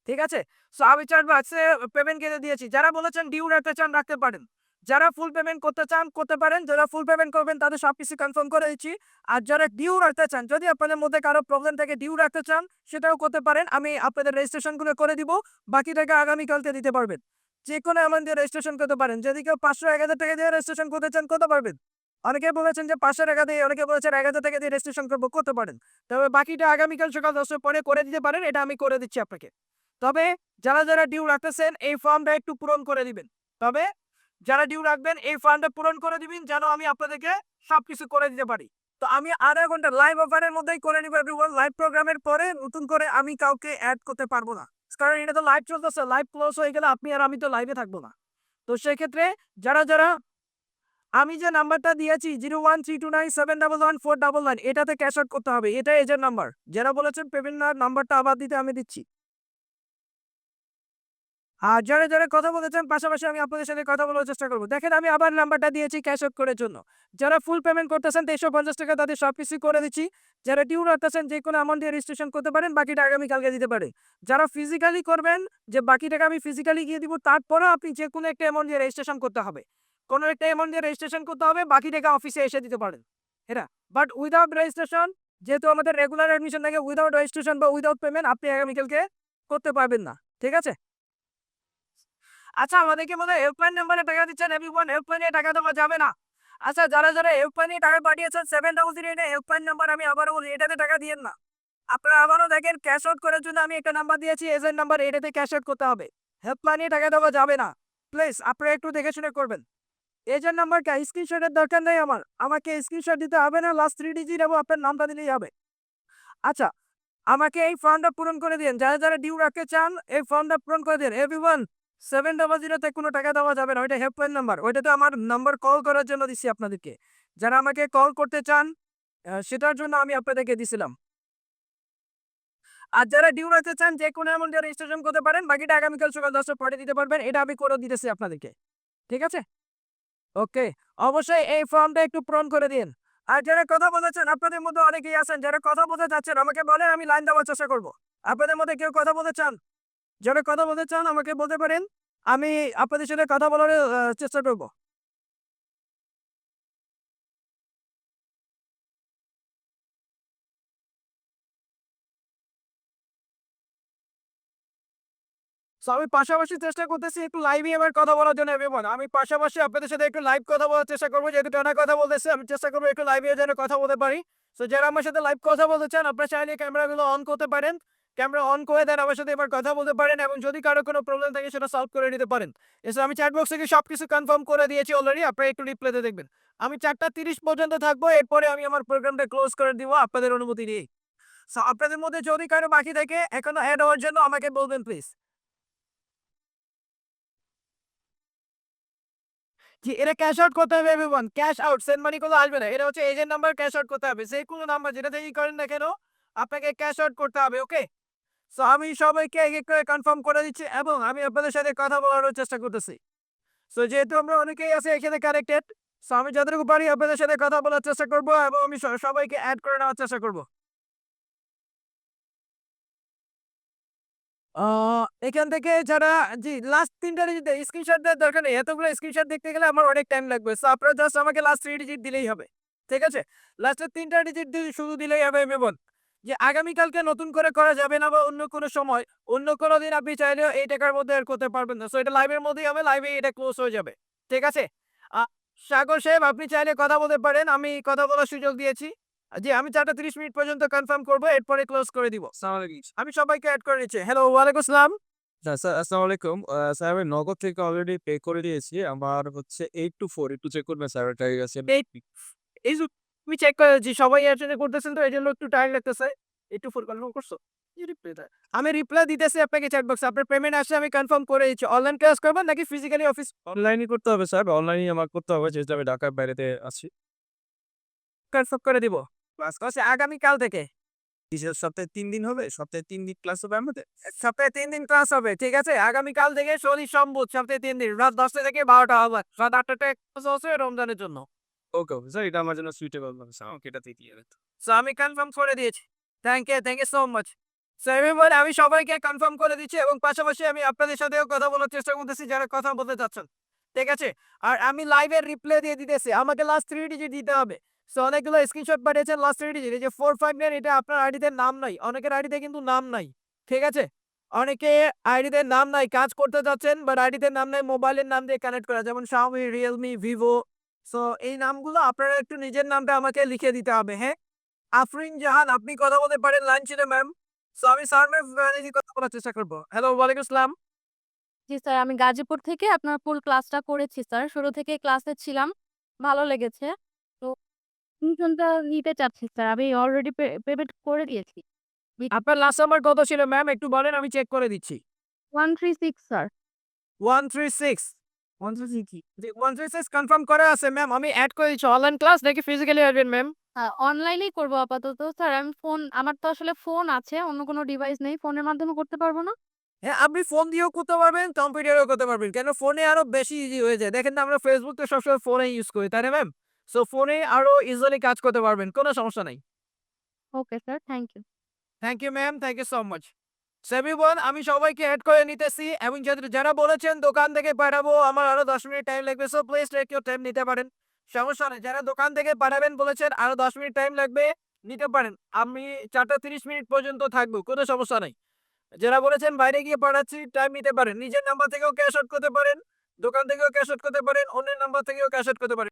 ঠিক আছে? সো আমি চ্যাট বক্সে পেমেন্ট কেটে দিয়েছি। যারা বলেছেন ডিউ রাখতে চান রাখতে পারেন। যারা ফুল পেমেন্ট করতে চান করতে পারেন। যারা ফুল পেমেন্ট করবেন তাদের সবকিছু কনফার্ম করে দিচ্ছি। আর যারা ডিউ রাখতে চান, যদি আপনাদের মধ্যে কারো প্রবলেম থাকে ডিউ রাখতে চান সেটাও করতে পারেন। আমি আপনাদের রেজিস্ট্রেশন গুলো করে দিব। বাকি টাকা আগামীকালকে দিতে পারবেন। যেকোনো অ্যামাউন্ট দিয়ে রেজিস্ট্রেশন করতে পারেন। যদি কেউ ৫০০ ১,০০০ টাকা দিয়ে রেজিস্ট্রেশন করতে চান করতে পারবেন। অনেকে বলেছেন যে ৫০০ টাকা দিয়ে, অনেকে বলেছেন ১,০০০ টাকা দিয়ে রেজিস্ট্রেশন করব, করতে পারেন। তবে বাকিটা আগামীকাল সকাল ১০টার পরে করে দিতে পারেন। এটা আমি করে দিচ্ছি আপনাকে। তবে যারা ডিউ রাখতেছেন এই ফর্মটা একটু পূরণ করে দিবেন। তবে যারা ডিউ রাখবেন এই ফর্মটা পূরণ করে দিবেন যেন আমি আপনাদেরকে সবকিছু করে দিতে পারি। তো আমি আধা ঘন্টা লাইভ অফারের মধ্যেই করে নিব এভরিওয়ান। লাইভ প্রোগ্রামের পরে নতুন করে আমি কাউকে এড করতে পারবো না। কারণ এটা তো লাইভ চলতেছে। লাইভ ক্লোজ হয়ে গেলে আপনি আর আমি তো লাইভে থাকবো না। তো সেক্ষেত্রে যারা আমি যে নাম্বারটা দিয়েছি 01329711 499 এটাতে ক্যাশ আউট করতে হবে। এটা এজেন্ট নাম্বার। যারা বলেছেন পেমেন্ট নাম্বারটা আবার দিতে আমি দিচ্ছি। আর যারা কথা বলেছেন পাশাপাশি আমি আপনাদের সাথে কথা বলার চেষ্টা করব। দেখেন আমি আবার নাম্বারটা দিয়েছি ক্যাশ আউট করার জন্য। যারা ফুল পেমেন্ট করতেছেন ৳৩৫০ তাদের সবকিছু করে দিচ্ছি। যারা ডিউ রাখতেছেন যেকোনো অ্যামাউন্ট দিয়ে রেজিস্ট্রেশন করতে পারেন, বাকিটা আগামীকালকে দিতে পারেন। যারা ফিজিক্যালি করবেন যে বাকি টাকা আমি ফিজিক্যালি গিয়ে দিব, তারপরেও আপনি যেকোনো একটা অ্যামাউন্ট দিয়ে রেজিস্ট্রেশন করতে হবে। কোনো একটা অ্যামাউন্ট দিয়ে রেজিস্ট্রেশন করতে হবে, বাকি টাকা অফিসে এসে দিতে পারেন। এটা বাট উইথআউট রেজিস্ট্রেশন, যেহেতু আমাদের রেগুলার অ্যাডমিশন থাকে, উইথআউট রেজিস্ট্রেশন বা উইথআউট পেমেন্ট আপনি আগামীকালকে করতে পারবেন না। ঠিক আছে? আচ্ছা আমাদেরকে মনে হয় হেল্পলাইন নাম্বারে টাকা দিচ্ছেন এভরিওয়ান, হেল্পলাইনে টাকা দেওয়া যাবে না। আচ্ছা যারা যারা হেল্পলাইনে টাকা পাঠিয়েছেন 700 এটা হেল্পলাইন নাম্বার, আমি আবারও বলি এটাতে টাকা দিয়েন না। আপনারা আবারও দেখেন ক্যাশ আউট করার জন্য আমি একটা নাম্বার দিয়েছি, এজেন্ট নাম্বার, এটাতে ক্যাশ আউট করতে হবে। হেল্পলাইনে টাকা দেওয়া যাবে না। প্লিজ আপনারা একটু দেখে শুনে করবেন। এজেন্ট নাম্বারটা স্ক্রিনশটের দরকার নেই আমার, আমাকে স্ক্রিনশট দিতে হবে না, লাস্ট 3 ডিজিট এবং আপনার নামটা দিলেই হবে। আচ্ছা আমাকে এই ফর্মটা পূরণ করে দিন, যারা যারা ডিউ রাখতে চান এই ফর্মটা পূরণ করে দিন এভরিওয়ান। 700 কোনো টাকা দেওয়া যাবে না, ওইটা হেল্পলাইন নাম্বার, ওইটাতে আমার নাম্বার কল করার জন্য দিচ্ছি আপনাদেরকে। যারা আমাকে কল করতে চান সেটার জন্য আমি আপনাদেরকে দিছিলাম। আর যারা ডিউ রাখতে চান যে কোনো অ্যামাউন্ট রেজিস্ট্রেশন করতে পারেন, বাকিটা আগামীকাল সকাল 10টার পরে দিতে পারবেন, এটা আমি করে দিতেছি আপনাদেরকে। ঠিক আছে, ওকে। অবশ্যই এই ফর্মটা একটু পূরণ করে দিন। আর যারা কথা বলেছেন আপনাদের মধ্যে অনেকেই আছেন যারা কথা বলতে চাচ্ছেন, আমাকে বলেন, আমি লাইন দেওয়ার চেষ্টা করব। আপনাদের মধ্যে কেউ কথা বলতে চান? যারা কথা বলতে চান আমাকে বলতে পারেন, আমি আপনাদের সাথে কথা বলার চেষ্টা করব। সো আমি পাশাপাশি চেষ্টা করতেছি একটু লাইভে এবার কথা বলার জন্য এভরিওয়ান। আমি পাশাপাশি আপনাদের সাথে একটু লাইভ কথা বলার চেষ্টা করব, যেহেতু টানা কথা বলতেছি আমি চেষ্টা করব একটু লাইভে যেন কথা বলতে পারি। সো যারা আমার সাথে লাইভ কথা বলতে চান আপনারা চাইলে ক্যামেরাগুলো অন করতে পারেন, ক্যামেরা অন করে দেন আমার সাথে এবার কথা বলতে পারেন, এবং যদি কারো কোনো প্রবলেম থাকে সেটা সলভ করে নিতে পারেন। এসে আমি চ্যাট বক্স থেকে সবকিছু কনফার্ম করে দিয়েছি অলরেডি, আপনারা একটু রিপ্লাইতে দেখবেন। আমি 4:30 পর্যন্ত থাকবো, এরপরে আমি আমার প্রোগ্রামটা ক্লোজ করে দিব আপনাদের অনুমতি নিয়ে। সো আপনাদের মধ্যে যদি কারো বাকি থাকে এখনো অ্যাড হওয়ার জন্য আমাকে বলবেন প্লিজ। জি, এটা ক্যাশ আউট করতে হবে everyone. Cash out, send money গুলো আসবে না। এটা হচ্ছে এজেন্ট নাম্বার, ক্যাশ আউট করতে হবে। যেকোনো নাম্বার যেটা থেকেই করেন না কেন আপনাকে ক্যাশ আউট করতে হবে, ওকে? সো আমি সবাইকে এক এক করে কনফার্ম করে দিচ্ছি এবং আমি আপনাদের সাথে কথা বলারও চেষ্টা করতেছি। সো যেহেতু আমরা অনেকেই আছি এখানে কানেক্টেড, সো আমি যতটুকু পারি আপনাদের সাথে কথা বলার চেষ্টা করব এবং আমি সবাইকে এড করে নেওয়ার চেষ্টা করব। আ এখান থেকে যারা, জি, লাস্ট ৩ টা ডিজিট স্ক্রিনশট দেওয়ার দরকার নেই। এতগুলো স্ক্রিনশট দেখতে গেলে আমার অনেক টাইম লাগবে। সো আপনারা জাস্ট আমাকে লাস্ট 3 ডিজিট দিলেই হবে। ঠিক আছে? লাস্টের ৩ টা ডিজিট শুধু দিলেই হবে মেমন। যে আগামীকালকে নতুন করে করা যাবে না বা অন্য কোনো সময়, অন্য কোনো দিন আপনি চাইলেও এই টাকার মধ্যে আর করতে পারবেন না। সো এটা লাইভের মধ্যেই হবে, লাইভেই এটা ক্লোজ হয়ে যাবে। ঠিক আছে? আ সাগর সাহেব আপনি চাইলে কথা বলতে পারেন। আমি কথা বলার সুযোগ দিয়েছি। জি, আমি ৪:৩০ মিনিট পর্যন্ত কনফার্ম করব, এরপরে ক্লোজ করে দিব। আমি সবাইকে এড করে নিচ্ছি। হ্যালো, ওয়ালাইকুম আসসালাম। স্যার আসসালামু আলাইকুম। স্যার আমি নগদ থেকে অলরেডি পে করে দিয়েছি। আমার হচ্ছে 8 to 4 একটু চেক করবেন স্যার এটার কাছে। এই এই যে তুমি চেক করে, জি, সবাই একসাথে করতেছেন তো এজন্য একটু টাইম লাগতেছে। একটু ফুল কনফার্ম করছো? জি, রিপ্লাই দেয়। আমি রিপ্লাই দিতেছি আপনাকে চ্যাট বক্সে। আপনার পেমেন্ট আসছে আমি কনফার্ম করে দিচ্ছি। অনলাইন ক্লাস করবেন নাকি ফিজিক্যালি অফিস? অনলাইনই করতে হবে স্যার। অনলাইনই আমার করতে হবে যেহেতু আমি ঢাকার বাইরেতে আছি। কনফার্ম করে দিব। ক্লাস করছে আগামীকাল থেকে। কিসের সপ্তাহে ৩ দিন হবে? সপ্তাহে ৩ দিন ক্লাস হবে আমাদের? সপ্তাহে ৩ দিন ক্লাস হবে। ঠিক আছে? আগামীকাল থেকে শনি, সোম, বুধ সপ্তাহে ৩ দিন। রাত ১০টা থেকে ১২টা আবার। রাত ৮টা থেকে ক্লাস হচ্ছে রমজানের জন্য। ওকে, ওকে স্যার এটা আমার জন্য সুইটেবল হবে স্যার। আমাকে এটাতেই দিয়ে দেন। সো আমি কনফার্ম করে দিয়েছি। Thank you so much. So everyone আমি সবাইকে কনফার্ম করে দিচ্ছি এবং পাশাপাশি আমি আপনাদের সাথেও কথা বলার চেষ্টা করতেছি যারা কথা বলতে চাচ্ছেন। ঠিক আছে? আর আমি লাইভের রিপ্লাই দিয়ে দিতেছি। আমাকে লাস্ট 3 ডিজিট দিতে হবে। সো অনেকগুলো স্ক্রিনশট পাঠিয়েছেন লাস্ট 3 ডিজিট। এই যে 459 এটা আপনার আইডিতে নাম নাই। অনেকের আইডিতে কিন্তু নাম নাই। ঠিক আছে? অনেকে আইডিতে নাম নাই, কাজ করতে চাচ্ছেন বাট আইডিতে নাম নাই, মোবাইলের নাম দিয়ে কানেক্ট করা, যেমন Xiaomi, Realme, Vivo। সো এই নামগুলো আপনারা একটু নিজের নামটা আমাকে লিখে দিতে হবে, হ্যাঁ? আফরিন জাহান আপনি কথা বলতে পারেন, লাইন ছিল ম্যাম। সো আমি স্যার ম্যাম ম্যানেজে কথা বলার চেষ্টা করব। হ্যালো, ওয়ালাইকুম আসসালাম। জি স্যার, আমি গাজীপুর থেকে আপনার ফুল ক্লাসটা করেছি স্যার। শুরু থেকেই ক্লাসে ছিলাম। ভালো লেগেছে। তো টিউশনটা নিতে চাচ্ছি স্যার। আমি অলরেডি পেমেন্ট করে দিয়েছি। আপনার লাস্ট নাম্বার কত ছিল ম্যাম? একটু বলেন আমি চেক করে দিচ্ছি। 136 স্যার। 136। 136 কি? জি, 136 কনফার্ম করা আছে ম্যাম। আমি এড করে দিচ্ছি। অনলাইন ক্লাস নাকি ফিজিক্যালি আসবেন ম্যাম? অনলাইনেই করব আপাতত। স্যার আমি আমার তো আসলে ফোন আছে, অন্য কোনো ডিভাইস নেই। ফোনের মাধ্যমে করতে পারব না? হ্যাঁ, আপনি ফোন দিয়েও করতে পারবেন, কম্পিউটারেও করতে পারবেন। কেন ফোনে আরো বেশি ইজি হয়ে যায়। দেখেন না আমরা Facebook তো সবসময় ফোনে ইউজ করি, তাই না ম্যাম? সো ফোনে আরো ইজিলি কাজ করতে পারবেন। কোনো সমস্যা নাই। Okay sir, thank you. Thank you ma'am, thank you so much. So everyone আমি সবাইকে এড করে নিতেছি এবং যারা বলেছেন দোকান থেকে পাঠাবো আমার আরো ১০ মিনিট টাইম লাগবে, so please take your time, নিতে পারেন। সমস্যা নেই। যারা দোকান থেকে পাঠাবেন বলেছেন আরো ১০ মিনিট টাইম লাগবে, নিতে পারেন। আমি ৪:৩০ মিনিট পর্যন্ত থাকবো। কোনো সমস্যা নাই। যারা বলেছেন বাইরে গিয়ে পড়াচ্ছি টাইম নিতে পারেন, নিজের নাম্বার থেকেও ক্যাশ আউট করতে পারেন, দোকান থেকেও ক্যাশ আউট করতে পারেন, অন্যের নাম্বার থেকেও ক্যাশ আউট করতে পারেন।